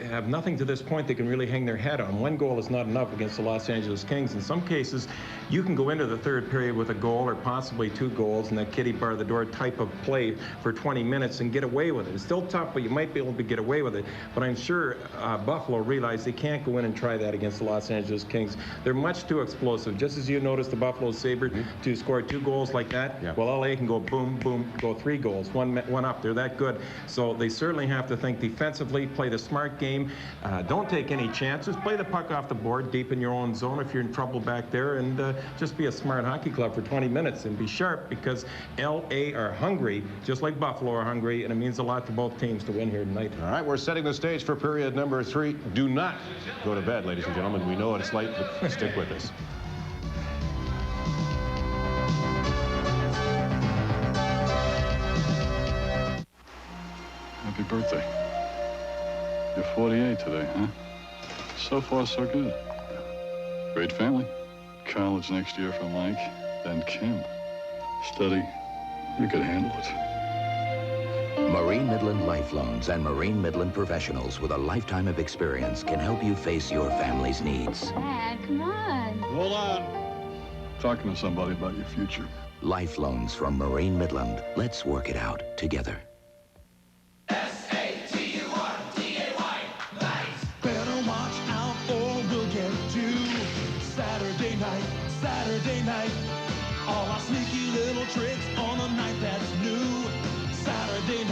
have nothing to this point they can really hang their head on. One goal is not enough against the Los Angeles Kings. In some cases, you can go into the third period with a goal or possibly 2 goals in that kitty bar the door type of play for 20 minutes and get away with it. It's still tough, but you might be able to get away with it. But I'm sure Buffalo realize they can't go in and try that against the Los Angeles Kings. They're much too explosive. Just as you noticed the Buffalo Sabres to score 2 goals like that, well, LA can go boom, boom, go 3 goals, one up. They're that good. So they certainly have to think defensively, play the smart game. Don't take any chances. Play the puck off the board deep in your own zone if you're in trouble back there, and just be a smart hockey club for 20 minutes and be sharp, because LA are hungry, just like Buffalo are hungry, and it means a lot to both teams to win here tonight. All right, we're setting the stage for period number 3. Do not go to bed, ladies and gentlemen. We know it's late, but stick with us. Happy birthday. You're 48 today, huh? So far, so good. Great family. College next year for Mike, then Kim. Study. You could handle it. Marine Midland Life Loans and Marine Midland professionals with a lifetime of experience can help you face your family's needs. Dad, come on. Hold on. Talking to somebody about your future. Life Loans from Marine Midland. Let's work it out together. Saturday night, all our sneaky little tricks on a night that's new. Saturday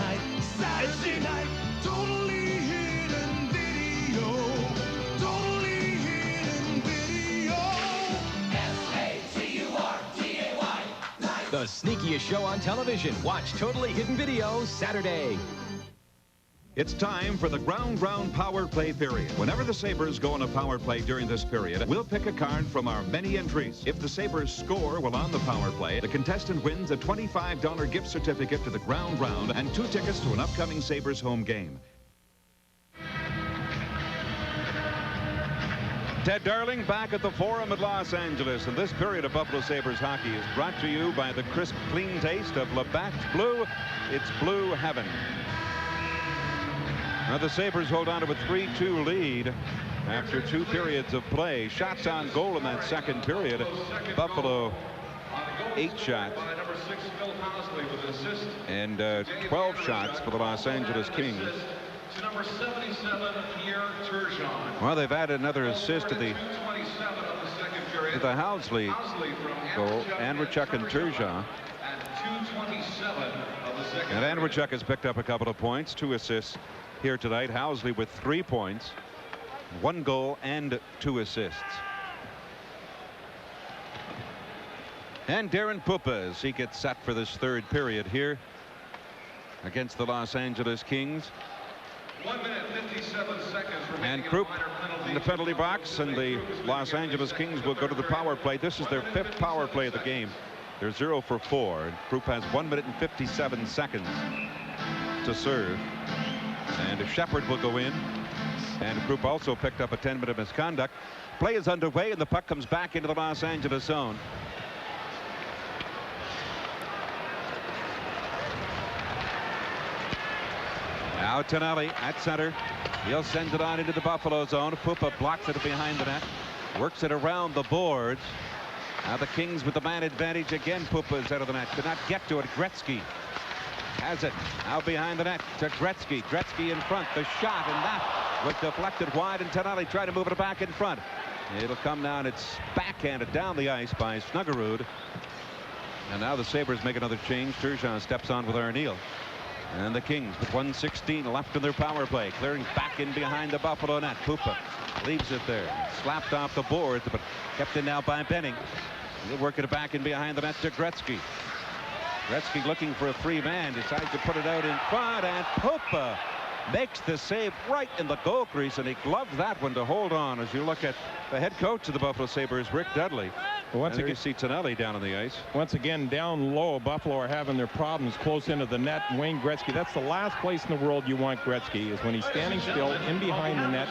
night, totally hidden video. Totally hidden video. S-A-T-U-R-D-A-Y, night. The sneakiest show on television. Watch Totally Hidden Video Saturday. It's time for the ground power play period. Whenever the Sabres go on a power play during this period, we'll pick a card from our many entries. If the Sabres score while on the power play, the contestant wins a $25 gift certificate to the ground round and 2 tickets to an upcoming Sabres home game. Ted Darling back at the Forum at Los Angeles, and this period of Buffalo Sabres hockey is brought to you by the crisp, clean taste of Labatt's Blue. It's blue heaven. Now the Sabres hold on to a 3-2 lead after 2 periods of play. Shots on goal in that second period. Buffalo 8 shots and 12 shots for the Los Angeles Kings. Number 77, Pierre Turgeon. Well, they've added another assist to the Housley goal. Andreychuk and Turgeon. And Andreychuk has picked up a couple of points, 2 assists here tonight. Housley with 3 points, 1 goal and 2 assists. And Darren Pupa, as he gets set for this 3rd period here against the Los Angeles Kings. 1 minute 57 seconds and Krupp in the penalty box, and the Los Angeles Kings will go to the power play. This is their 5th power play of the game. They're 0 for 4. And Krupp has 1 minute and 57 seconds to serve. And if Shepard will go in. And Krupp also picked up a 10-minute misconduct. Play is underway, and the puck comes back into the Los Angeles zone. Now Tonelli at center. He'll send it on into the Buffalo zone. Pupa blocks it behind the net. Works it around the boards. Now the Kings with the man advantage again. Pupa is out of the net. Could not get to it. Gretzky has it. Now behind the net to Gretzky. Gretzky in front. The shot, and that was deflected wide, and Tonelli tried to move it back in front. It'll come down. It's backhanded down the ice by Snuggerud. And now the Sabres make another change. Turgeon steps on with Arneal. And the Kings with 1:16 left in their power play, clearing back in behind the Buffalo net. Pupa leaves it there, slapped off the boards, but kept in now by Benning. He'll work it back in behind the net to Gretzky. Gretzky looking for a free man, decides to put it out in front, and Pupa makes the save right in the goal crease, and he gloved that one to hold on. As you look at the head coach of the Buffalo Sabres, Rick Dudley. Once again, you see Tonelli down on the ice. Once again, down low, Buffalo are having their problems close into the net. Wayne Gretzky, that's the last place in the world you want Gretzky, is when he's standing still in behind the net,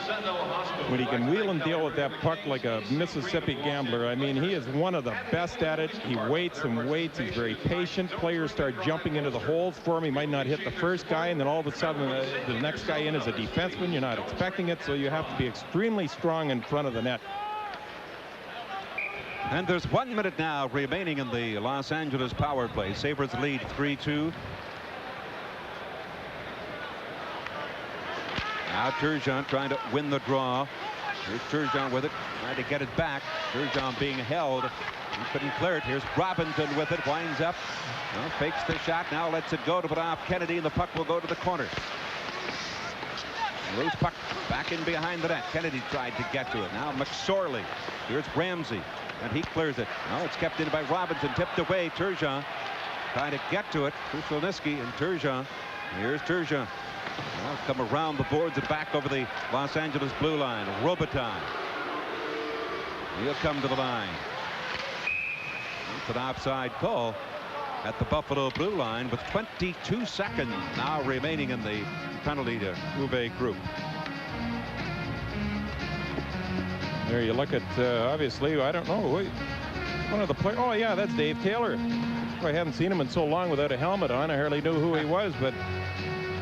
when he can wheel and deal with that puck like a Mississippi gambler. I mean, he is one of the best at it. He waits and waits. He's very patient. Players start jumping into the holes for him. He might not hit the first guy, and then all of a sudden the next guy in is a defenseman. You're not expecting it, so you have to be extremely strong in front of the net. And there's 1 minute now remaining in the Los Angeles power play. Sabres lead 3-2. Now Turgeon trying to win the draw. Here's Turgeon with it, trying to get it back. Turgeon being held. He couldn't clear it. Here's Robinson with it, winds up. Well, fakes the shot, now lets it go to put off Kennedy, and the puck will go to the corner. Loose puck back in behind the net. Kennedy tried to get to it. Now McSorley. Here's Ramsey. And he clears it. Now it's kept in by Robinson. Tipped away. Turgeon trying to get to it. Krushelnyski and Turgeon. Here's Turgeon. Now come around the boards and back over the Los Angeles blue line. Robitaille. He'll come to the line. It's an offside call at the Buffalo blue line with 22 seconds now remaining in the penalty to Uwe Krupp. There you look at, obviously, I don't know, one of the players. Oh, yeah, that's Dave Taylor. Well, I haven't seen him in so long without a helmet on. I hardly knew who he was, but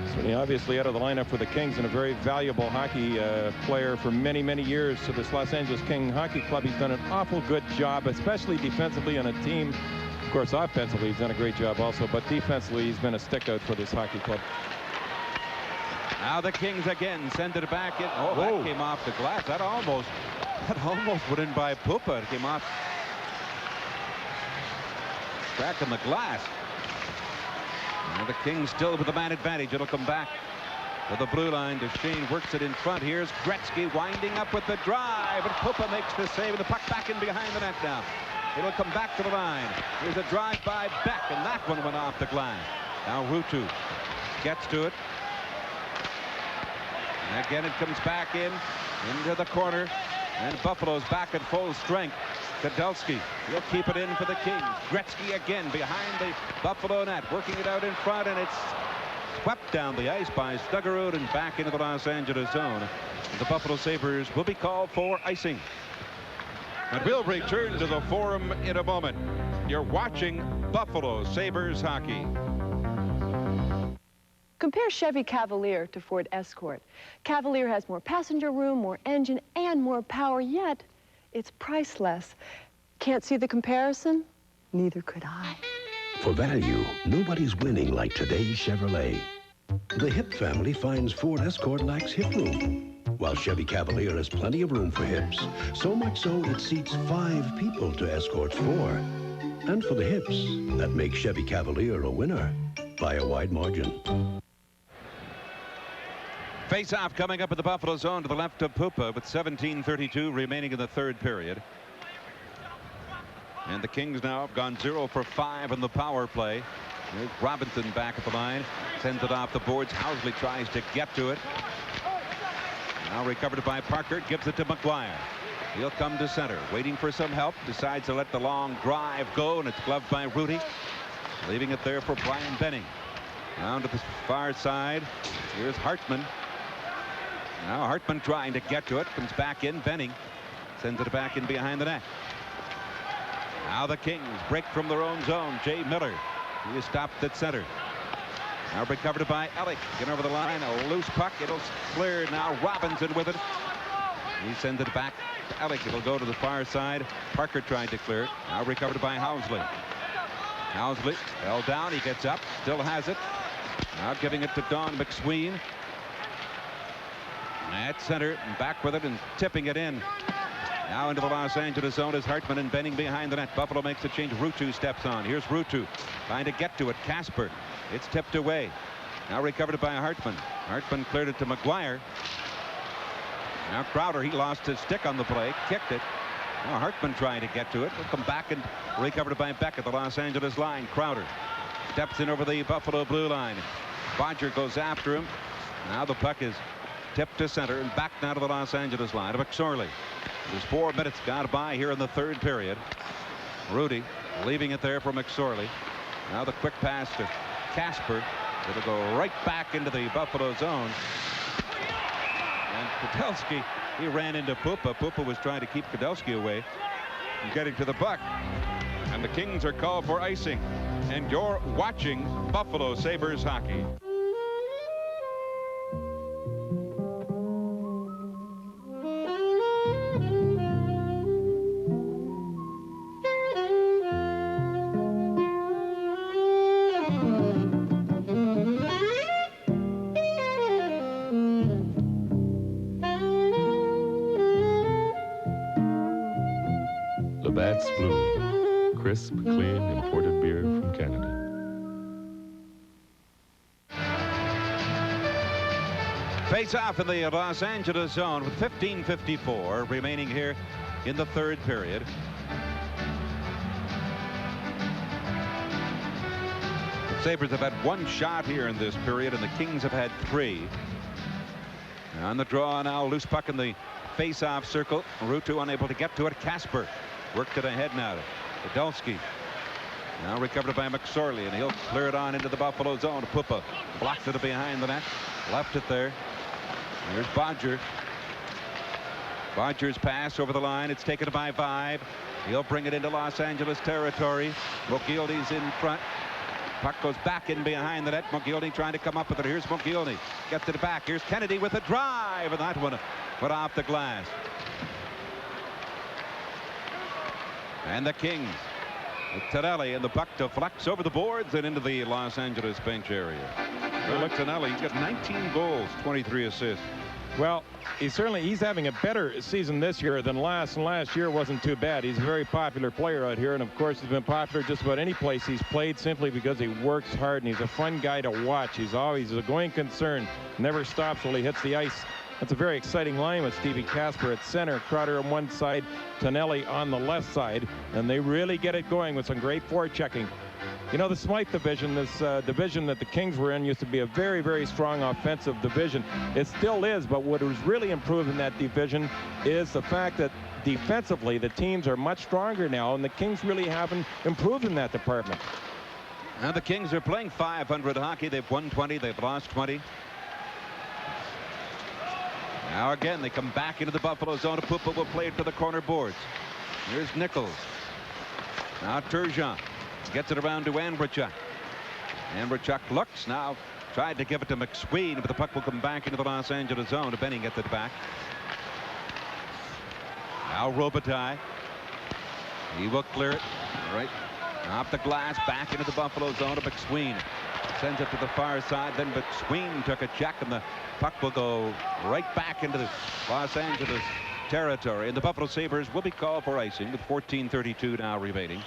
certainly obviously out of the lineup for the Kings, and a very valuable hockey player for many, many years to this Los Angeles King Hockey Club. He's done an awful good job, especially defensively on a team. Of course, offensively, he's done a great job also, but defensively, he's been a stick-out for this hockey club. Now the Kings again send it back in. Oh, that came off the glass. That almost went in by Pupa. It came off. Crack in the glass. And the Kings still with the man advantage. It'll come back to the blue line. Duchesne works it in front. Here's Gretzky winding up with the drive, and Pupa makes the save, and the puck back in behind the net now. It'll come back to the line. Here's a drive by Beck, and that one went off the glass. Now Ruutu gets to it. And again, it comes back into the corner, and Buffalo's back at full strength. Kadelsky, he'll keep it in for the Kings. Gretzky again behind the Buffalo net, working it out in front, and it's swept down the ice by Stuggerud and back into the Los Angeles zone. The Buffalo Sabres will be called for icing. And we'll return to the Forum in a moment. You're watching Buffalo Sabres hockey. Compare Chevy Cavalier to Ford Escort. Cavalier has more passenger room, more engine, and more power, yet it's priceless. Can't see the comparison? Neither could I. For value, nobody's winning like today's Chevrolet. The Hip family finds Ford Escort lacks hip room, while Chevy Cavalier has plenty of room for hips. So much so, it seats 5 people to Escort's 4. And for the hips, that makes Chevy Cavalier a winner by a wide margin. Face-off coming up at the Buffalo zone to the left of Pupa with 17:32 remaining in the third period. And the Kings now have gone 0 for 5 in the power play. Here's Robinson back at the line. Sends it off the boards. Housley tries to get to it. Now recovered by Parker. Gives it to McGuire. He'll come to center. Waiting for some help. Decides to let the long drive go. And it's gloved by Rudy. Leaving it there for Brian Benning. Down to the far side. Here's Hartman. Now Hartman trying to get to it. Comes back in. Benning sends it back in behind the net. Now the Kings break from their own zone. Jay Miller. He is stopped at center. Now recovered by Ellick. Get over the line. A loose puck. It'll clear. Now Robinson with it. He sends it back to Ellick. It'll go to the far side. Parker tried to clear it. Now recovered by Housley. Housley held down. He gets up. Still has it. Now giving it to Don McSween. At center and back with it and tipping it in. Now into the Los Angeles zone is Hartman and Benning behind the net. Buffalo makes a change. Ruutu steps on. Here's Ruutu trying to get to it. Casper. It's tipped away. Now recovered by Hartman. Hartman cleared it to McGuire. Now Crowder, he lost his stick on the play. Kicked it. Now Hartman trying to get to it. Will come back and recovered by Beck at the Los Angeles line. Crowder steps in over the Buffalo blue line. Bodger goes after him. Now the puck is tipped to center and back now to the Los Angeles line of McSorley. There's 4 minutes gone by here in the third period. Rudy leaving it there for McSorley. Now the quick pass to Casper. It'll go right back into the Buffalo zone. And Kudelski, he ran into Pupa. Pupa was trying to keep Kudelski away from getting to the puck. And the Kings are called for icing. And you're watching Buffalo Sabres hockey. Labatt's Blue, crisp, clean, imported beer from Canada. Face off in the Los Angeles zone with 15:54 remaining here in the third period. The Sabres have had 1 shot here in this period, and the Kings have had 3. On the draw now, loose puck in the face-off circle. Ruutu unable to get to it. Casper worked it ahead now to Kudelski. Now recovered by McSorley, and he'll clear it on into the Buffalo zone. Pupa blocked it behind the net, left it there. Here's Bodger. Bodger's pass over the line. It's taken by Vibe. He'll bring it into Los Angeles territory. Mogilny's in front. Puck goes back in behind the net. Mogilny trying to come up with it. Here's Mogilny. Gets it back. Here's Kennedy with a drive, and that one went off the glass. And the Kings with Tonelli, and the puck deflects over the boards and into the Los Angeles bench area. Look, Tonelli, he's got 19 goals, 23 assists. Well, he's having a better season this year than last, and last year wasn't too bad. He's a very popular player out here, and of course he's been popular just about any place he's played simply because he works hard, and he's a fun guy to watch. He's always a going concern, never stops till he hits the ice. That's a very exciting line with Stevie Casper at center, Crowder on one side, Tonelli on the left side, and they really get it going with some great forechecking. You know, the Smythe division, this division that the Kings were in, used to be a very, very strong offensive division. It still is, but what has really improved in that division is the fact that defensively the teams are much stronger now, and the Kings really haven't improved in that department. Now the Kings are playing .500 hockey. They've won 20. They've lost 20. Now again, they come back into the Buffalo zone. Pupa will play it to the corner boards. Here's Nichols. Now Turgeon gets it around to Andrechuk. Andrechuk looks now. Tried to give it to McSween, but the puck will come back into the Los Angeles zone. Benning gets it back. Now Robitaille. He will clear it. All right. Off the glass, back into the Buffalo zone to McSween. Sends it to the far side. Then McSween took a check, and the puck will go right back into the Los Angeles territory. And the Buffalo Sabres will be called for icing with 14:32 now remaining.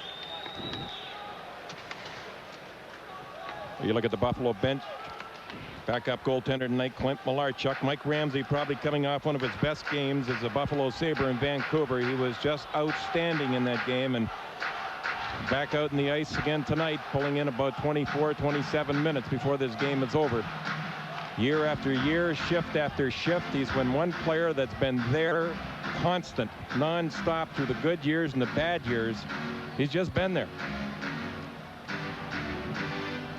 You look at the Buffalo bench. Backup goaltender tonight, Clint Malarchuk. Mike Ramsey probably coming off one of his best games as a Buffalo Sabre in Vancouver. He was just outstanding in that game, and back out in the ice again tonight, pulling in about 27 minutes before this game is over. Year after year, shift after shift, he's been one player that's been there constant, non-stop through the good years and the bad years. He's just been there.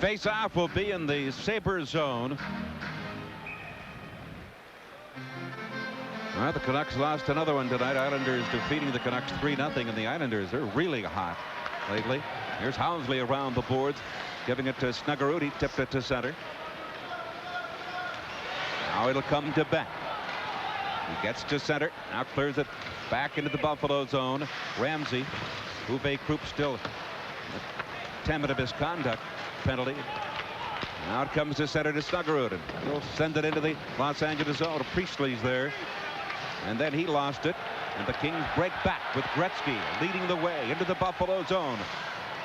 Face-off will be in the Sabres zone. Well, the Canucks lost another one tonight. Islanders defeating the Canucks 3-0, and the Islanders are really hot lately. Here's Housley around the boards, giving it to Snuggerud. Tipped it to center. Now it'll come to Beck. He gets to center. Now clears it back into the Buffalo zone. Ramsey. Uwe Krupp still 10-minute misconduct penalty. Now it comes to center to Snuggerud, and he'll send it into the Los Angeles zone. Priestley's there, and then he lost it, and the Kings break back with Gretzky leading the way into the Buffalo zone.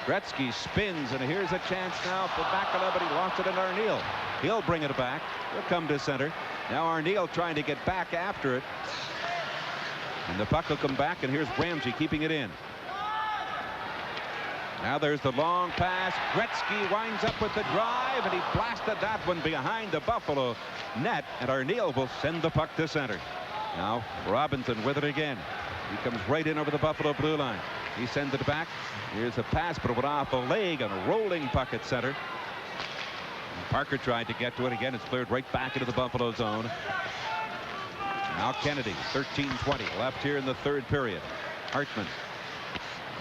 Gretzky spins, and here's a chance now for Bakala, but he lost it in Arneal. He'll bring it back. He'll come to center. Now Arneal trying to get back after it, and the puck will come back, and here's Ramsey keeping it in. Now there's the long pass. Gretzky winds up with the drive, and he blasted that one behind the Buffalo net, and Arneal will send the puck to center. Now Robinson with it again. He comes right in over the Buffalo blue line. He sends it back. Here's a pass, but it went off a leg, and a rolling puck at center. And Parker tried to get to it again. It's cleared right back into the Buffalo zone. Now Kennedy, 13:20 left here in the third period. Hartman.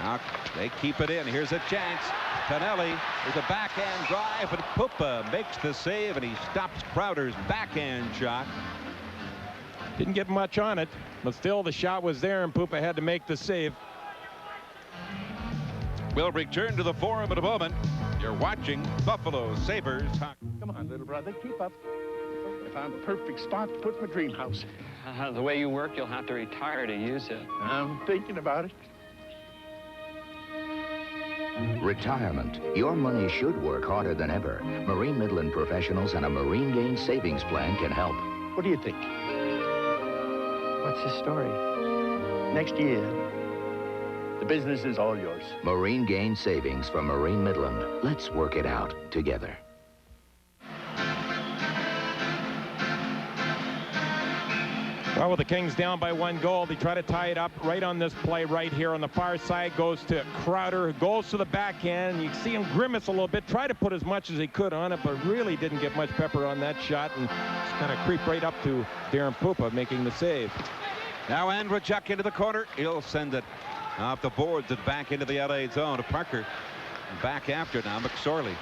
Now they keep it in. Here's a chance. Tonelli. There's a backhand drive, but Pupa makes the save, and he stops Crowder's backhand shot. Didn't get much on it, but still the shot was there, and Pupa had to make the save. We'll return to the forum in a moment. You're watching Buffalo Sabres hockey. Come on, little brother, keep up. I found the perfect spot to put my dream house. The way you work, you'll have to retire to use it. I'm thinking about it. Retirement. Your money should work harder than ever. Marine Midland professionals and a Marine Gain savings plan can help. What do you think? What's the story? Next year, the business is all yours. Marine Gain savings from Marine Midland. Let's work it out together. Well, with the Kings down by 1 goal, they try to tie it up right on this play right here on the far side. Goes to Crowder, goes to the backhand. You see him grimace a little bit, try to put as much as he could on it, but really didn't get much pepper on that shot, and just kind of creep right up to Darren Pupa making the save. Now Andrechuk into the corner. He'll send it off the boards and back into the LA zone to Parker. Back after now, McSorley.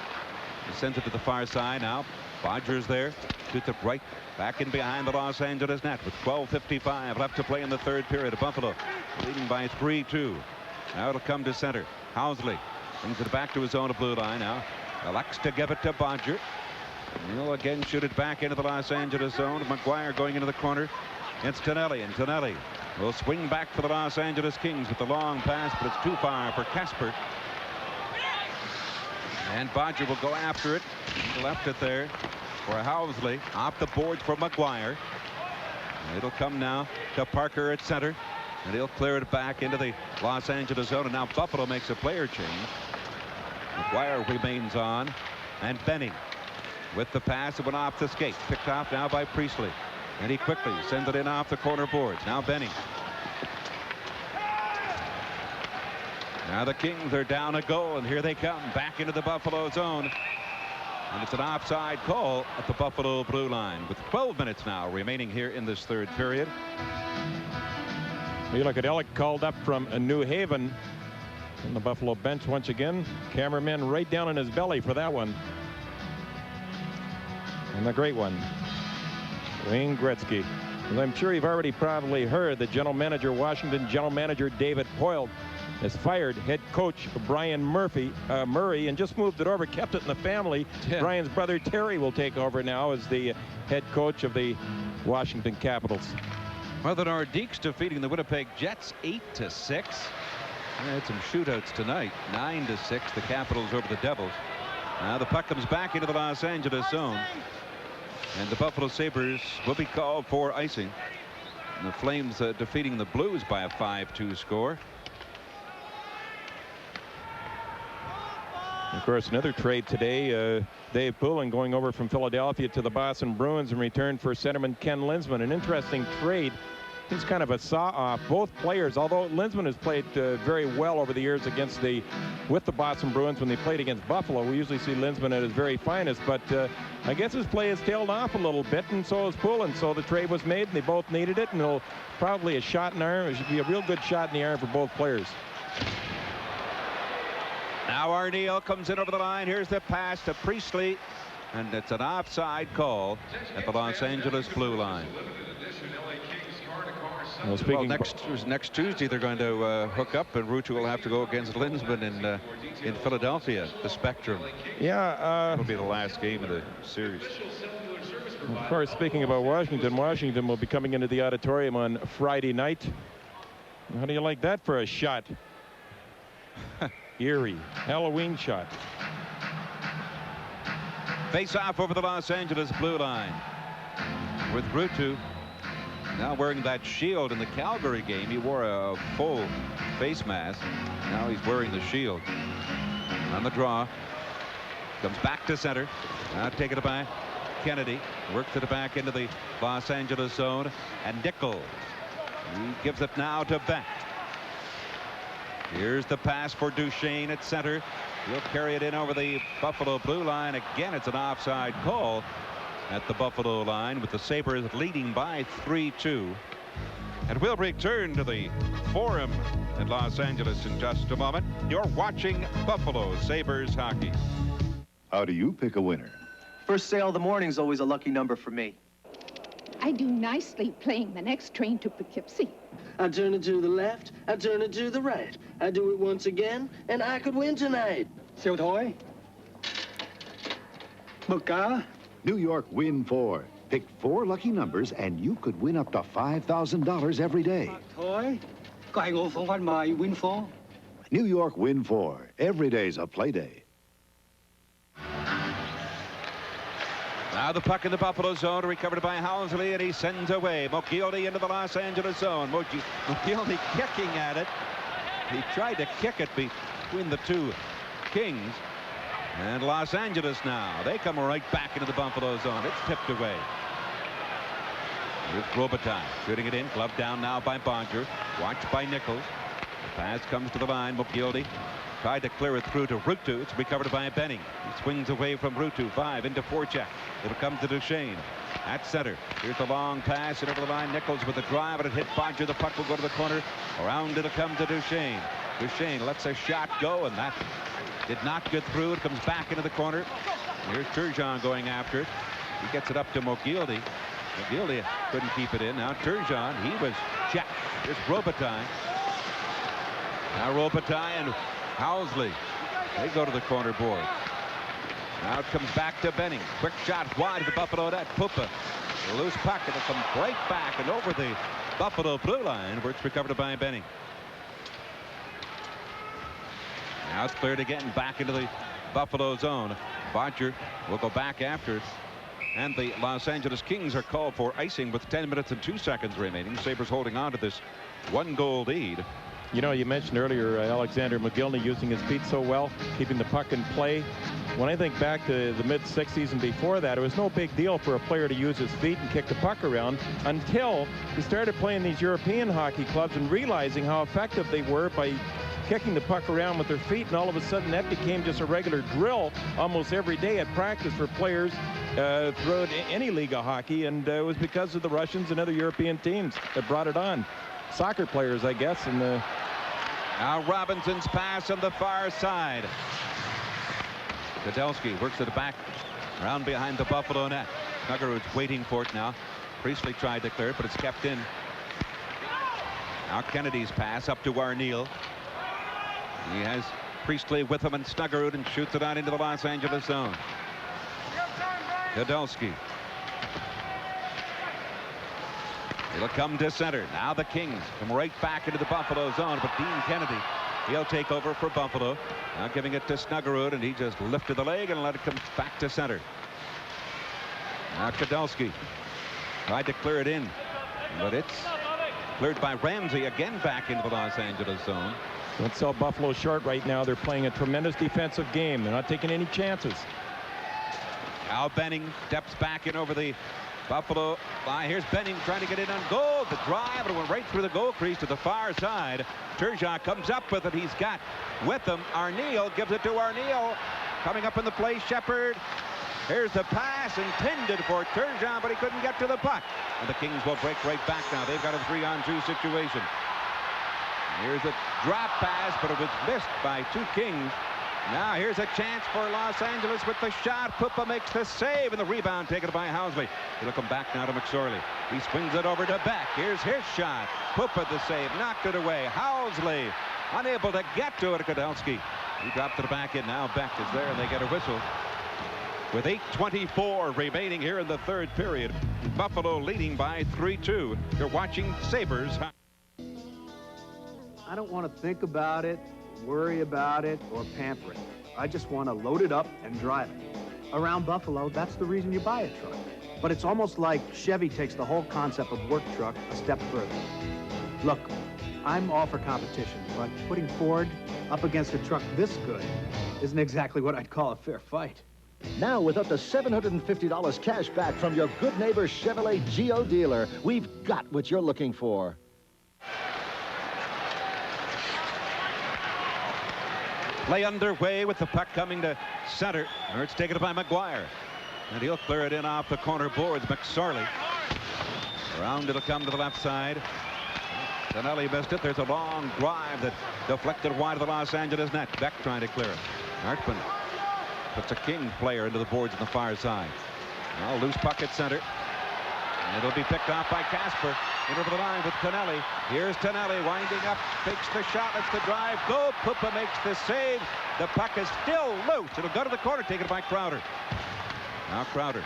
He sends it to the far side now. Bodger's there. Shoots it right back in behind the Los Angeles net with 12:55 left to play in the third period. Buffalo leading by 3-2. Now it'll come to center. Housley brings it back to his own blue line now. Elects to give it to Bodger. He'll again shoot it back into the Los Angeles zone. McGuire going into the corner. It's Tonelli, and Tonelli will swing back for the Los Angeles Kings with the long pass, but it's too far for Kasper. And Bodger will go after it. He left it there for Housley. Off the board for McGuire. It'll come now to Parker at center, and he'll clear it back into the Los Angeles zone. And now Buffalo makes a player change. McGuire remains on, and Benning with the pass. It went off the skate. Picked off now by Priestley, and he quickly sends it in off the corner boards. Now Benning. Now the Kings are down a goal, and here they come back into the Buffalo zone. And it's an offside call at the Buffalo blue line with 12 minutes now remaining here in this third period. You look at Ellick, called up from New Haven on the Buffalo bench once again. Cameraman right down in his belly for that one. And the great one, Wayne Gretzky. As I'm sure you've already probably heard, the Washington general manager David Poile has fired head coach Brian Murray and just moved it over, kept it in the family. Yeah. Brian's brother Terry will take over now as the head coach of the Washington Capitals. Well, the Nordiques defeating the Winnipeg Jets 8-6. They had some shootouts tonight. 9-6, the Capitals over the Devils. Now the puck comes back into the Los Angeles zone. And the Buffalo Sabres will be called for icing. And the Flames defeating the Blues by a 5-2 score. Of course, another trade today, Dave Poulin going over from Philadelphia to the Boston Bruins in return for centerman Ken Linseman. An interesting trade. He's kind of a saw-off. Both players, although Linseman has played very well over the years with the Boston Bruins when they played against Buffalo. We usually see Linseman at his very finest, but I guess his play has tailed off a little bit, and so has Poulin. So the trade was made, and they both needed it, and it'll probably a shot in the arm. It should be a real good shot in the arm for both players. Now Arneal comes in over the line. Here's the pass to Priestley, and it's an offside call at the Los Angeles blue line. Well, next Tuesday they're going to hook up, and Ruutu will have to go against Linseman in Philadelphia, the Spectrum. Yeah, it'll be the last game of the series. Of course, speaking about Washington will be coming into the auditorium on Friday night. How do you like that for a shot? Eerie Halloween shot. Face off over the Los Angeles blue line with Ruutu now wearing that shield. In the Calgary game he wore a full face mask. Now he's wearing the shield. On the draw, comes back to center. Now taken it by Kennedy, works it back into the Los Angeles zone, and Nichols, he gives it now to Beck. Here's the pass for Duchesne at center. He'll carry it in over the Buffalo blue line. Again, it's an offside call at the Buffalo line, with the Sabres leading by 3-2. And we'll return to the Forum in Los Angeles in just a moment. You're watching Buffalo Sabres hockey. How do you pick a winner? First sale of the morning's always a lucky number for me. I do nicely playing the next train to Poughkeepsie. I turn it to the left, I turn it to the right. I do it once again, and I could win tonight. Siêu thối. Mực cá. New York Win 4. Pick 4 lucky numbers, and you could win up to $5,000 every day. Thôi. Có hay ngộ phong văn bài Win 4. New York Win 4. Every day's a play day. Now the puck in the Buffalo zone, recovered by Housley, and he sends away Mogilny into the Los Angeles zone. Mogilny kicking at it. He tried to kick it between the two Kings. And Los Angeles now, they come right back into the Buffalo zone. It's tipped away. Here's Robitaille shooting it in, gloved down now by Bonger, watched by Nichols. The pass comes to the line. Mogilny tried to clear it through to Ruutu. It's recovered by Benning. He swings away from Ruutu. 5 into forecheck. It'll come to Duchesne at center. Here's the long pass and over the line. Nichols with the drive, and it hit Bonger. The puck will go to the corner. Around it'll come to Duchesne. Duchesne lets a shot go, and that did not get through. It comes back into the corner. Here's Turgeon going after it. He gets it up to Mogilny. Mogilny couldn't keep it in. Now Turgeon, he was checked. Here's Robitaille. Now Robitaille and Housley, they go to the corner board. Now it comes back to Benning. Quick shot wide of the Buffalo net. Pupa, a loose puck, and it'll come right back and over the Buffalo blue line, where it's recovered by Benning. Now it's cleared again back into the Buffalo zone. Bodger will go back after it. And the Los Angeles Kings are called for icing with 10 minutes and 2 seconds remaining. Sabres holding on to this 1-goal lead. You know, you mentioned earlier Alexander Mogilny using his feet so well, keeping the puck in play. When I think back to the mid-60s and before that, it was no big deal for a player to use his feet and kick the puck around until he started playing these European hockey clubs and realizing how effective they were by kicking the puck around with their feet, and all of a sudden that became just a regular drill almost every day at practice for players throughout any league of hockey, and it was because of the Russians and other European teams that brought it on. Soccer players, I guess. And now Robinson's pass on the far side. Kudelski works it back around behind the Buffalo net. Snuggerud's waiting for it now. Priestley tried to clear it, but it's kept in. Now Kennedy's pass up to Arneal. He has Priestley with him and Snuggerud, and shoots it out into the Los Angeles zone. Kudelski. It'll come to center. Now the Kings come right back into the Buffalo zone, but Dean Kennedy, he'll take over for Buffalo. Now giving it to Snuggerud, and he just lifted the leg and let it come back to center. Now Kudelski tried to clear it in, but it's cleared by Ramsey again back into the Los Angeles zone. Don't sell Buffalo short right now. They're playing a tremendous defensive game. They're not taking any chances. Now Benning steps back in over the Buffalo line. Here's Benning trying to get in on goal. The drive, and it went right through the goal crease to the far side. Turgeon comes up with it. He's got with him Arneal. Gives it to Arneal. Coming up in the play, Shepard. Here's the pass intended for Turgeon, but he couldn't get to the puck. And the Kings will break right back now. They've got a 3-on-2 situation. Here's a drop pass, but it was missed by two Kings. Now here's a chance for Los Angeles with the shot. Pupa makes the save, and the rebound taken by Housley. It'll come back now to McSorley. He swings it over to Beck. Here's his shot. Pupa the save, knocked it away. Housley unable to get to it. Kudelski. He dropped it back in. Now Beck is there, and they get a whistle. With 8:24 remaining here in the third period, Buffalo leading by 3-2. You're watching Sabres. I don't want to think about it, worry about it, or pamper it. I just want to load it up and drive it. Around Buffalo, that's the reason you buy a truck. But it's almost like Chevy takes the whole concept of work truck a step further. Look, I'm all for competition, but putting Ford up against a truck this good isn't exactly what I'd call a fair fight. Now, with up to $750 cash back from your good neighbor Chevrolet Geo dealer, we've got what you're looking for. Play underway with the puck coming to center. It's taken by McGuire. And he'll clear it in off the corner boards. McSorley. Around it'll come to the left side. Tonelli missed it. There's a long drive that deflected wide of the Los Angeles net. Beck trying to clear it. Hartman puts a King player into the boards on the far side. Now loose puck at center. And it'll be picked off by Casper. In over the line with Tonelli. Here's Tonelli winding up, takes the shot, lets the drive go. Pupa makes the save. The puck is still loose. It'll go to the corner, taken by Crowder. Now Crowder.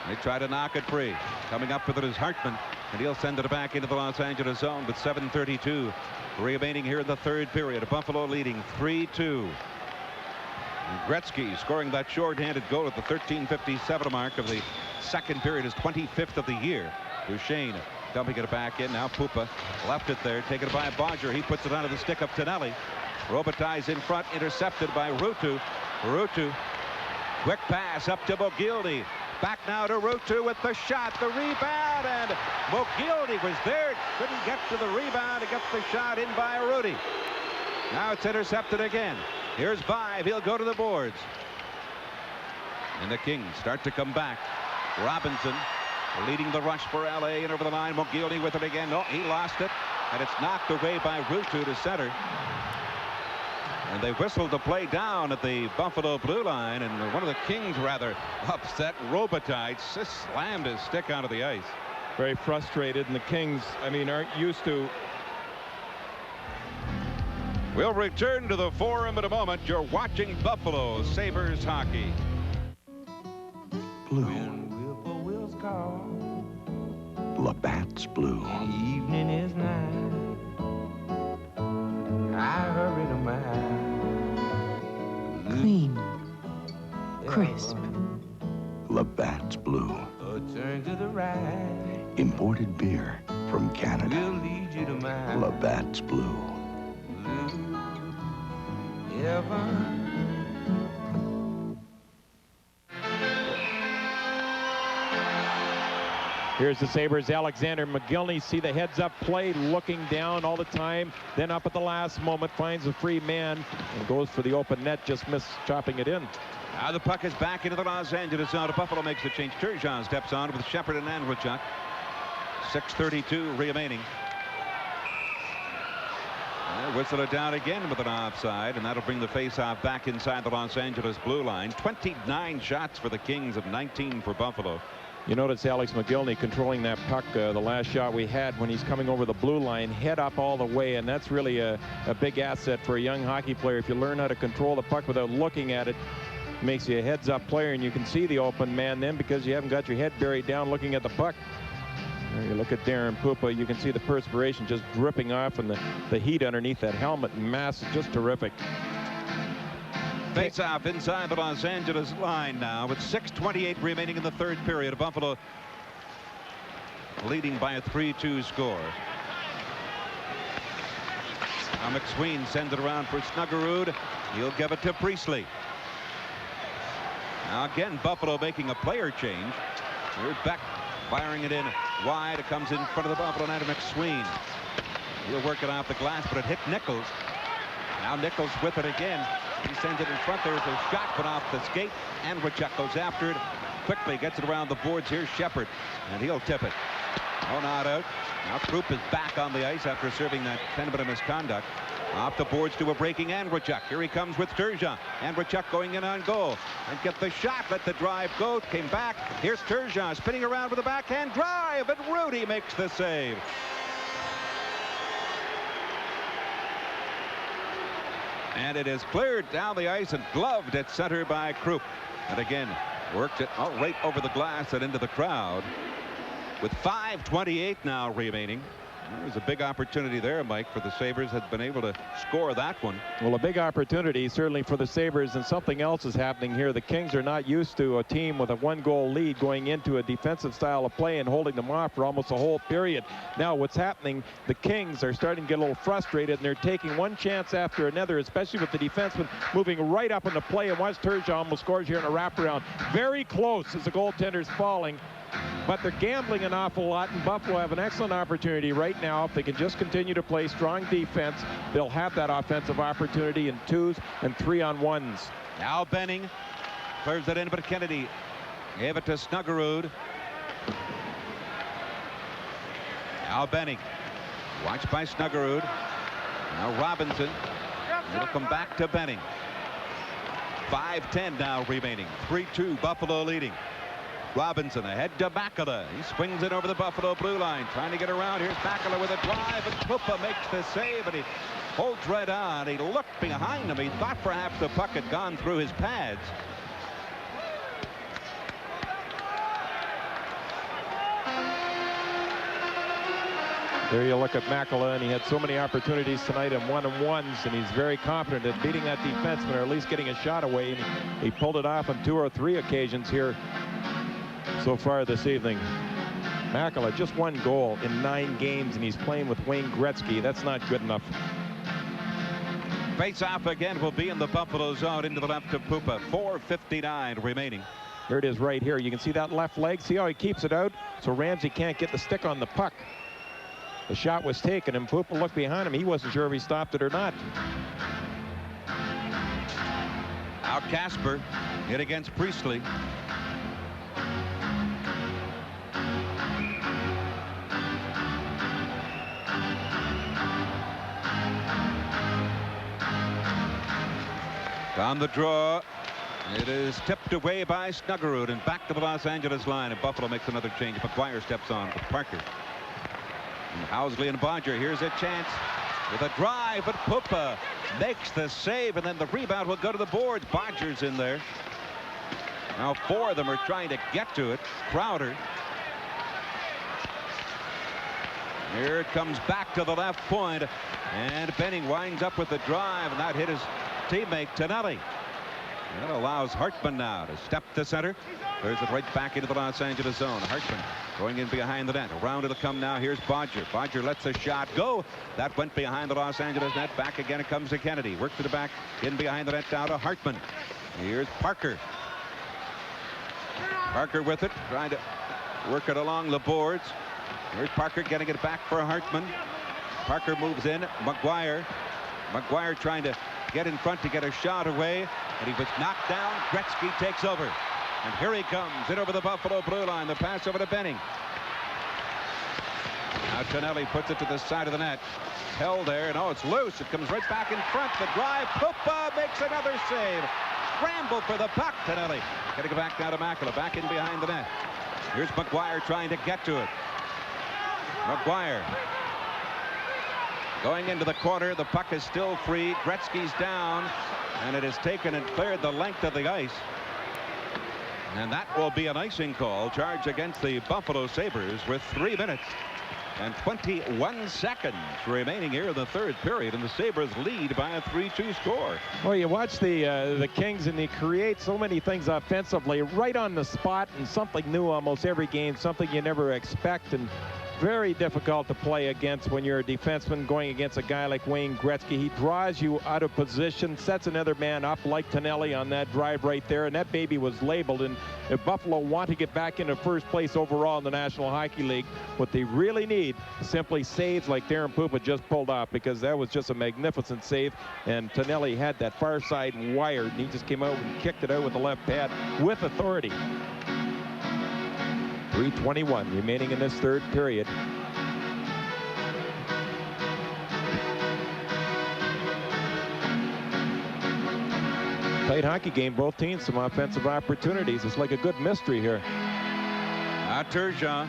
They try to knock it free. Coming up with it is Hartman, and he'll send it back into the Los Angeles zone with 7:32 remaining here in the third period. Buffalo leading 3-2. Gretzky scoring that short-handed goal at the 13:57 mark of the second period, his 25th of the year. Duchesne dumping it back in. Now Pupa left it there, taken by Bodger. He puts it onto the stick of Tonelli. Robitaille's in front, intercepted by Ruutu. Ruutu, quick pass up to Mogilny. Back now to Ruutu with the shot, the rebound, and Mogilny was there. Couldn't get to the rebound. He gets the shot in by Rudy. Now it's intercepted again. Here's Vive. He'll go to the boards. And the Kings start to come back. Robinson leading the rush for LA and over the line. Mogilny with it again. No, he lost it. And it's knocked away by Ruutu to center. And they whistled the play down at the Buffalo blue line. And one of the Kings rather upset. Robitaille slammed his stick onto the ice. Very frustrated. And the Kings, I mean, aren't used to. We'll return to the forum in a moment. You're watching Buffalo Sabres hockey. Blue. Labatt's blue. Evening is night. I hurry to my clean, crisp. Labatt's blue. A turn to the right. Imported beer from Canada. Will lead you to my Labatt's blue. Heaven. Here's the Sabres, Alexander McGillney. See the heads-up play, looking down all the time. Then up at the last moment, finds a free man and goes for the open net, just missed chopping it in. Now the puck is back into the Los Angeles zone. Buffalo makes the change. Turgeon steps on with Shepard and Andrechuk. 6:32 remaining. Whistle it down again with an offside, and that'll bring the face-off back inside the Los Angeles blue line. 29 shots for the Kings of 19 for Buffalo. You notice Alex McGillney controlling that puck. The last shot we had when he's coming over the blue line, head up all the way, and that's really a big asset for a young hockey player. If you learn how to control the puck without looking at it, it makes you a heads-up player, and you can see the open man then because you haven't got your head buried down looking at the puck. You look at Darren Pupa, you can see the perspiration just dripping off, and the heat underneath that helmet mass is just terrific. Face-off inside the Los Angeles line now with 6:28 remaining in the third period. Buffalo leading by a 3-2 score. Now McSween sends it around for Snuggerud. He'll give it to Priestley. Now again, Buffalo making a player change. Here's Beck firing it in wide. It comes in front of the Buffalo net of McSween. He'll work it off the glass, but it hit Nichols. Now Nichols with it again. He sends it in front. There's a shot put off the skate. Andrechuk goes after it. Quickly gets it around the boards. Here's Shepard, and he'll tip it. Oh, not out. Now Krupp is back on the ice after serving that 10-minute misconduct. Off the boards to a breaking Andrechuk. Here he comes with Turgeon. Andrechuk going in on goal. And get the shot. Let the drive go. Came back. Here's Turgeon spinning around with a backhand drive. And Rudy makes the save. And it is cleared down the ice and gloved at center by Krupp. And again, worked it right over the glass and into the crowd. With 5:28 now remaining. There's a big opportunity there, Mike, for the Sabres. Had been able to score that one. Well, a big opportunity certainly for the Sabres, and something else is happening here. The Kings are not used to a team with a one-goal lead going into a defensive style of play and holding them off for almost a whole period. Now what's happening, the Kings are starting to get a little frustrated, and they're taking one chance after another, especially with the defenseman moving right up into play. And watch Turgeon almost scores here in a wraparound. Very close as the goaltender's falling. But they're gambling an awful lot, and Buffalo have an excellent opportunity right now. If they can just continue to play strong defense, they'll have that offensive opportunity in 2s and 3-on-1s. Now Benning clears it in, but Kennedy gave it to Snuggerud. Now Benning, watched by Snuggerud. Now Robinson. It'll come back to Benning. 5:10 now remaining. 3-2 Buffalo leading. Robinson ahead to Makela. He swings it over the Buffalo blue line, trying to get around. Here's Makela with a drive, and Pupa makes the save, and he holds right on. He looked behind him. He thought perhaps the puck had gone through his pads. There you look at Makela, and he had so many opportunities tonight in 1-on-1s, and he's very confident at beating that defenseman, or at least getting a shot away, and he pulled it off on 2 or 3 occasions here so far this evening. Makela, just 1 goal in 9 games, and he's playing with Wayne Gretzky. That's not good enough. Face-off again will be in the Buffalo zone into the left of Pupa. 4:59 remaining. Here it is right here. You can see that left leg. See how he keeps it out? So Ramsey can't get the stick on the puck. The shot was taken, and Pupa looked behind him. He wasn't sure if he stopped it or not. Now Casper hit against Priestley. On the draw, it is tipped away by Snuggerud and back to the Los Angeles line, and Buffalo makes another change. McGuire steps on with Parker. And Housley and Bodger. Here's a chance with a drive, but Pupa makes the save, and then the rebound will go to the boards. Bodger's in there. Now 4 of them are trying to get to it. Crowder. Here it comes back to the left point, and Benning winds up with the drive, and that hit his teammate Tonelli. That allows Hartman now to step to center. There's it right back into the Los Angeles zone. Hartman going in behind the net. Around it'll come now. Here's Bodger. Bodger lets the shot go. That went behind the Los Angeles net. Back again it comes to Kennedy. Work to the back. In behind the net down to Hartman. Here's Parker. Parker with it. Trying to work it along the boards. Here's Parker getting it back for Hartman. Parker moves in. McGuire trying to get in front to get a shot away, and he was knocked down. Gretzky takes over, and here he comes in over the Buffalo blue line. The pass over to Benning. Now Tonelli puts it to the side of the net. Held there, and it's loose. It comes right back in front. The drive. Pupa makes another save. Scramble for the puck. Tonelli getting it back now to Makela. Back in behind the net. Here's McGuire trying to get to it. McGuire going into the corner. The puck is still free. Gretzky's down, and it has taken and cleared the length of the ice. And that will be an icing call charged against the Buffalo Sabres with 3 minutes and 21 seconds remaining here in the third period, and the Sabres lead by a 3-2 score. Well, you watch the Kings, and they create so many things offensively right on the spot, and something new almost every game, something you never expect, and very difficult to play against when you're a defenseman going against a guy like Wayne Gretzky. He draws you out of position, sets another man up like Tonelli on that drive right there, and that baby was labeled. And if Buffalo want to get back into first place overall in the National Hockey League, what they really need is simply saves like Darren Pupa just pulled off, because that was just a magnificent save, and Tonelli had that far side wired, and he just came out and kicked it out with the left pad with authority. 3:21 remaining in this third period. Tight hockey game, both teams some offensive opportunities. It's like a good mystery here. Turgeon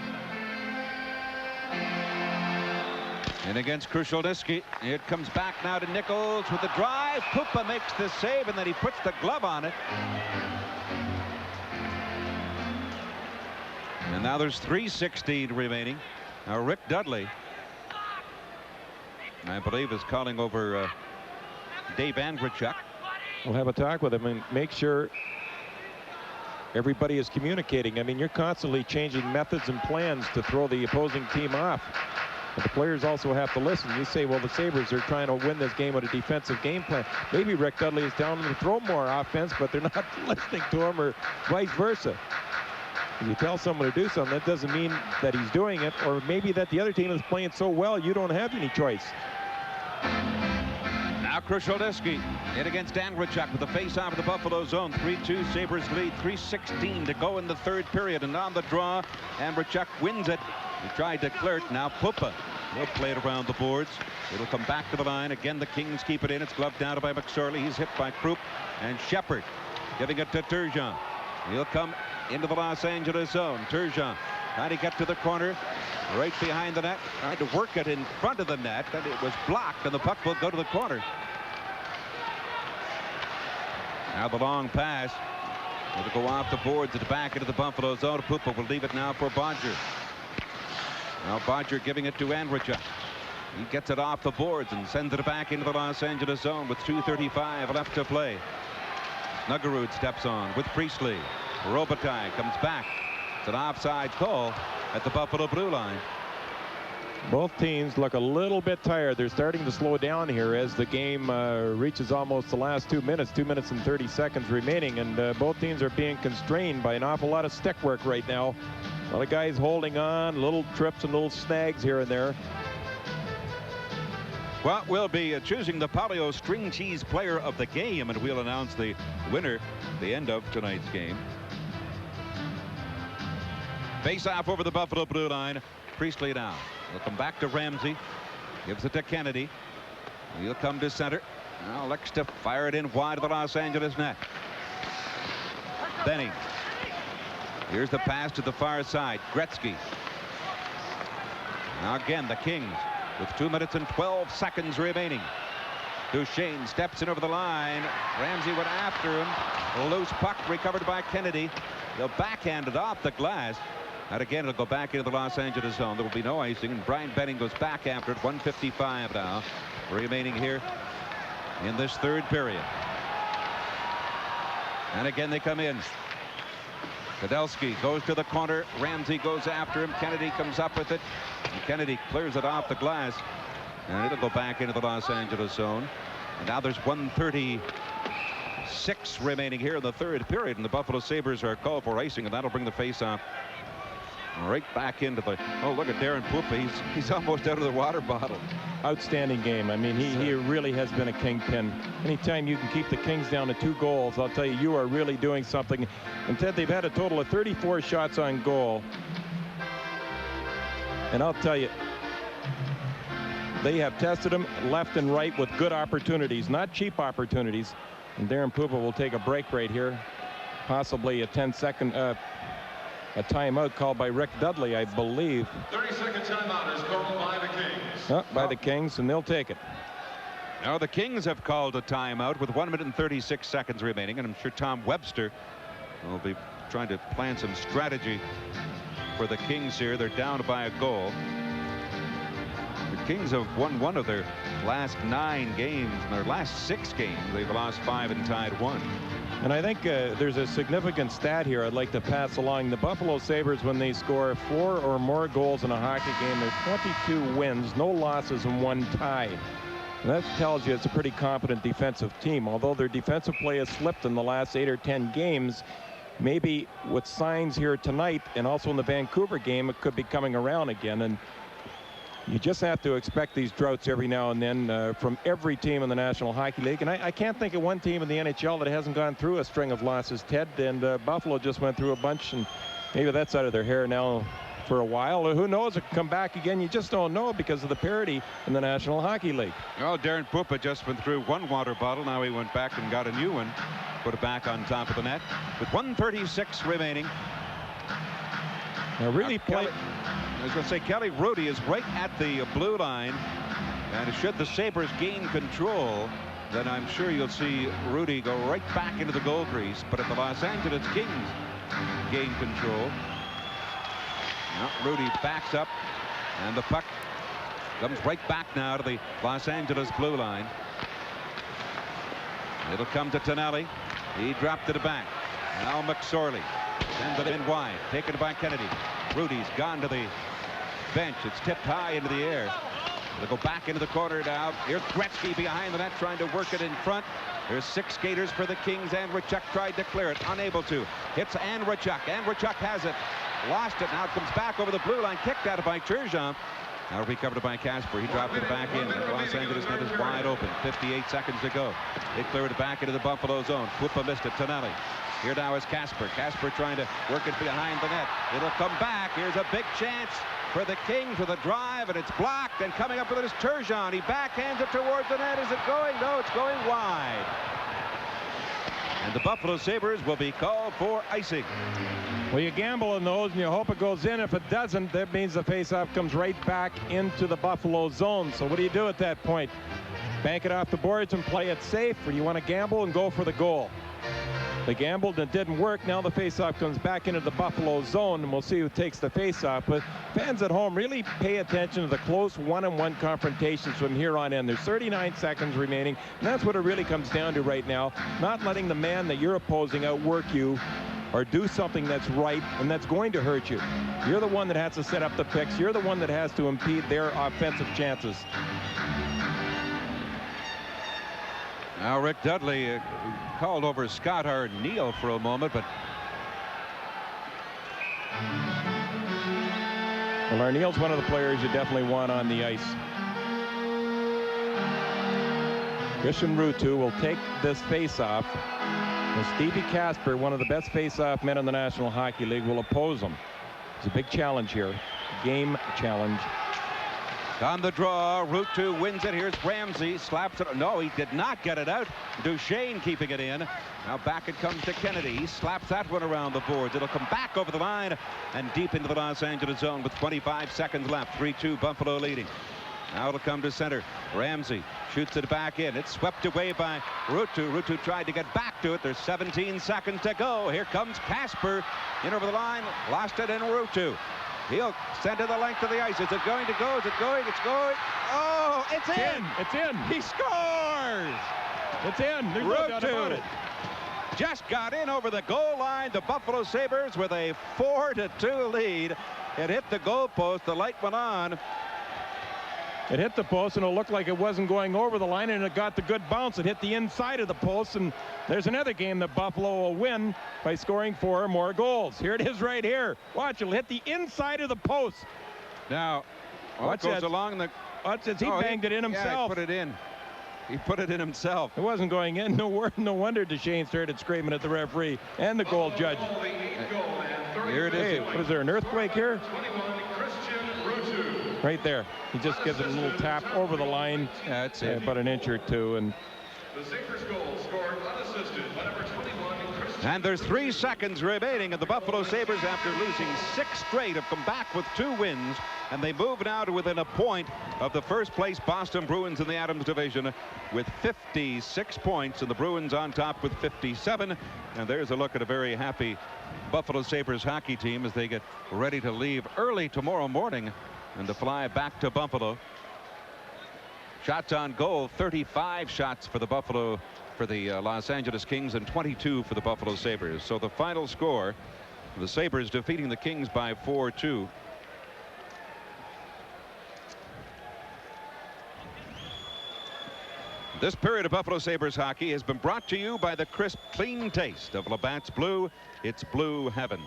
in against Krushelnyski. It comes back now to Nichols with the drive. Pupa makes the save, and then he puts the glove on it. And now there's 3:16 remaining. Now Rick Dudley, I believe, is calling over Dave Andreychuk. We'll have a talk with him and make sure everybody is communicating. I mean, you're constantly changing methods and plans to throw the opposing team off. But the players also have to listen. You say, well, the Sabres are trying to win this game with a defensive game plan. Maybe Rick Dudley is telling them to throw more offense, but they're not listening to him, or vice versa. If you tell someone to do something, that doesn't mean that he's doing it, or maybe that the other team is playing so well you don't have any choice. Now Krushelnyski in against Andreychuk with the face-off of the Buffalo zone. 3-2 Sabres lead. 3:16 to go in the third period, and on the draw, Andreychuk wins it. He tried to clear it. Now Pupa will play it around the boards. It'll come back to the line. Again, the Kings keep it in. It's gloved down by McSorley. He's hit by Krupp, and Shepard giving it to Turgeon. He'll come into the Los Angeles zone. Turgeon trying to get to the corner, right behind the net. Tried to work it in front of the net, and it was blocked, and the puck will go to the corner. Now the long pass. It'll go off the boards at the back into the Buffalo zone. Pupa will leave it now for Bodger. Now Bodger giving it to Andreychuk. He gets it off the boards and sends it back into the Los Angeles zone with 2:35 left to play. Snuggerud steps on with Priestley. Robitaille comes back. It's an offside call at the Buffalo blue line. Both teams look a little bit tired. They're starting to slow down here as the game reaches almost the last 2 minutes. 2 minutes and 30 seconds remaining, and both teams are being constrained by an awful lot of stick work right now. A lot of guys holding on, little trips and little snags here and there. Well, we'll be choosing the Polio String Cheese Player of the Game, and we'll announce the winner at the end of tonight's game. Face off over the Buffalo blue line. Priestley now. He'll come back to Ramsey. Gives it to Kennedy. He'll come to center. Now looks to fire it in wide of the Los Angeles net. Benning. Here's the pass to the far side. Gretzky. Now again, the Kings with 2 minutes and 12 seconds remaining. Duchesne steps in over the line. Ramsey went after him. A loose puck recovered by Kennedy. He'll backhand it off the glass. And again, it'll go back into the Los Angeles zone. There will be no icing, and Brian Benning goes back after it. 1:55 now remaining here in this third period. And again, they come in. Kudelski goes to the corner. Ramsey goes after him. Kennedy comes up with it. And Kennedy clears it off the glass. And it'll go back into the Los Angeles zone. And now there's 1:36 remaining here in the third period. And the Buffalo Sabres are called for icing, and that'll bring the face-off Right back into the. Oh, look at Darren Pupa. He's almost out of the water bottle. Outstanding game. I mean, he really has been a kingpin. Anytime you can keep the Kings down to 2 goals, I'll tell you, you are really doing something. And Ted, they've had a total of 34 shots on goal. And I'll tell you, they have tested them left and right with good opportunities, not cheap opportunities. And Darren Pupa will take a break right here. Possibly a 10-second a timeout called by Rick Dudley, I believe. 30-second timeout is called by the Kings. By the Kings, and they'll take it. Now the Kings have called a timeout with 1 minute and 36 seconds remaining, and I'm sure Tom Webster will be trying to plan some strategy for the Kings here. They're down by a goal. The Kings have won 1 of their last 9 games. In their last 6 games, they've lost 5 and tied 1. And I think there's a significant stat here I'd like to pass along. The Buffalo Sabres, when they score 4 or more goals in a hockey game, there's 22 wins, no losses, and 1 tie. And that tells you it's a pretty competent defensive team. Although their defensive play has slipped in the last 8 or 10 games, maybe with signs here tonight and also in the Vancouver game, it could be coming around again. And you just have to expect these droughts every now and then from every team in the National Hockey League. And I can't think of one team in the NHL that hasn't gone through a string of losses, Ted. And Buffalo just went through a bunch, and maybe that's out of their hair now for a while. Or who knows, it could come back again. You just don't know because of the parity in the National Hockey League. Well, Darren Pupa just went through 1 water bottle. Now he went back and got a new one. Put it back on top of the net with 1:36 remaining. Now really play. I was going to say, Kelly Rudy is right at the blue line, and should the Sabres gain control, then I'm sure you'll see Rudy go right back into the goal crease. But if the Los Angeles Kings gain control, now Rudy backs up, and the puck comes right back now to the Los Angeles blue line. It'll come to Tonelli. He dropped it back. Now McSorley sends it in wide, taken by Kennedy. Rudy's gone to the bench. It's tipped high into the air. It'll go back into the corner now. Here's Gretzky behind the net trying to work it in front. There's 6 skaters for the Kings. Andrechuk tried to clear it, unable to. Hits Andrechuk. Andrechuk has it. Lost it. Now it comes back over the blue line. Kicked out by Turgeon. Now recovered by Casper. He dropped it back in. The Los Angeles net is wide open. 58 seconds to go. They cleared it back into the Buffalo zone. Pupa missed it. Tonelli. Here now is Casper. Casper trying to work it behind the net. It'll come back. Here's a big chance for the Kings with a drive, and it's blocked. And coming up with it is Turgeon. He backhands it towards the net. Is it going? No, it's going wide. And the Buffalo Sabres will be called for icing. Well, you gamble on those and you hope it goes in. If it doesn't, that means the faceoff comes right back into the Buffalo zone. So what do you do at that point? Bank it off the boards and play it safe, or you want to gamble and go for the goal? They gambled and it didn't work. Now the faceoff comes back into the Buffalo zone, and we'll see who takes the faceoff. But fans at home, really pay attention to the close one-on-one confrontations from here on in. There's 39 seconds remaining, and that's what it really comes down to right now. Not letting the man that you're opposing outwork you or do something that's right and that's going to hurt you. You're the one that has to set up the picks. You're the one that has to impede their offensive chances. Now Rick Dudley called over Scott Arneal for a moment, but well, Arneal's one of the players you definitely want on the ice. Christian Ruutu will take this face-off, and Stevie Casper, one of the best face-off men in the National Hockey League, will oppose him. It's a big challenge here, game challenge. On the draw, Ruutu wins it. Here's Ramsey, slaps it. No, he did not get it out. Duchesne keeping it in. Now back it comes to Kennedy. He slaps that one around the boards. It'll come back over the line and deep into the Los Angeles zone with 25 seconds left. 3-2 Buffalo leading. Now it'll come to center. Ramsey shoots it back in. It's swept away by Ruutu. Ruutu tried to get back to it. There's 17 seconds to go. Here comes Casper in over the line. Lost it in Ruutu. He'll send to the length of the ice. Is it going to go? Is it going? It's going. Oh, it's in. It's in. He scores. It's in. There's no doubt about it. Just got in over the goal line. The Buffalo Sabres with a 4-2 lead. It hit the goalpost. The light went on. It hit the post, and it looked like it wasn't going over the line, and it got the good bounce. It hit the inside of the post, and there's another game that Buffalo will win by scoring 4 more goals. Here it is right here. Watch, it'll hit the inside of the post. Now, watch goes that. Along the... Watch this. He banged it in himself. Yeah, he put it in. He put it in himself. It wasn't going in. No wonder Duchesne started screaming at the referee and the goal judge. Here it is. Hey, what is there, an earthquake here? Right there. He just gives it a little tap over the line. Yeah, that's it. About an inch or two. And The Sabres goal scored unassisted by number 21, Christian. And there's 3 seconds remaining, and the Buffalo Sabres, after losing 6 straight, have come back with 2 wins, and they move now to within a point of the first-place Boston Bruins in the Adams division with 56 points, and the Bruins on top with 57. And there's a look at a very happy Buffalo Sabres hockey team as they get ready to leave early tomorrow morning and to fly back to Buffalo. Shots on goal, 35 shots for the Los Angeles Kings and 22 for the Buffalo Sabres. So the final score, the Sabres defeating the Kings by 4-2. This period of Buffalo Sabres hockey has been brought to you by the crisp, clean taste of Labatt's Blue. It's Blue Heaven.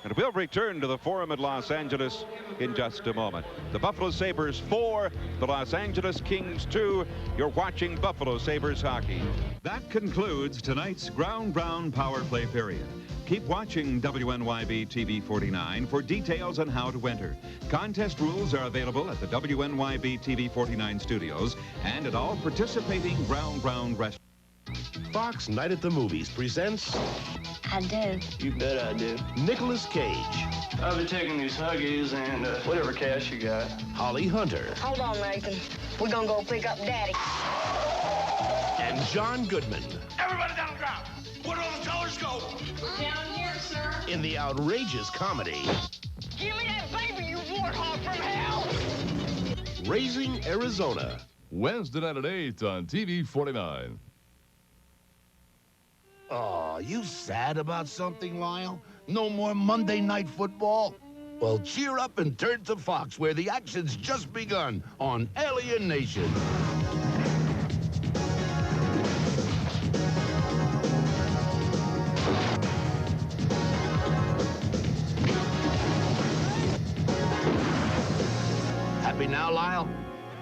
And we'll return to the Forum at Los Angeles in just a moment. The Buffalo Sabres 4, the Los Angeles Kings 2. You're watching Buffalo Sabres hockey. That concludes tonight's Ground Round Power Play period. Keep watching WNYB TV 49 for details on how to enter. Contest rules are available at the WNYB TV 49 studios and at all participating Ground Round restaurants. Fox Night at the Movies presents... I do. You bet I do. Nicolas Cage. I'll be taking these Huggies and whatever cash you got. Holly Hunter. Hold on, Nathan. We're gonna go pick up Daddy. And John Goodman. Everybody down on the ground. Where do all the colors go? Down here, sir. In the outrageous comedy... Give me that baby, you warthog from hell! Raising Arizona. Wednesday night at 8 on TV 49. Oh, you sad about something, Lyle? No more Monday Night Football? Well, cheer up and turn to Fox, where the action's just begun on Alien Nation. Happy now, Lyle?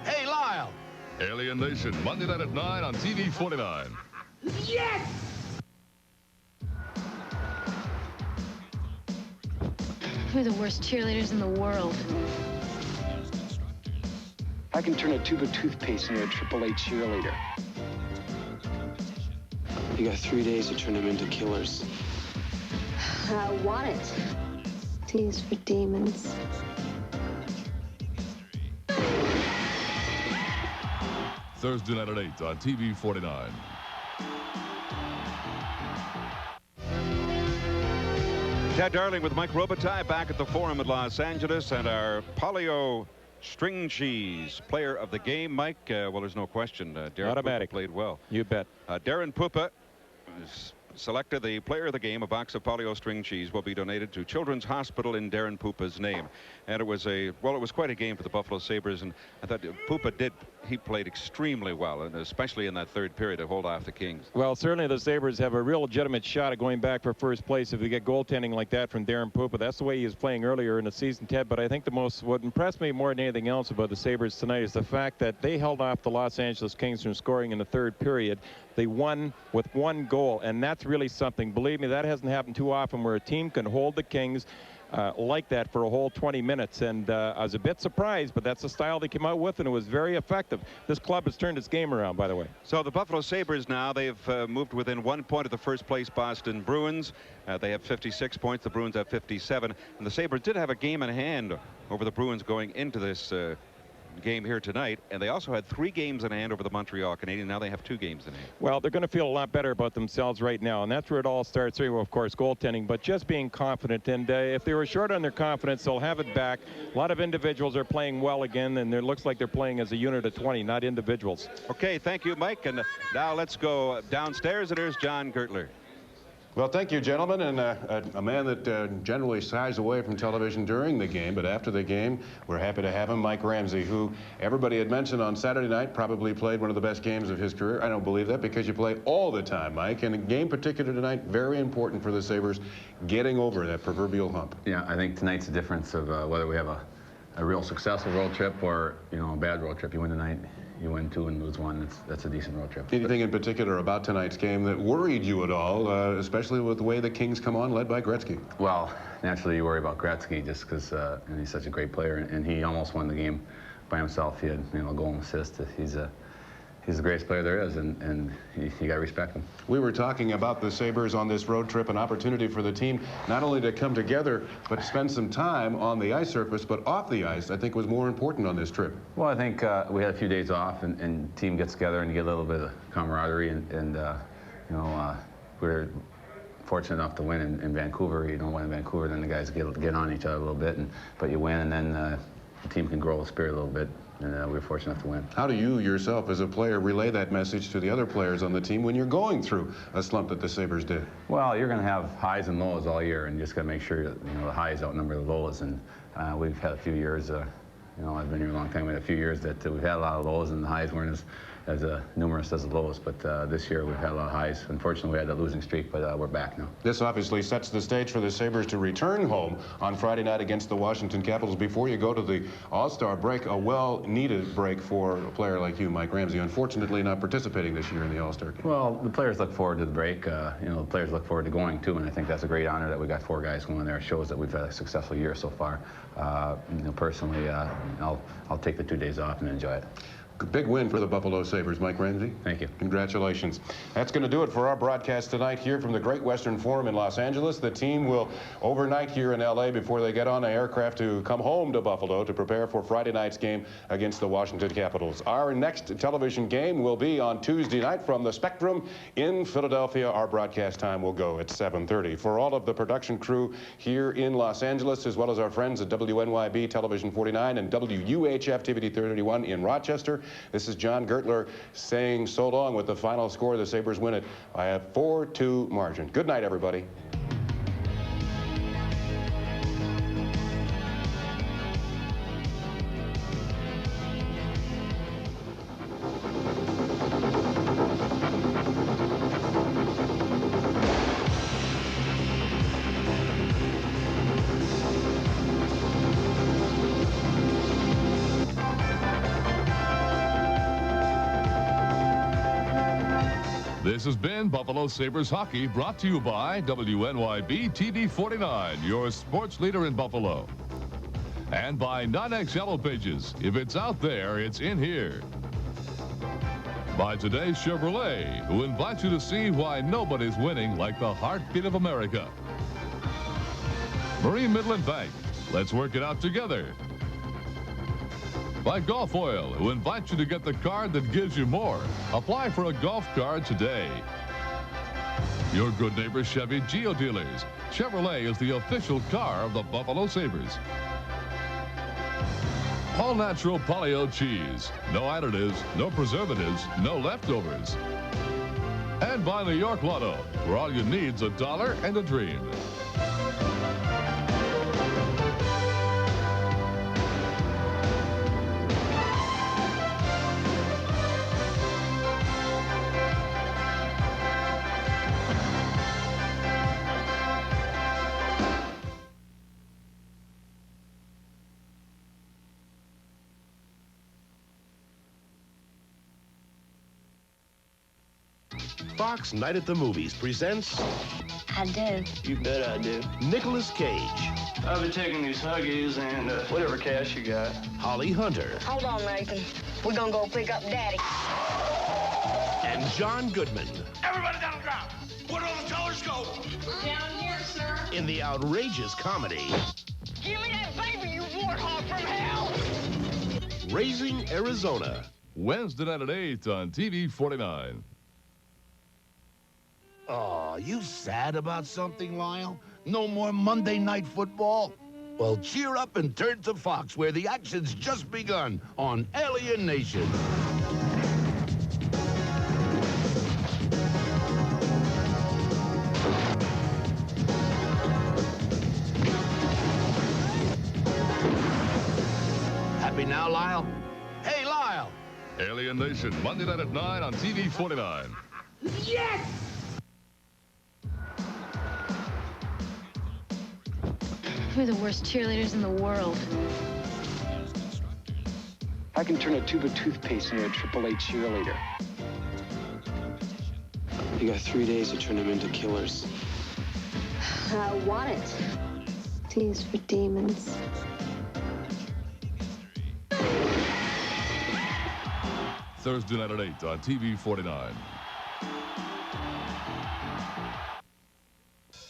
Hey, Lyle! Alien Nation, Monday night at 9 on TV 49. Yes! We're the worst cheerleaders in the world. I can turn a tube of toothpaste into a AAA cheerleader. You got 3 days to turn them into killers. I want it. T is for demons. Thursday night at 8 on TV 49. Ted Darling with Mike Robitaille back at the Forum at Los Angeles, and our Polio string cheese player of the game, Mike. Well, there's no question. Darren Automatic. Pupa played well. You bet. Darren Pupa is selected the player of the game. A box of Polio string cheese will be donated to Children's Hospital in Darren Pupa's name. And it was quite a game for the Buffalo Sabres, and I thought Pupa he played extremely well, and especially in that third period to hold off the Kings. Well, certainly the Sabres have a real legitimate shot at going back for first place if they get goaltending like that from Darren Pupa. That's the way he was playing earlier in the season, Ted. But I think what impressed me more than anything else about the Sabres tonight is the fact that they held off the Los Angeles Kings from scoring in the third period. They won with 1 goal, and that's really something. Believe me, that hasn't happened too often where a team can hold the Kings like that for a whole 20 minutes. And I was a bit surprised, but that's the style they came out with, and it was very effective. This club has turned its game around, by the way. So the Buffalo Sabres now, they've moved within 1 point of the first place Boston Bruins. They have 56 points. The Bruins have 57. And the Sabres did have a game in hand over the Bruins going into this game here tonight, and they also had 3 games in hand over the Montreal Canadiens. Now they have 2 games in hand. Well, they're going to feel a lot better about themselves right now, and that's where it all starts. Well, of course, goaltending, but just being confident. And if they were short on their confidence, they'll have it back. A lot of individuals are playing well again, and it looks like they're playing as a unit of 20, not individuals. Okay, thank you, Mike. And now let's go downstairs, and there's John Gertler. Well, thank you, gentlemen. And a man that generally shies away from television during the game, but after the game, we're happy to have him, Mike Ramsey, who everybody had mentioned on Saturday night probably played one of the best games of his career. I don't believe that because you play all the time, Mike. And a game particular tonight, very important for the Sabres, getting over that proverbial hump. Yeah, I think tonight's the difference of whether we have a real successful road trip or, you know, a bad road trip. You win tonight, you win 2 and lose 1. That's a decent road trip. Anything in particular about tonight's game that worried you at all, especially with the way the Kings come on, led by Gretzky? Well, naturally you worry about Gretzky just because he's such a great player, and he almost won the game by himself. He had, you know, a goal and assist. He's the greatest player there is, and you got to respect him. We were talking about the Sabres on this road trip, an opportunity for the team not only to come together, but to spend some time on the ice surface, but off the ice, I think was more important on this trip. Well, I think we had a few days off, and team gets together and you get a little bit of camaraderie, and you know, we were fortunate enough to win in Vancouver. You don't win in Vancouver, then the guys get on each other a little bit, but you win, and then the team can grow the spirit a little bit. And we were fortunate enough to win. How do you yourself as a player relay that message to the other players on the team when you're going through a slump that the Sabres did? Well, you're going to have highs and lows all year, and you just got to make sure that, you know, the highs outnumber the lows. And we've had a few years, you know, I've been here a long time. We had a few years that we've had a lot of lows, and the highs weren't as numerous as the lows. But this year we've had a lot of highs. Unfortunately, we had a losing streak, but we're back now. This obviously sets the stage for the Sabres to return home on Friday night against the Washington Capitals before you go to the All-Star break, a well-needed break for a player like you, Mike Ramsey, unfortunately not participating this year in the All-Star game. Well, the players look forward to the break. You know, the players look forward to going, too, and I think that's a great honor that we got 4 guys going there. It shows that we've had a successful year so far. You know, personally, I'll take the 2 days off and enjoy it. Big win for the Buffalo Sabres, Mike Ramsey. Thank you. Congratulations. That's going to do it for our broadcast tonight here from the Great Western Forum in Los Angeles. The team will overnight here in L.A. before they get on an aircraft to come home to Buffalo to prepare for Friday night's game against the Washington Capitals. Our next television game will be on Tuesday night from the Spectrum in Philadelphia. Our broadcast time will go at 7:30. For all of the production crew here in Los Angeles, as well as our friends at WNYB Television 49 and WUHF TV 31 in Rochester, this is John Gertler saying so long with the final score. The Sabres win it by a 4-2 margin. Good night, everybody. This has been Buffalo Sabres Hockey, brought to you by WNYB TV 49, your sports leader in Buffalo. And by 9X Yellow Pages. If it's out there, it's in here. By today's Chevrolet, who invites you to see why nobody's winning like the heartbeat of America. Marine Midland Bank, let's work it out together. By Golf Oil, who invites you to get the card that gives you more. Apply for a golf card today. Your good neighbor Chevy Geo Dealers. Chevrolet is the official car of the Buffalo Sabres. All natural Polly-O cheese. No additives, no preservatives, no leftovers. And by New York Lotto, where all you need's $1 and a dream. Fox Night at the Movies presents... I do. You bet I do. Nicolas Cage. I'll be taking these Huggies and whatever cash you got. Holly Hunter. Hold on, Nathan. We're gonna go pick up Daddy. And John Goodman. Everybody down on the ground. Where do all the tellers go? Down here, sir. In the outrageous comedy... Give me that baby, you warthog from hell! Raising Arizona. Wednesday night at 8 on TV 49. Oh, you sad about something, Lyle? No more Monday Night Football? Well, cheer up and turn to Fox, where the action's just begun on Alien Nation. happy now, Lyle? Hey, Lyle! Alien Nation, Monday night at 9 on TV 49. Yes! We're the worst cheerleaders in the world. I can turn a tube of toothpaste into a AAA cheerleader. You got 3 days to turn them into killers. I want it. T is for demons. Thursday night at 8 on TV 49.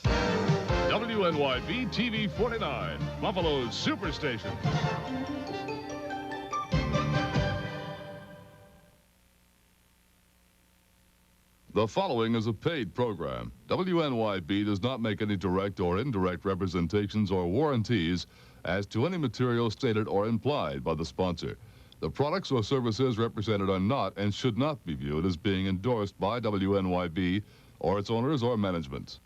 WNYB TV 49, Buffalo's Superstation. The following is a paid program. WNYB does not make any direct or indirect representations or warranties as to any material stated or implied by the sponsor. The products or services represented are not and should not be viewed as being endorsed by WNYB or its owners or management.